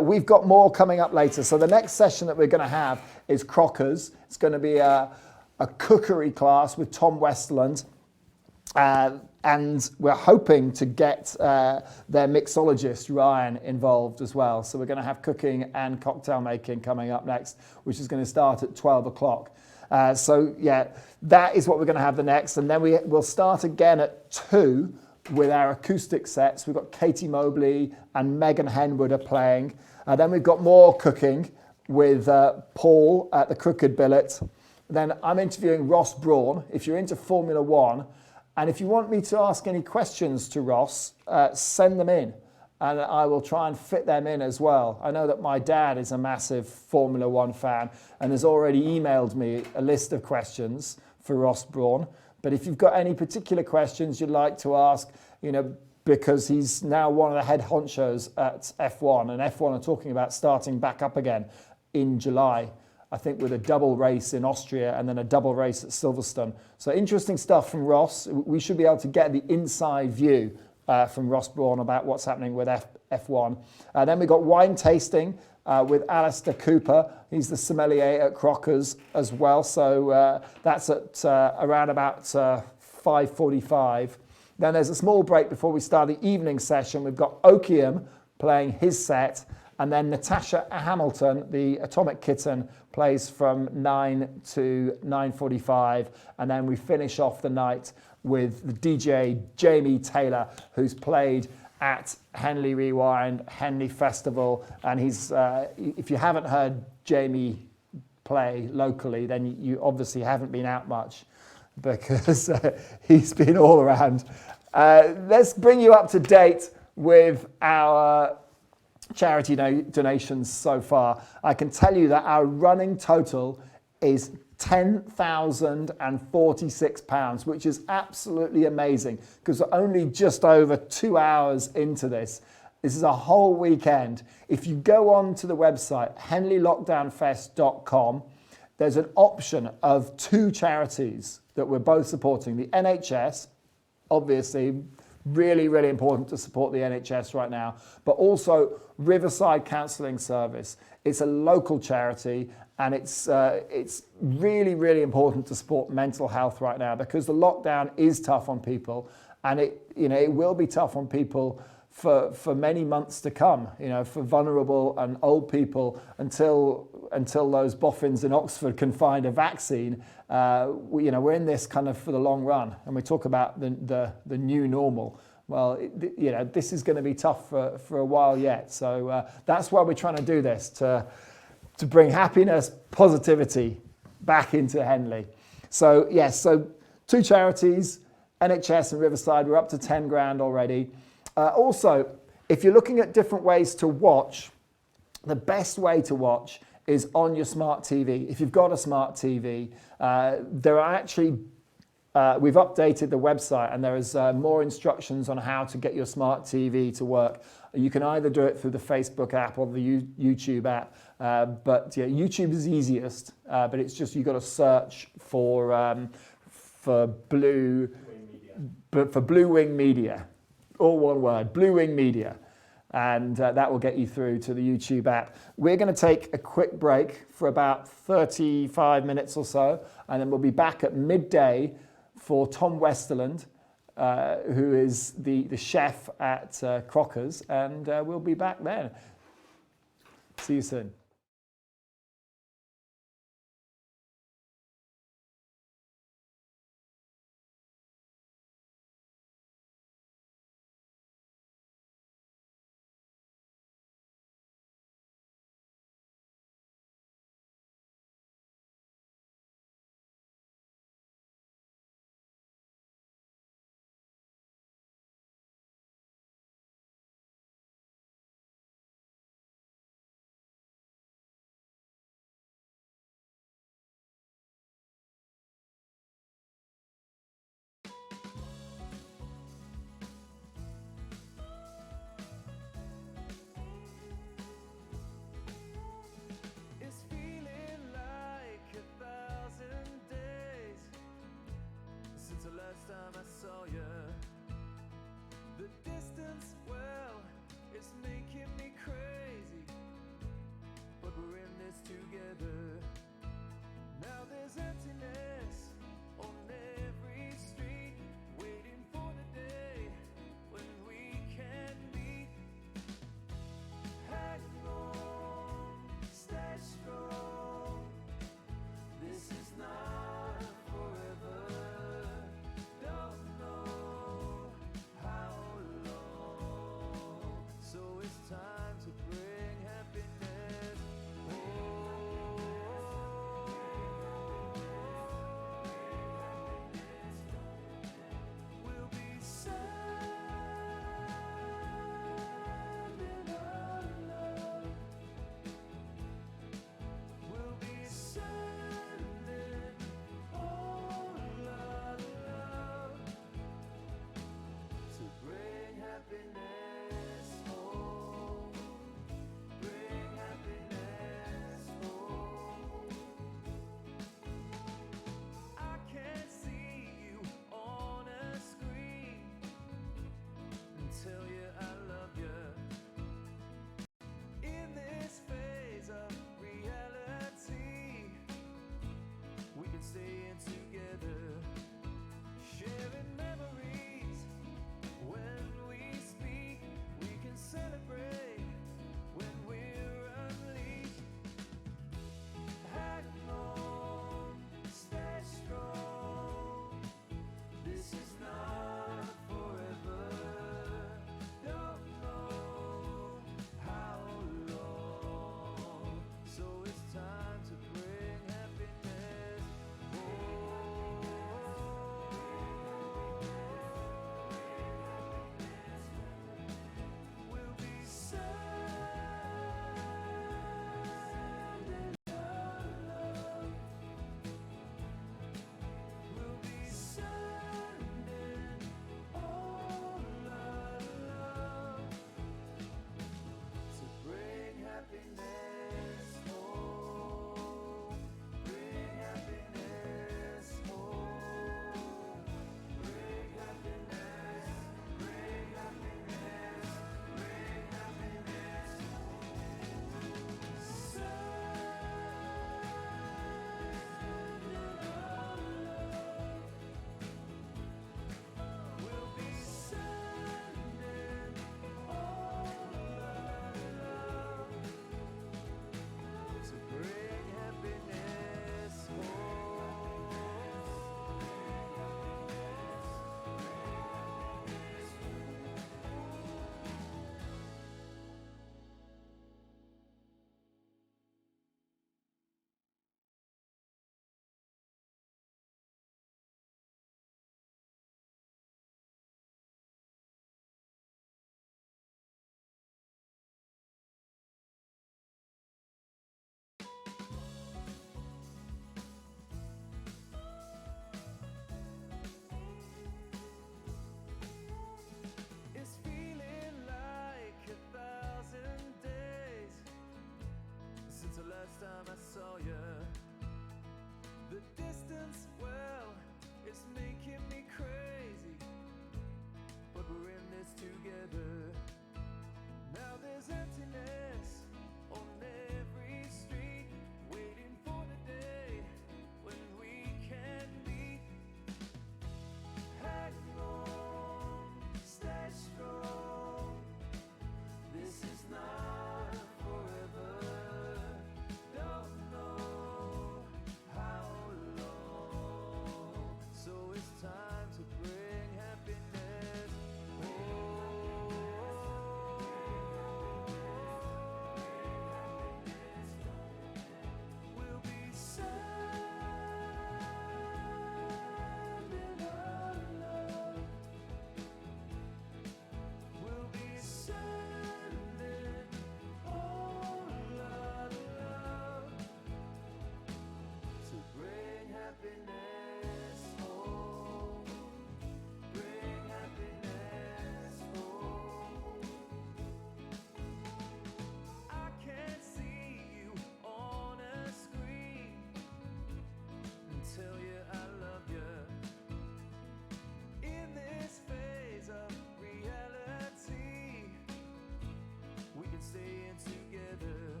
We've got more coming up later. So the next session that we're going to have is Crockers. It's going to be a cookery class with Tom Westerland. And we're hoping to get their mixologist, Ryan, involved as well. So we're going to have cooking and cocktail making coming up next, which is going to start at 12 o'clock. So yeah, that is what we're going to have the next. And then we'll start again at 2 with our acoustic sets. We've got Katie Mobley and Megan Henwood are playing. Then we've got more cooking with Paul at the Crooked Billet. Then I'm interviewing Ross Brawn, if you're into Formula One. And if you want me to ask any questions to Ross, send them in. And I will try and fit them in as well. I know that my dad is a massive Formula One fan and has already emailed me a list of questions for Ross Brawn. But if you've got any particular questions you'd like to ask, because he's now one of the head honchos at F1, and F1 are talking about starting back up again in July, I think with a double race in Austria and then a double race at Silverstone. So interesting stuff from Ross. We should be able to get the inside view from Ross Brawn about what's happening with F1. Then we've got wine tasting with Alistair Cooper. He's the sommelier at Crockers as well. So that's at around about 5:45. Then there's a small break before we start the evening session. We've got Okium playing his set. And then Natasha Hamilton, the Atomic Kitten, plays from 9 to 9:45. And then we finish off the night with the DJ Jamie Taylor, who's played at Henley Rewind, Henley Festival. And he's, if you haven't heard Jamie play locally, then you obviously haven't been out much, because he's been all around. Let's bring you up to date with our charity donations so far. I can tell you that our running total is £10,046, which is absolutely amazing because we're only just over 2 hours into this. This is a whole weekend. If you go on to the website, henleylockdownfest.com, there's an option of 2 charities that we're both supporting. The NHS, obviously, really, really important to support the NHS right now, but also Riverside Counselling Service. It's a local charity, and it's really, really important to support mental health right now because the lockdown is tough on people, and it will be tough on people for many months to come, for vulnerable and old people until those boffins in Oxford can find a vaccine. We're in this kind of for the long run, and we talk about the new normal. Well, this is going to be tough for a while yet. So that's why we're trying to do this, to bring happiness, positivity back into Henley. So yes, so 2 charities, NHS and Riverside, we're up to 10 grand already. Also, if you're looking at different ways to watch, the best way to watch is on your smart TV. If you've got a smart TV, there are actually, we've updated the website and there is more instructions on how to get your smart TV to work. You can either do it through the Facebook app or the YouTube app, but yeah, YouTube is easiest, but it's just you've got to search for Blue Wing Media. All one word, Blue Wing Media, and that will get you through to the YouTube app. We're going to take a quick break for about 35 minutes or so, and then we'll be back at midday for Tom Westerland, who is the chef at Crockers, and we'll be back then. See you soon.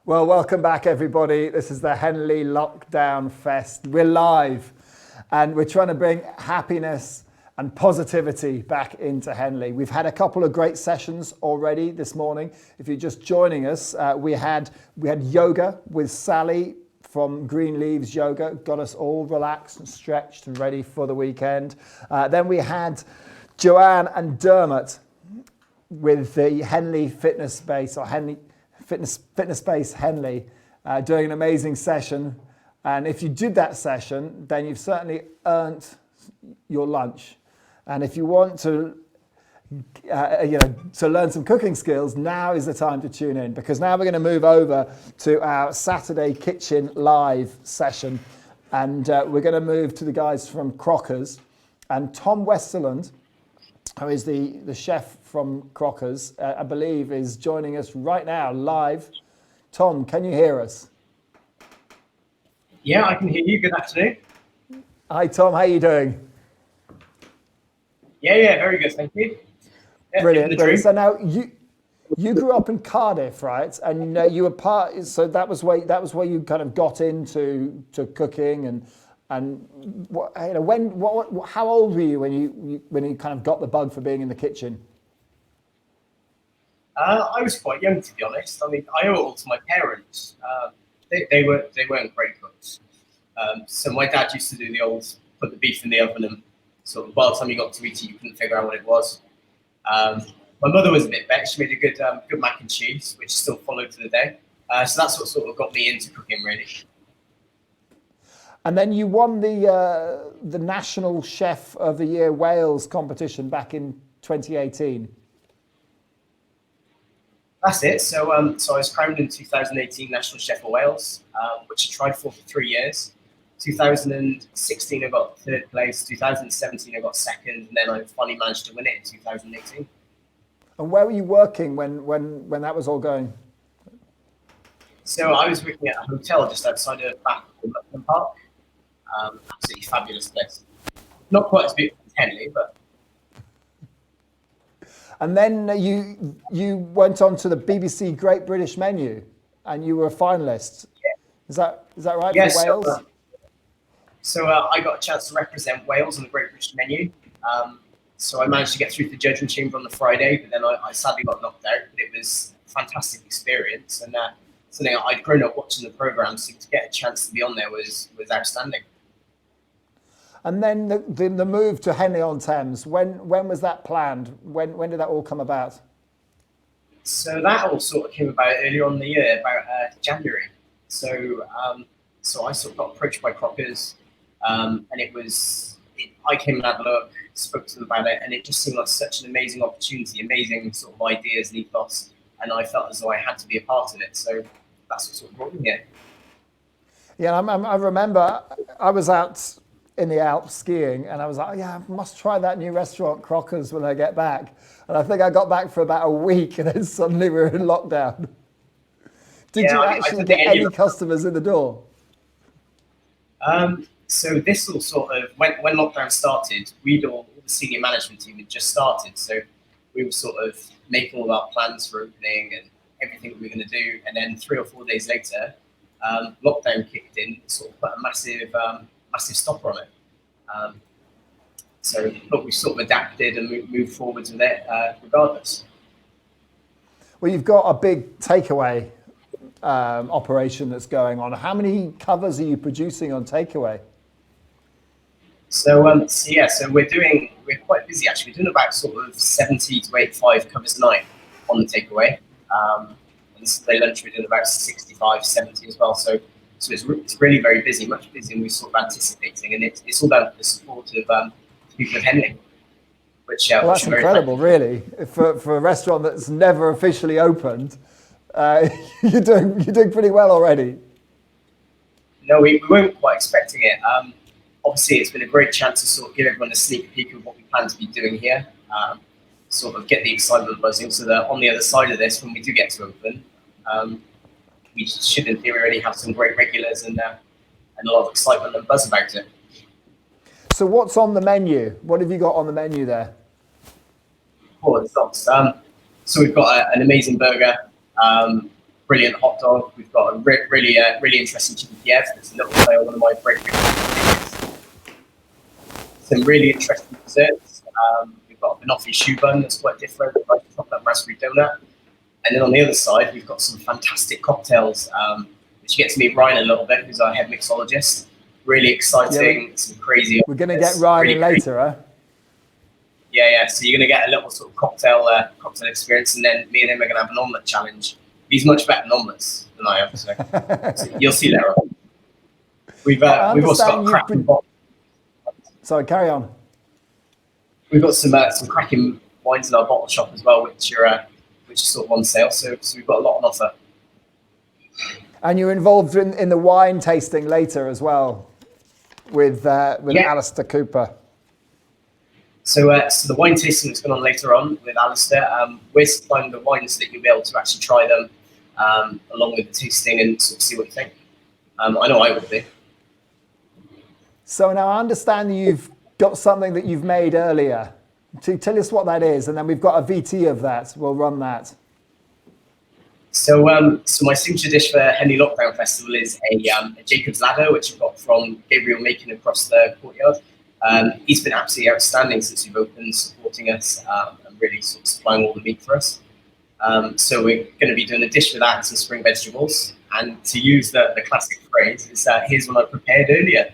Well, welcome back, everybody. This is the Henley Lockdown Fest. We're live and we're trying to bring happiness and positivity back into Henley. We've had a couple of great sessions already this morning. If you're just joining us, we had yoga with Sally from Green Leaves Yoga, got us all relaxed and stretched and ready for the weekend. Then we had Joanne and Dermot with the Henley Fitness Space, or Henley Fitness Space Henley, doing an amazing session. And if you did that session, then you've certainly earned your lunch. And if you want to, to learn some cooking skills, now is the time to tune in, because now we're going to move over to our Saturday Kitchen Live session. And we're going to move to the guys from Crockers. And Tom Westerland, who is the chef from Crockers, I believe is joining us right now live. Tom, can you hear us? Yeah, I can hear you. Good afternoon. Hi, Tom. How are you doing? Yeah, very good. Thank you. Yeah, Brilliant. So now you grew up in Cardiff, right? And you were part. So that was where you kind of got into cooking and how old were you when you kind of got the bug for being in the kitchen? I was quite young, to be honest. I mean, I owe it all to my parents. They weren't great cooks. So my dad used to do the old put the beef in the oven, and sort of by the time you got to eat it, you couldn't figure out what it was. My mother was a bit better. She made a good mac and cheese, which still followed to the day. So that's what sort of got me into cooking, really. And then you won the National Chef of the Year Wales competition back in 2018. That's it. So I was crowned in 2018 National Chef of Wales, which I tried for 3 years. 2016 I got third place. 2017 I got second, and then I finally managed to win it in 2018. And where were you working when that was all going? So I was working at a hotel just outside of Bath in Upton Park. Absolutely fabulous place. Not quite as beautiful as Henley, but. And then you went on to the BBC Great British Menu, and you were a finalist. Yeah. Is that right? Yes. For Wales? So I got a chance to represent Wales on the Great British Menu. So I managed to get through the judging chamber on the Friday, but then I sadly got knocked out. But it was a fantastic experience, and something I'd grown up watching the programme, so to get a chance to be on there was outstanding. And then the move to Henley-on-Thames, when was that planned? When did that all come about? So that all sort of came about earlier on in the year, about January. So I sort of got approached by Crockers, and I came and had a look, spoke to them about it, and it just seemed like such an amazing opportunity, amazing sort of ideas and ethos, and I felt as though I had to be a part of it. So that's what sort of brought me here. Yeah, I remember I was out in the Alps skiing, and I was like, oh, yeah, I must try that new restaurant, Crockers, when I get back. And I think I got back for about a week, and then suddenly we were in lockdown. Did you actually get any customers in the door? So this all sort of, when lockdown started, all the senior management team had just started. So we were sort of making all our plans for opening and everything we were going to do. And then 3 or 4 days later, lockdown kicked in, sort of put a massive stopper on it. But we sort of adapted and moved forwards with it regardless. Well, you've got a big takeaway operation that's going on. How many covers are you producing on takeaway? So we're quite busy actually. We're doing about sort of 70 to 85 covers a night on the takeaway. And Sunday lunch we're doing about 65, 70 as well. So it's really very busy, much busier than we sort of anticipating, and it's all down to the support of people of Henley. Which that's incredible, really, for a restaurant that's never officially opened. You're doing pretty well already. No, we weren't quite expecting it. Obviously, it's been a great chance to sort of give everyone a sneak peek of what we plan to be doing here. Sort of get the excitement buzzing, so that on the other side of this, when we do get to open, we should in theory already have some great regulars and a lot of excitement and buzz about it. So what's on the menu? What have you got on the menu there? Oh, there's lots. So we've got an amazing burger, brilliant hot dog. We've got a really interesting chicken Kiev. That's a little player, one of my favorites. Some really interesting desserts. We've got a banoffee shoe bun that's quite different, like chocolate raspberry donut. And then on the other side, we've got some fantastic cocktails, which gets me Ryan a little bit, who's our head mixologist. Really exciting, some crazy. We're going to get Ryan in later, huh? Yeah. So you're going to get a little sort of cocktail experience, and then me and him are going to have an omelette challenge. He's much better than omelettes than I am, so you'll see later on. We've also got cracking. Sorry, carry on. We've got some cracking wines in our bottle shop as well, which are sort of on sale. So we've got a lot on offer. And you're involved in the wine tasting later as well, with Alistair Cooper. So the wine tasting that's going on later on with Alistair, we're supplying the wines that you'll be able to actually try them along with the tasting and sort of see what you think. I know I would be. So now I understand you've got something that you've made earlier. Tell us what that is, and then we've got a VT of that. We'll run that. So my signature dish for Henley Lockdown Festival is a Jacob's Ladder, which I've got from Gabriel Making across the courtyard. He's been absolutely outstanding since we've opened, supporting us and really sort of supplying all the meat for us. So we're going to be doing a dish with that and some spring vegetables. And to use the classic phrase, is here's what I prepared earlier.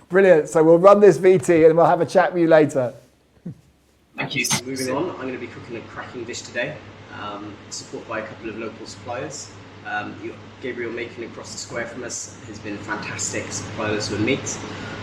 Brilliant. So we'll run this VT and we'll have a chat with you later. Thank you. So moving on, I'm going to be cooking a cracking dish today, supported by a couple of local suppliers. Gabriel Making across the square from us has been fantastic, supplying us with meat.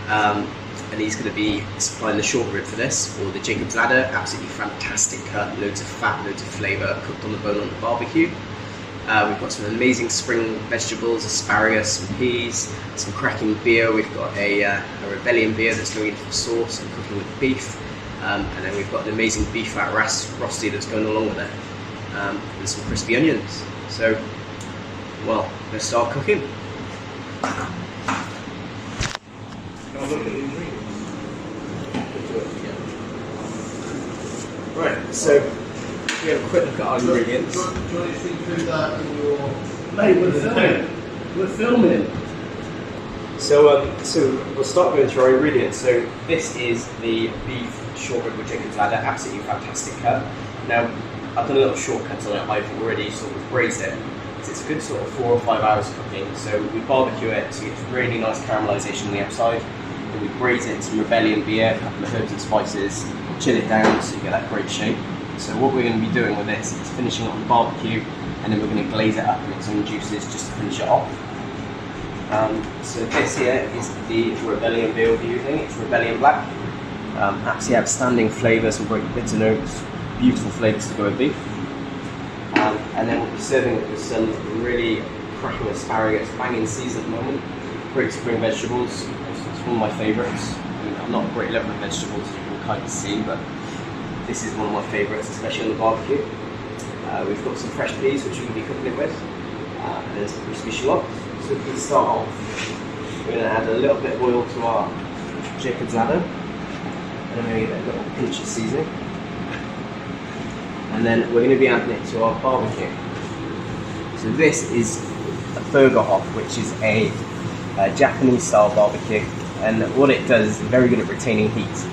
And he's going to be supplying the short rib for this, or the Jacob's Ladder. Absolutely fantastic cut, loads of fat, loads of flavour, cooked on the bone on the barbecue. We've got some amazing spring vegetables, asparagus, some peas, some cracking beer. We've got a Rebellion beer that's going into the sauce and cooking with beef. And then we've got an amazing beef fat rosti that's going along with it. And some crispy onions. So, well, let's start cooking. Right, so we have a quick look at our ingredients. Do you want to include that in your... Mate, we're filming. So we'll start going through our ingredients. So this is the beef short rib with Jacob's Ladder, absolutely fantastic cut. Now, I've done a little shortcut on it. I've already sort of braised it. So it's a good sort of 4 or 5 hours cooking. So we barbecue it to get really nice caramelization on the outside. Then we braise it in some Rebellion beer, a couple of herbs and spices, chill it down so you get that great shape. So what we're going to be doing with this is finishing it on the barbecue, and then we're going to glaze it up in its own juices just to finish it off. So this here is the Rebellion beer we'll be using. It's Rebellion Black. Absolutely outstanding flavour, some great bitter notes, beautiful flavours to go with beef. And then we'll be serving it with some really cracking asparagus, banging season at the moment. Great spring vegetables. It's one of my favourites. I mean, I'm not a great lover of vegetables, as you can kind of see, but this is one of my favourites, especially on the barbecue. We've got some fresh peas, which we'll be cooking it with, and then some crispy shallots. So we can start off, we're going to add a little bit of oil to our Jacob's Ladder, and then maybe a little pinch of seasoning. And then we're going to be adding it to our barbecue. So this is a burger hop, which is a Japanese style barbecue, and what it does is very good at retaining heat.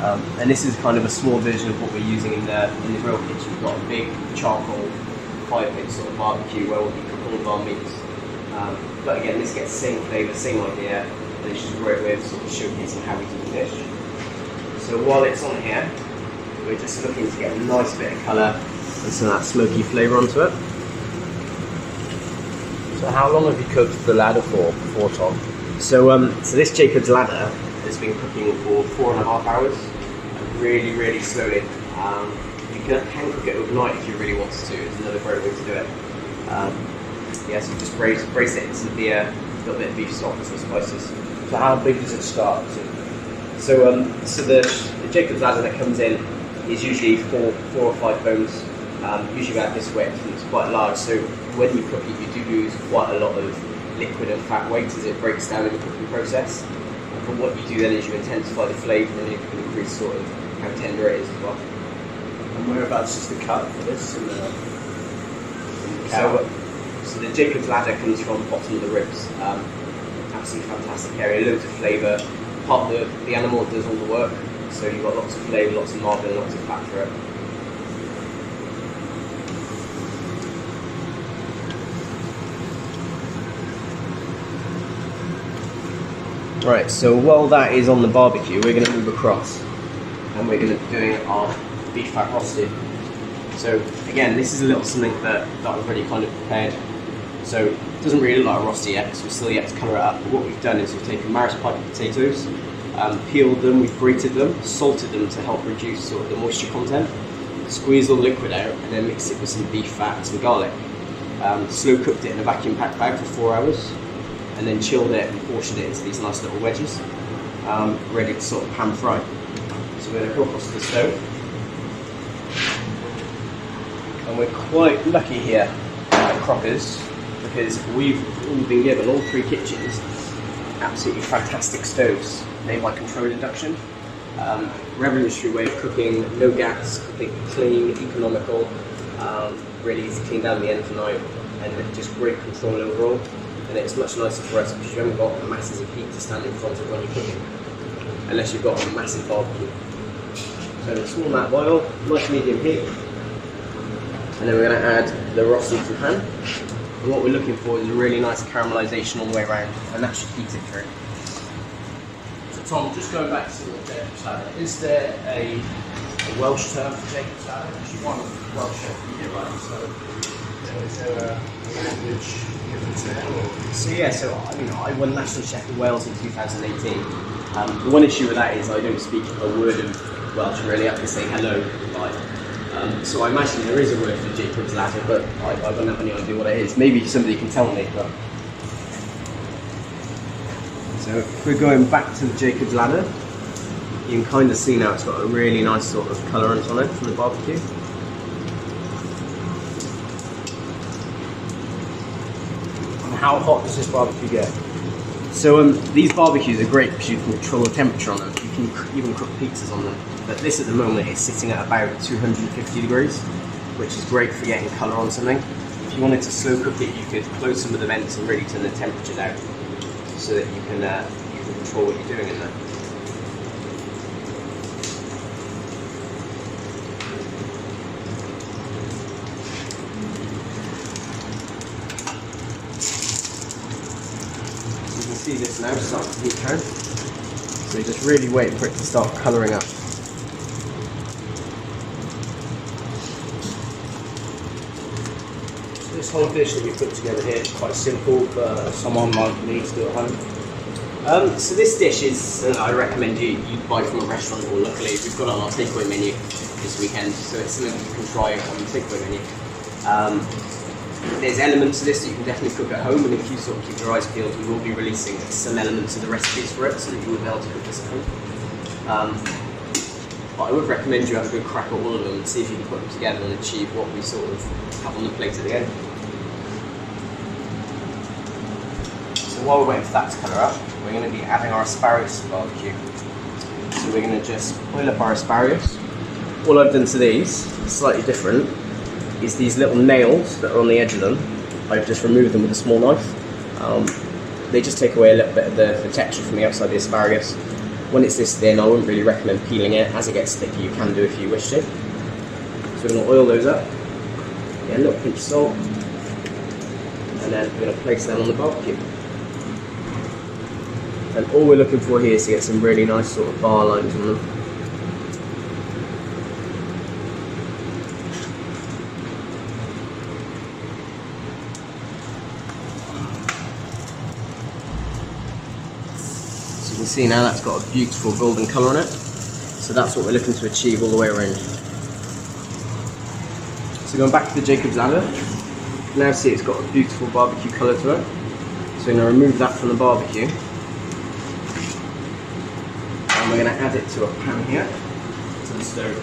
And this is kind of a small version of what we're using in the grill kitchen. We've got a big charcoal fire pit sort of barbecue where we'll be cooking all of our meats. But again, this gets the same flavour, same idea, and it's just a great way of sort of showcasing how we do the dish. So while it's on here, we're just looking to get a nice bit of colour and some of that smoky flavour onto it. So how long have you cooked the ladder for before, Tom? So this Jacob's Ladder has been cooking for 4.5 hours, really, really slowly. You can cook it overnight if you really want to. It's another great way to do it. So just braise it in some beer, a little bit of beef stock and some spices. So how big does it start? So the Jacob's Ladder that comes in is usually 4 or 5 bones, usually about this width, and it's quite large. So when you cook it, you do lose quite a lot of liquid and fat weight as it breaks down in the cooking process. And what you do then is you intensify the flavour, and then you can increase sort of how tender it is as well. And whereabouts is the cut for this? In the So the Jacob's ladder comes from the bottom of the ribs. Absolutely fantastic area, loads of flavour. Part of the animal does all the work, so you've got lots of flavour, lots of marbling, lots of fat through it. Right, so while that is on the barbecue, we're going to move across and we're going to be doing our beef fat roasted. So again, this is a little something that I've already kind of prepared. So it doesn't really look like a roasty yet because we're still yet to colour it up. But what we've done is we've taken Maris Piper potatoes, peeled them, we've grated them, salted them to help reduce sort of the moisture content, squeezed all the liquid out and then mixed it with some beef fat and some garlic. Slow cooked it in a vacuum packed bag for 4 hours and then chilled it and portioned it into these nice little wedges, ready to sort of pan fry. So we're going to go across to the stove. And we're quite lucky here at Crockers because we've all been given, all 3 kitchens, absolutely fantastic stoves made by controlled induction. Revolutionary way of cooking, no gas, completely clean, economical, really easy to clean down the end of the night, and just great control overall. And it's much nicer for us because you haven't got masses of heat to stand in front of when you're cooking, unless you've got a massive barbecue. So a small mat boil, nice medium heat, and then we're going to add the roasted to the pan. And what we're looking for is a really nice caramelisation all the way around, and that should heat it through. So Tom, just going back to the Jacob's ladder, is there a Welsh term for Jacob's ladder? Because you want a Welsh chef to get right, so is there a language difference there? So yeah, I won National Chef of Wales in 2018. The one issue with that is I don't speak a word of Welsh really. I can say hello, bye. So I imagine there is a word for Jacob's ladder, but I don't have any idea what it is. Maybe somebody can tell me. But... So if we're going back to the Jacob's ladder, you can kind of see now it's got a really nice sort of colorant on it from the barbecue. And how hot does this barbecue get? So these barbecues are great because you can control the temperature on them. You can even cook pizzas on them. But this at the moment is sitting at about 250 degrees, which is great for getting colour on something. If you wanted to slow cook it, you could close some of the vents and really turn the temperatures out so that you can control what you're doing in there. See this now start to heat down. So you just really wait for it to start colouring up. So this whole dish that we put together here is quite simple for someone like me to do at home. So this dish is, I recommend you buy from a restaurant, or luckily we've got it on our takeaway menu this weekend, so it's something you can try on the takeaway menu. There's elements of this that you can definitely cook at home, and if you sort of keep your eyes peeled, we will be releasing some elements of the recipes for it so that you will be able to cook this at home. But I would recommend you have a good crack at all of them and see if you can put them together and achieve what we sort of have on the plate at the end. So while we're waiting for that to colour up, we're going to be adding our asparagus to the barbecue. So we're going to just oil up our asparagus. All I've done to these, slightly different, is these little nails that are on the edge of them. I've just removed them with a small knife. They just take away a little bit of the texture from the outside of the asparagus. When it's this thin, I wouldn't really recommend peeling it. As it gets sticky, you can do if you wish to. So we're going to oil those up, get a little pinch of salt, and then we're going to place them on the barbecue. And all we're looking for here is to get some really nice sort of bar lines on them. So you can see now that's got a beautiful golden colour on it. So that's what we're looking to achieve all the way around. So going back to the Jacob's ladder, you can now see it's got a beautiful barbecue colour to it. So we're going to remove that from the barbecue. And we're going to add it to a pan here, to the stove.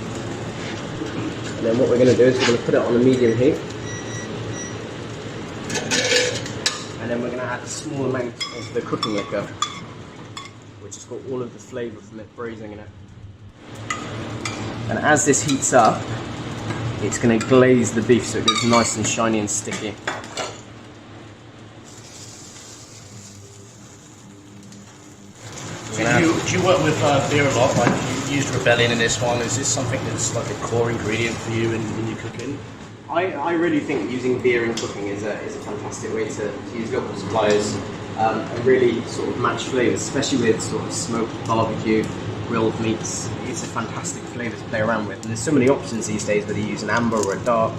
And then what we're going to do is we're going to put it on a medium heat. And then we're going to add a small amount of the cooking liquor, which has got all of the flavour from it braising in it. And as this heats up, it's going to glaze the beef so it gets nice and shiny and sticky. Do you work with beer a lot? Like you used Rebellion in this one. Is this something that's like a core ingredient for you in your cooking? I really think using beer in cooking is a fantastic way to use local suppliers and really sort of match flavours, especially with sort of smoked barbecue, grilled meats. It's a fantastic flavour to play around with. And there's so many options these days, whether you use an amber or a dark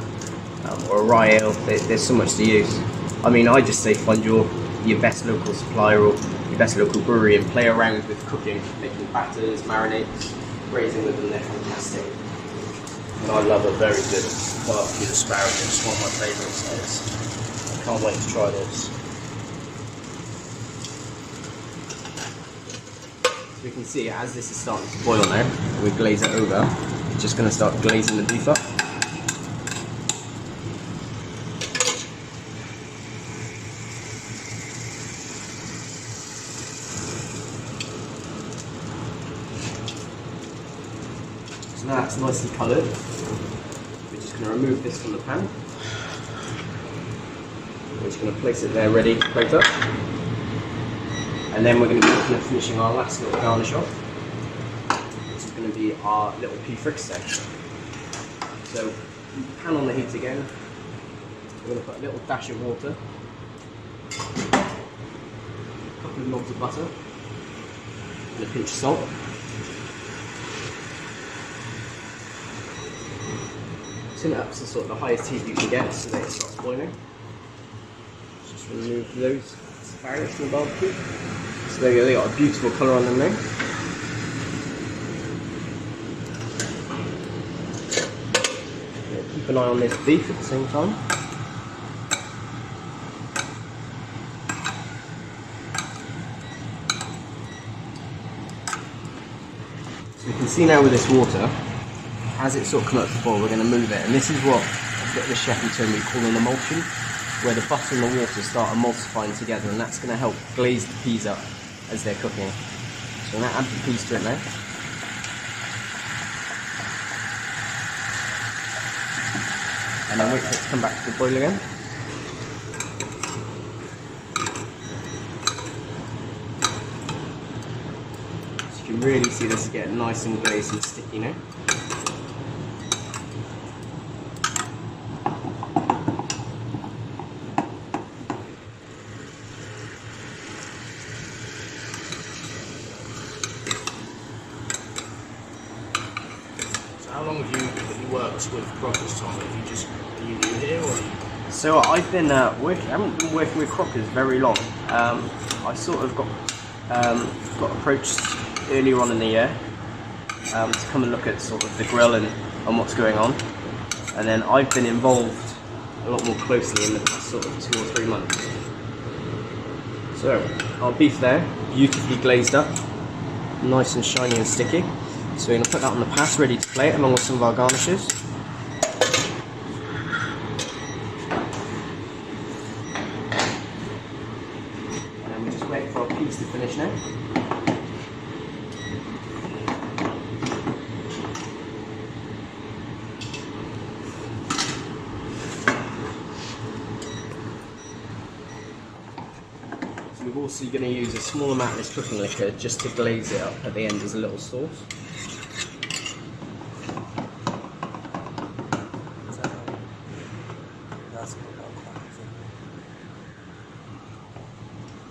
or a rye ale. There's so much to use. I mean, I just say find your best local supplier or your best local brewery and play around with cooking, making batters, marinades, braising with them. They're fantastic. And I love a very good barbecued asparagus. One of my favourites. I can't wait to try this. So we can see as this is starting to boil now, we glaze it over. We're just going to start glazing the beef up. So now it's nicely coloured. We're just going to remove this from the pan. We're just going to place it there ready to plate up. And then we're going to be looking at finishing our last little garnish off. This is going to be our little beef fricassee. So, pan on the heat again. We're going to put a little dash of water, a couple of knobs of butter, and a pinch of salt. Turn it up to sort of the highest heat you can get so that it starts boiling. Just remove those asparagus from the barbecue. So there you go, they got a beautiful colour on them now. Keep an eye on this beef at the same time. So we can see now with this water, as it sort of comes up to boil, we're going to move it. And this is what a bit of the chefy term we call an emulsion, where the butter and the water start emulsifying together, and that's going to help glaze the peas up as they're cooking. So I'm going to add the peas to it now. And then wait for it to come back to the boil again. So you can really see this is getting nice and glazed and sticky now. How long have you worked with Crockers, Tom? Are you new here or? So I haven't been working with Crockers very long. I sort of got approached earlier on in the year to come and look at sort of the grill and what's going on, and then I've been involved a lot more closely in the past sort of 2 or 3 months. So our beef there, beautifully glazed up, nice and shiny and sticky. So we're going to put that on the pass ready to plate along with some of our garnishes. And then we just wait for our peas to finish now. So we're also going to use a small amount of this cooking liquor just to glaze it up at the end as a little sauce.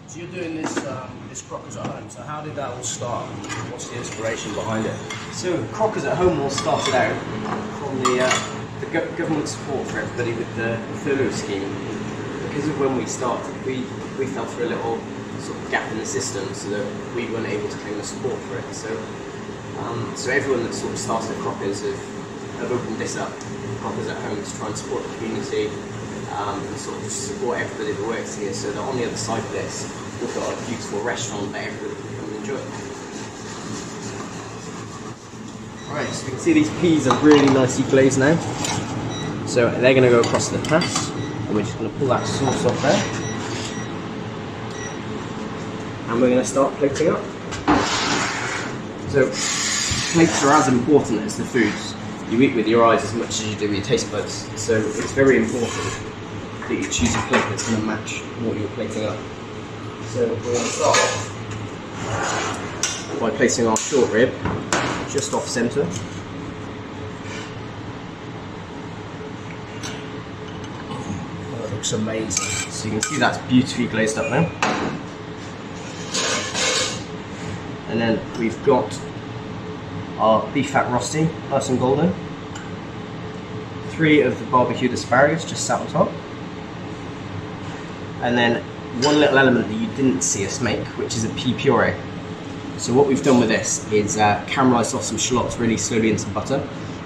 So you're doing this Crockers at home. So how did that all start? What's the inspiration behind it? So Crockers at Home all started out from the government support for everybody with the furlough scheme. Because of when we started, we fell through a little sort of gap in the system, so that we weren't able to claim the support for it. So everyone that sort of started at Crockers have opened this up, Crockers at Home, to try and support the community and sort of support everybody that works here. So that on the other side of this, we've got a beautiful restaurant that everybody can come and enjoy. Right, so we can see these peas are really nicely glazed now. So they're going to go across the pass, and we're just going to pull that sauce off there. And we're going to start plating up. So plates are as important as the foods. you eat with your eyes as much as you do with your taste buds. So it's very important that you choose a plate that's going to match what you're plating up. So we're going to start off by placing our short rib just off centre. Oh, that looks amazing. So you can see that's beautifully glazed up now. And then we've got our beef fat rosti, nice and golden. 3 of the barbecued asparagus just sat on top. And then one little element that you didn't see us make, which is a pea puree. So what we've done with this is caramelised off some shallots really slowly in some butter,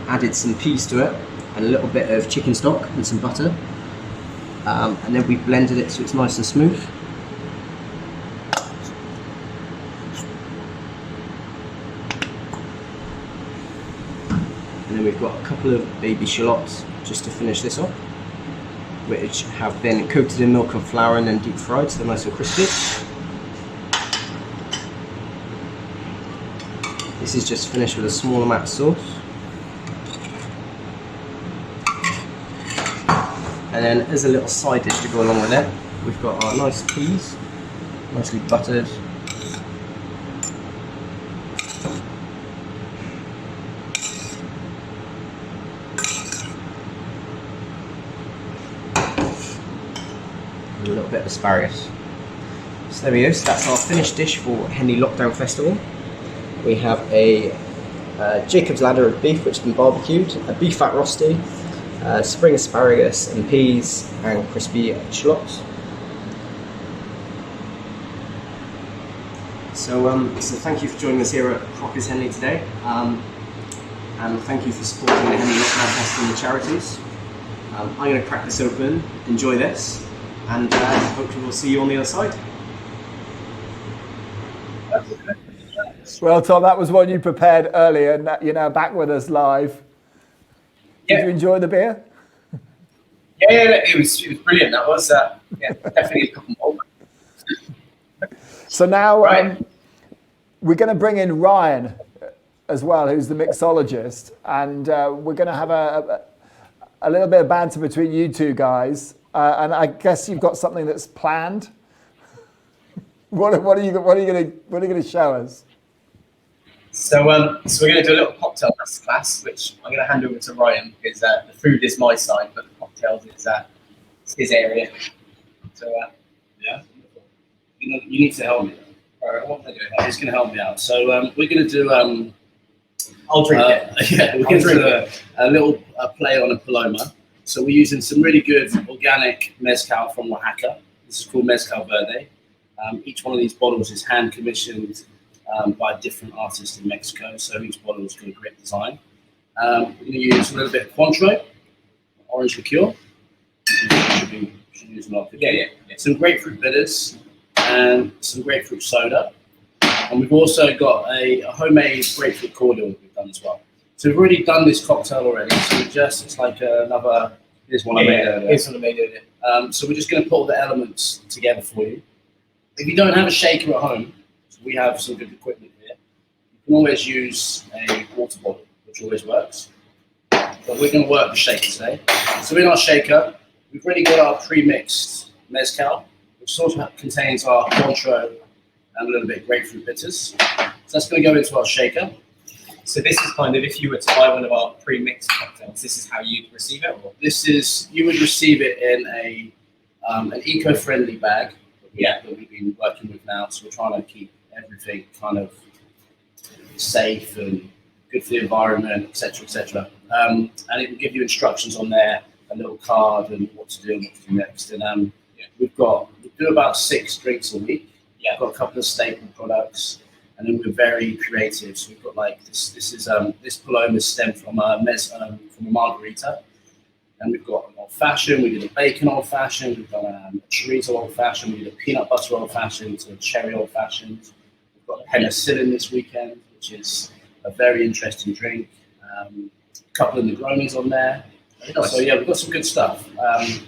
added some peas to it, and a little bit of chicken stock and some butter. And then we blended it so it's nice and smooth. And then we've got a couple of baby shallots just to finish this off, which have been coated in milk and flour and then deep fried so they're nice and crispy. This is just finished with a small amount of sauce. And then as a little side dish to go along with it, we've got our nice peas, nicely buttered. And a little bit of asparagus. So there we go, so that's our finished dish for Henley Lockdown Festival. We have a Jacob's Ladder of beef which has been barbecued, a beef fat rosti, spring asparagus and peas and crispy shallots. So thank you for joining us here at Crockers Henley today, and thank you for supporting the Henley Lockdown Festival and the charities. I'm going to crack this open, enjoy this, and hopefully we'll see you on the other side. Well, Tom, that was one you prepared earlier, and you're now back with us live. Did you enjoy the beer? Yeah, it was brilliant. That was definitely a couple more. So now Right. we're going to bring in Ryan as well, who's the mixologist, and we're going to have a little bit of banter between you two guys. And I guess you've got something that's planned. What are you going to show us? So we're going to do a little cocktail masterclass, which I'm going to hand over to Ryan because the food is my side, but the cocktails is his area. So Yeah. You need to help me. All right, what am I doing? He's going to help me out. So we're going to do. I'll drink it. Yeah, we're going to do a little play on a Paloma. So we're using some really good organic mezcal from Oaxaca. This is called Mezcal Verde. Each one of these bottles is hand commissioned by a different artist in Mexico. So each bottle has got a great design. We're going to use a little bit of Cointreau, orange liqueur. Should use a lot of liqueur. Yeah. Some grapefruit bitters and some grapefruit soda. And we've also got a homemade grapefruit cordial that we've done as well. So we've already done this cocktail already. So it's like another. Here's one I made earlier. Here's one I made earlier. So we're just going to put all the elements together for you. If you don't have a shaker at home, so we have some good equipment here. You can always use a water bottle, which always works. But we're going to work the shaker today. So in our shaker, we've already got our pre-mixed mezcal, which sort of contains our Cointreau and a little bit of grapefruit bitters. So that's going to go into our shaker. So this is kind of, if you were to buy one of our pre-mixed cocktails, this is how you'd receive it? Or? You would receive it in an eco-friendly bag that we've been working with now. So we're trying to keep everything kind of safe and good for the environment, etc., etc. And it will give you instructions on there, a little card, and what to do and what to do next. And we do about 6 drinks a week. We've got a couple of staple products, and then we're very creative. So we've got like this Paloma is stemmed from a margarita, and we've got an old fashioned. We did a bacon old fashioned. We've got a chorizo old fashioned. We did a peanut butter old fashioned, so a cherry old fashioned. We've got penicillin this weekend, which is a very interesting drink. A couple of Negronis on there. So yeah, we've got some good stuff, and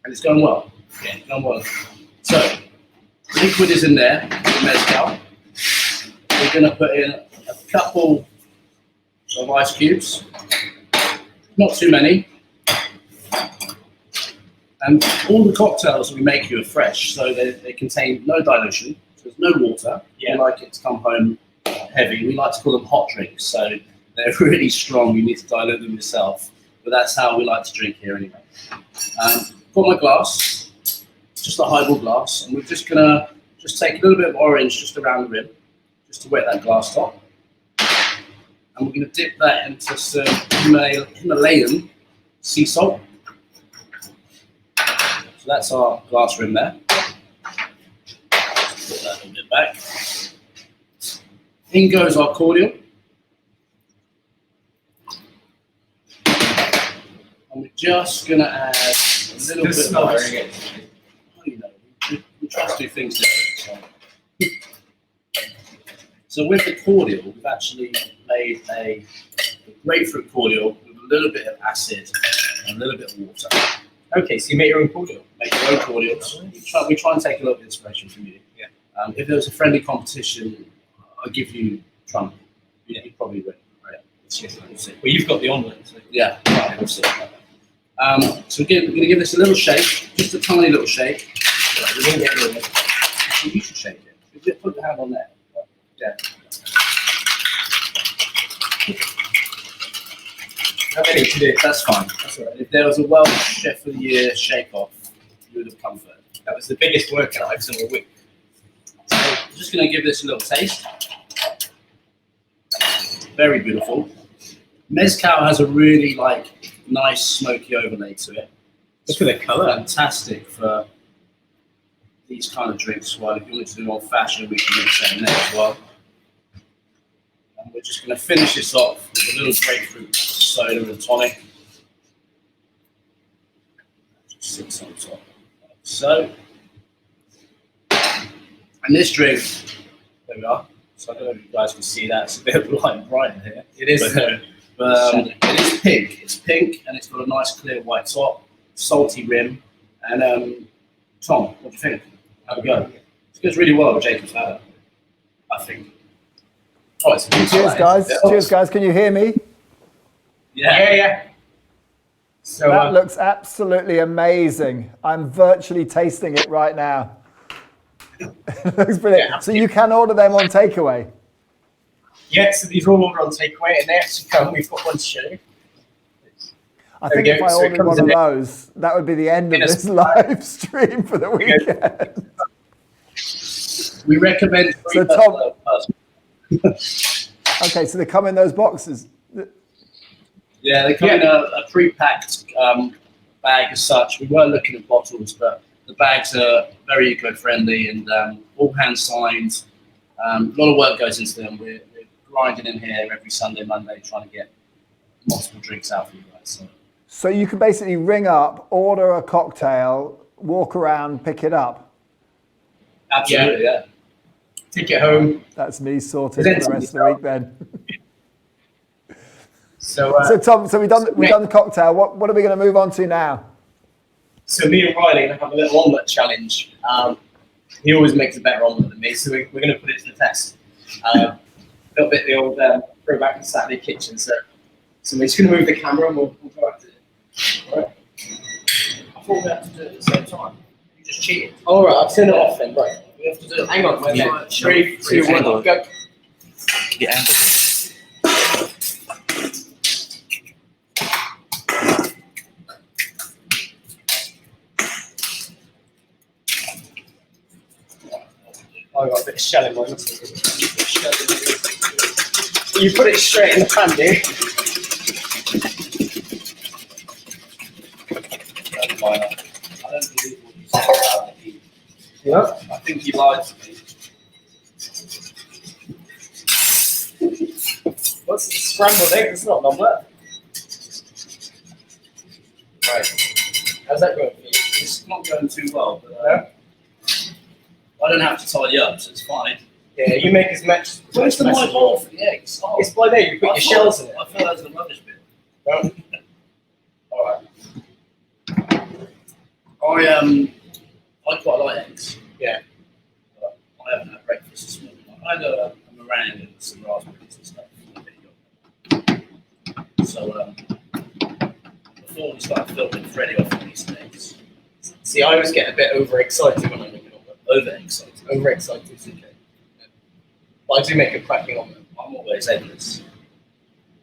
it's going well. Yeah, it's going well. So liquid is in there, the mezcal. We're going to put in a couple of ice cubes, not too many. And all the cocktails we make you are fresh, so they contain no dilution. So there's no water. Yeah. We like it to come home heavy. We like to call them hot drinks, so they're really strong. You need to dilute them yourself, but that's how we like to drink here anyway. Got my glass, just a highball glass, and we're just gonna take a little bit of orange just around the rim, just to wet that glass top. And we're gonna dip that into some Himalayan sea salt. So that's our glass rim there. Put that a little bit back. In goes our cordial. And we're just going to add a little bit more. You know, we try to do things different. So with the cordial, we've actually made a grapefruit cordial with a little bit of acid and a little bit of water. Okay, so you make your own cordial. Make your own cordials. We try and take a little bit of inspiration from you. Yeah. If there was a friendly competition, I'd give you Trump. You'd probably win. Right. We'll see. Well, you've got the omelette. So. Yeah, right, we'll see. So again, we're going to give this a little shake, just a tiny little shake. Right, we're going to get rid of it. You should shake it. Just put the hand on there. Yeah. How many to do? That's fine. That's all right. If there was a Welsh Chef of the Year shake-off, you would have come first. That was the biggest workout I've done all week. So I'm just going to give this a little taste. Very beautiful. Mezcal has a really nice smoky overlay to it. Look at the colour. Fantastic for these kind of drinks. Well, if you want to do an old-fashioned, we can mix that in there as well. And we're just going to finish this off with a little grapefruit soda and tonic. Just sits on top. Like so. And this drink, there we are. So I don't know if you guys can see that. It's a bit of light bright in here. It is. It is pink. It's pink and it's got a nice clear white top, salty rim. And Tom, what do you think? How we go? It goes really well with Jacob's ladder, I think. Oh, it's Cheers, guys. Cheers, guys. Can you hear me? Yeah. So That looks absolutely amazing. I'm virtually tasting it right now. It looks brilliant. Yeah, So you can order them on takeaway. yeah, so these are all ordered on takeaway, and they actually come. We've got one to show you. I There think we if go. I So it ordered comes one of in it. those, that would be the end of Yes. this live stream for the we go. weekend. We recommend So, three Tom- per person. Okay, so they come in those boxes. Yeah, they come in a pre-packed bag as such. We were looking at bottles, but the bags are very eco-friendly and all hand-signed. A lot of work goes into them. We're grinding in here every Sunday, Monday, trying to get multiple drinks out for you guys. So. So you can basically ring up, order a cocktail, walk around, pick it up. Absolutely, yeah. Take it home. That's me sorted for the rest of the week then. So, So Tom, so we've done the cocktail. What are we going to move on to now? so me and Riley are going to have a little omelette challenge. He always makes a better omelette than me, so we're going to put it to the test. A little bit the old throwback in Saturday kitchen. So we're just going to move the camera and we'll go back to it. All right. I thought we had to do it at the same time. You just cheated. All right, I'll turn it off then. Right. We have to do it. Hang on. Yeah. 3, 2, 1, go. The angle. I got a bit of shell in mine. You put it straight in the pan, do you? I don't believe what you said about the heat. Yeah. I think he lied to me. What's the scrambled egg? It's not an omelette. Right. How's that going for you? It's not going too well, but I don't have to tidy up, so it's fine. Yeah, you make as much. Where's the mess my as you bowl want. for the eggs? Oh, It's by there. You put your shells in it. I thought that was the rubbish bit. No? All right. I quite like eggs. Yeah. But I haven't had breakfast this morning. I had a meringue and some raspberries and stuff. So before we start filming Freddie off on these days. See, I always get a bit overexcited when I make an omelette. Overexcited. Overexcited. Okay. But I do make a cracking omelette. I'm always eggless.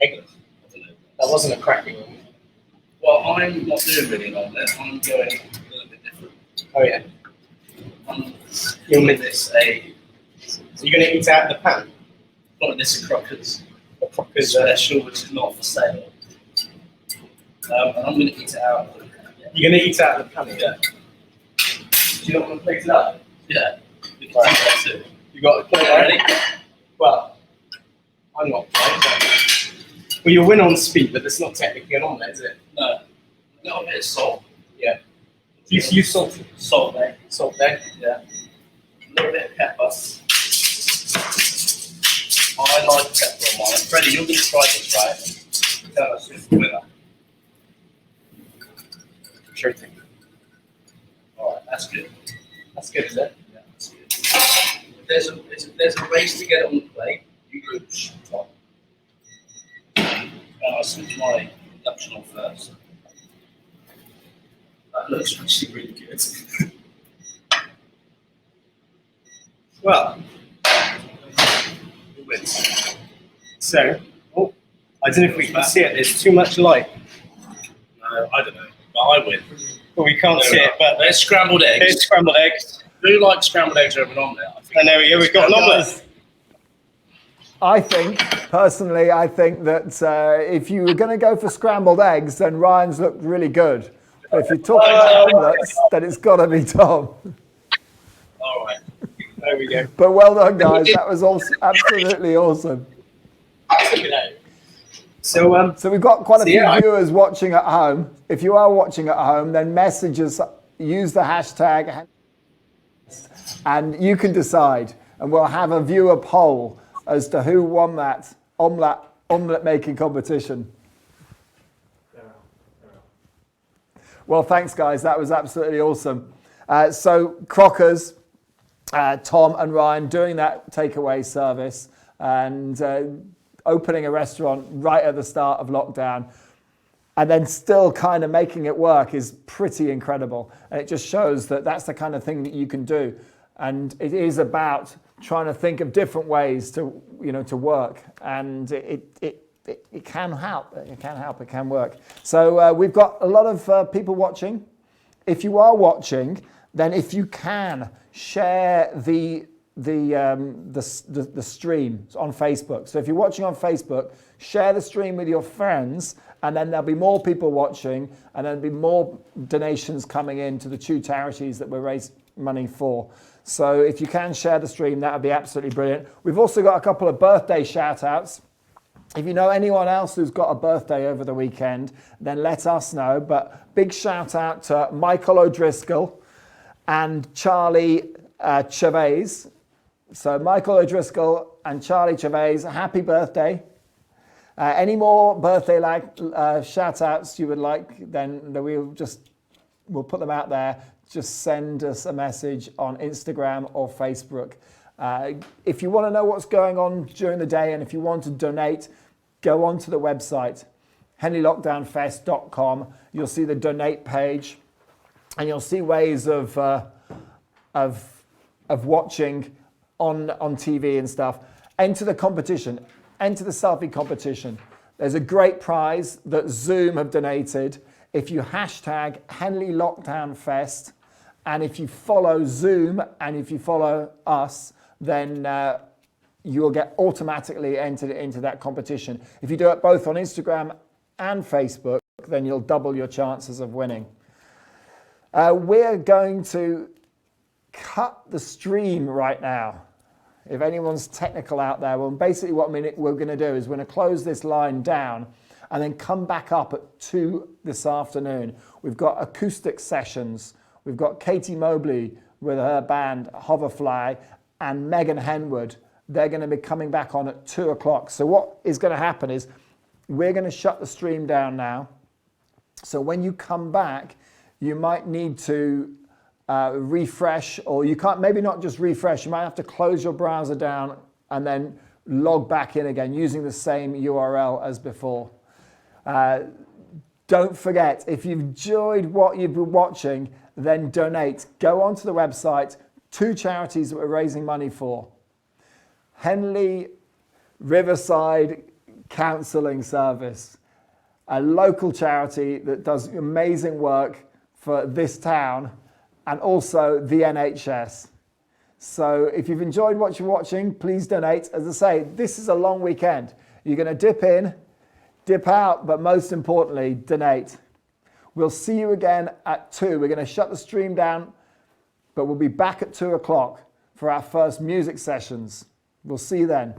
Eggless. I don't know. That wasn't a cracking omelette. Well, I'm not doing really an omelette. I'm going a little bit different. Oh yeah. You'll make this a So you're going to eat out of the pan? calling this a Crockers. A Crockers Special, which is not for sale. And I'm going to eat it out. You're going to eat out of the pan? Yeah. Do you not want to plate it up? Yeah. You can Right. do that too. You got a plate Ready? ready? Well, I'm not right. Well, you'll win on speed, but that's not technically an omelette, is it? No. A little bit of salt. Yeah. You salted. Salt egg. Salt there. Yeah. A little bit of pepper. I like pepper on mine. Freddie, you're going to try this, right? Tell us who's the winner. Sure thing. Alright, that's good. That's good, is it? Yeah, that's good. There's a race to get it on the plate. You groups. I'll switch my production on first. That looks actually really good. Well, Who wins? so, oh, I don't know if we can see it. There's too much light. No, I don't know. But I win. But we can't see it. But there's scrambled eggs. there's scrambled eggs. Who likes scrambled eggs over an omelette? I think. And there we go. We've got an omelette. I think, personally, I think that if you were going to go for scrambled eggs, then Ryan's looked really good. But if you're talking about omelets, then it's got to be Tom. All right. There we go. But well done, guys. That was also absolutely awesome. So, So we've got quite a So, few yeah, viewers watching at home. If you are watching at home, then message us, use the hashtag, and you can decide. And we'll have a viewer poll as to who won that omelette making competition. Well, thanks, guys. That was absolutely awesome. So Crockers, Tom and Ryan doing that takeaway service and opening a restaurant right at the start of lockdown and then still kind of making it work is pretty incredible. And it just shows that that's the kind of thing that you can do. And it is about trying to think of different ways to, to work. And it can help. It can help. It can work. So we've got a lot of people watching. If you are watching, then if you can share the stream on Facebook. So if you're watching on Facebook, share the stream with your friends, and then there'll be more people watching, and there'll be more donations coming in to the two charities that we raise money for. So if you can share the stream, that would be absolutely brilliant. We've also got a couple of birthday shout outs. If you know anyone else who's got a birthday over the weekend, then let us know. But big shout out to Michael O'Driscoll and Charlie Chavez. So Michael O'Driscoll and Charlie Chavez, happy birthday. Any more birthday shout outs you would like, then we'll put them out there. Just send us a message on Instagram or Facebook. If you want to know what's going on during the day and if you want to donate, go onto the website, henleylockdownfest.com. You'll see the donate page and you'll see ways of watching on TV and stuff. Enter the competition, enter the selfie competition. There's a great prize that Zoom have donated. If you hashtag Henley Lockdown Fest, and if you follow Zoom and if you follow us, then you'll get automatically entered into that competition. If you do it both on Instagram and Facebook, then you'll double your chances of winning. We're going to cut the stream right now. If anyone's technical out there, well, basically what we're going to do is we're going to close this line down and then come back up at 2 this afternoon. We've got acoustic sessions. We've got Katie Mobley with her band Hoverfly and Megan Henwood. They're going to be coming back on at 2 o'clock. So what is going to happen is we're going to shut the stream down now. So when you come back, you might need to refresh, or you can't, maybe not just refresh, you might have to close your browser down and then log back in again using the same URL as before. Don't forget, if you've enjoyed what you've been watching, then donate. Go onto the website, 2 charities that we're raising money for. Henley Riverside Counselling Service, a local charity that does amazing work for this town, and also the NHS. So if you've enjoyed what you're watching, please donate. As I say, this is a long weekend. You're going to dip in, dip out, but most importantly, donate. We'll see you again at 2. We're going to shut the stream down, but we'll be back at 2 o'clock for our first music sessions. We'll see you then.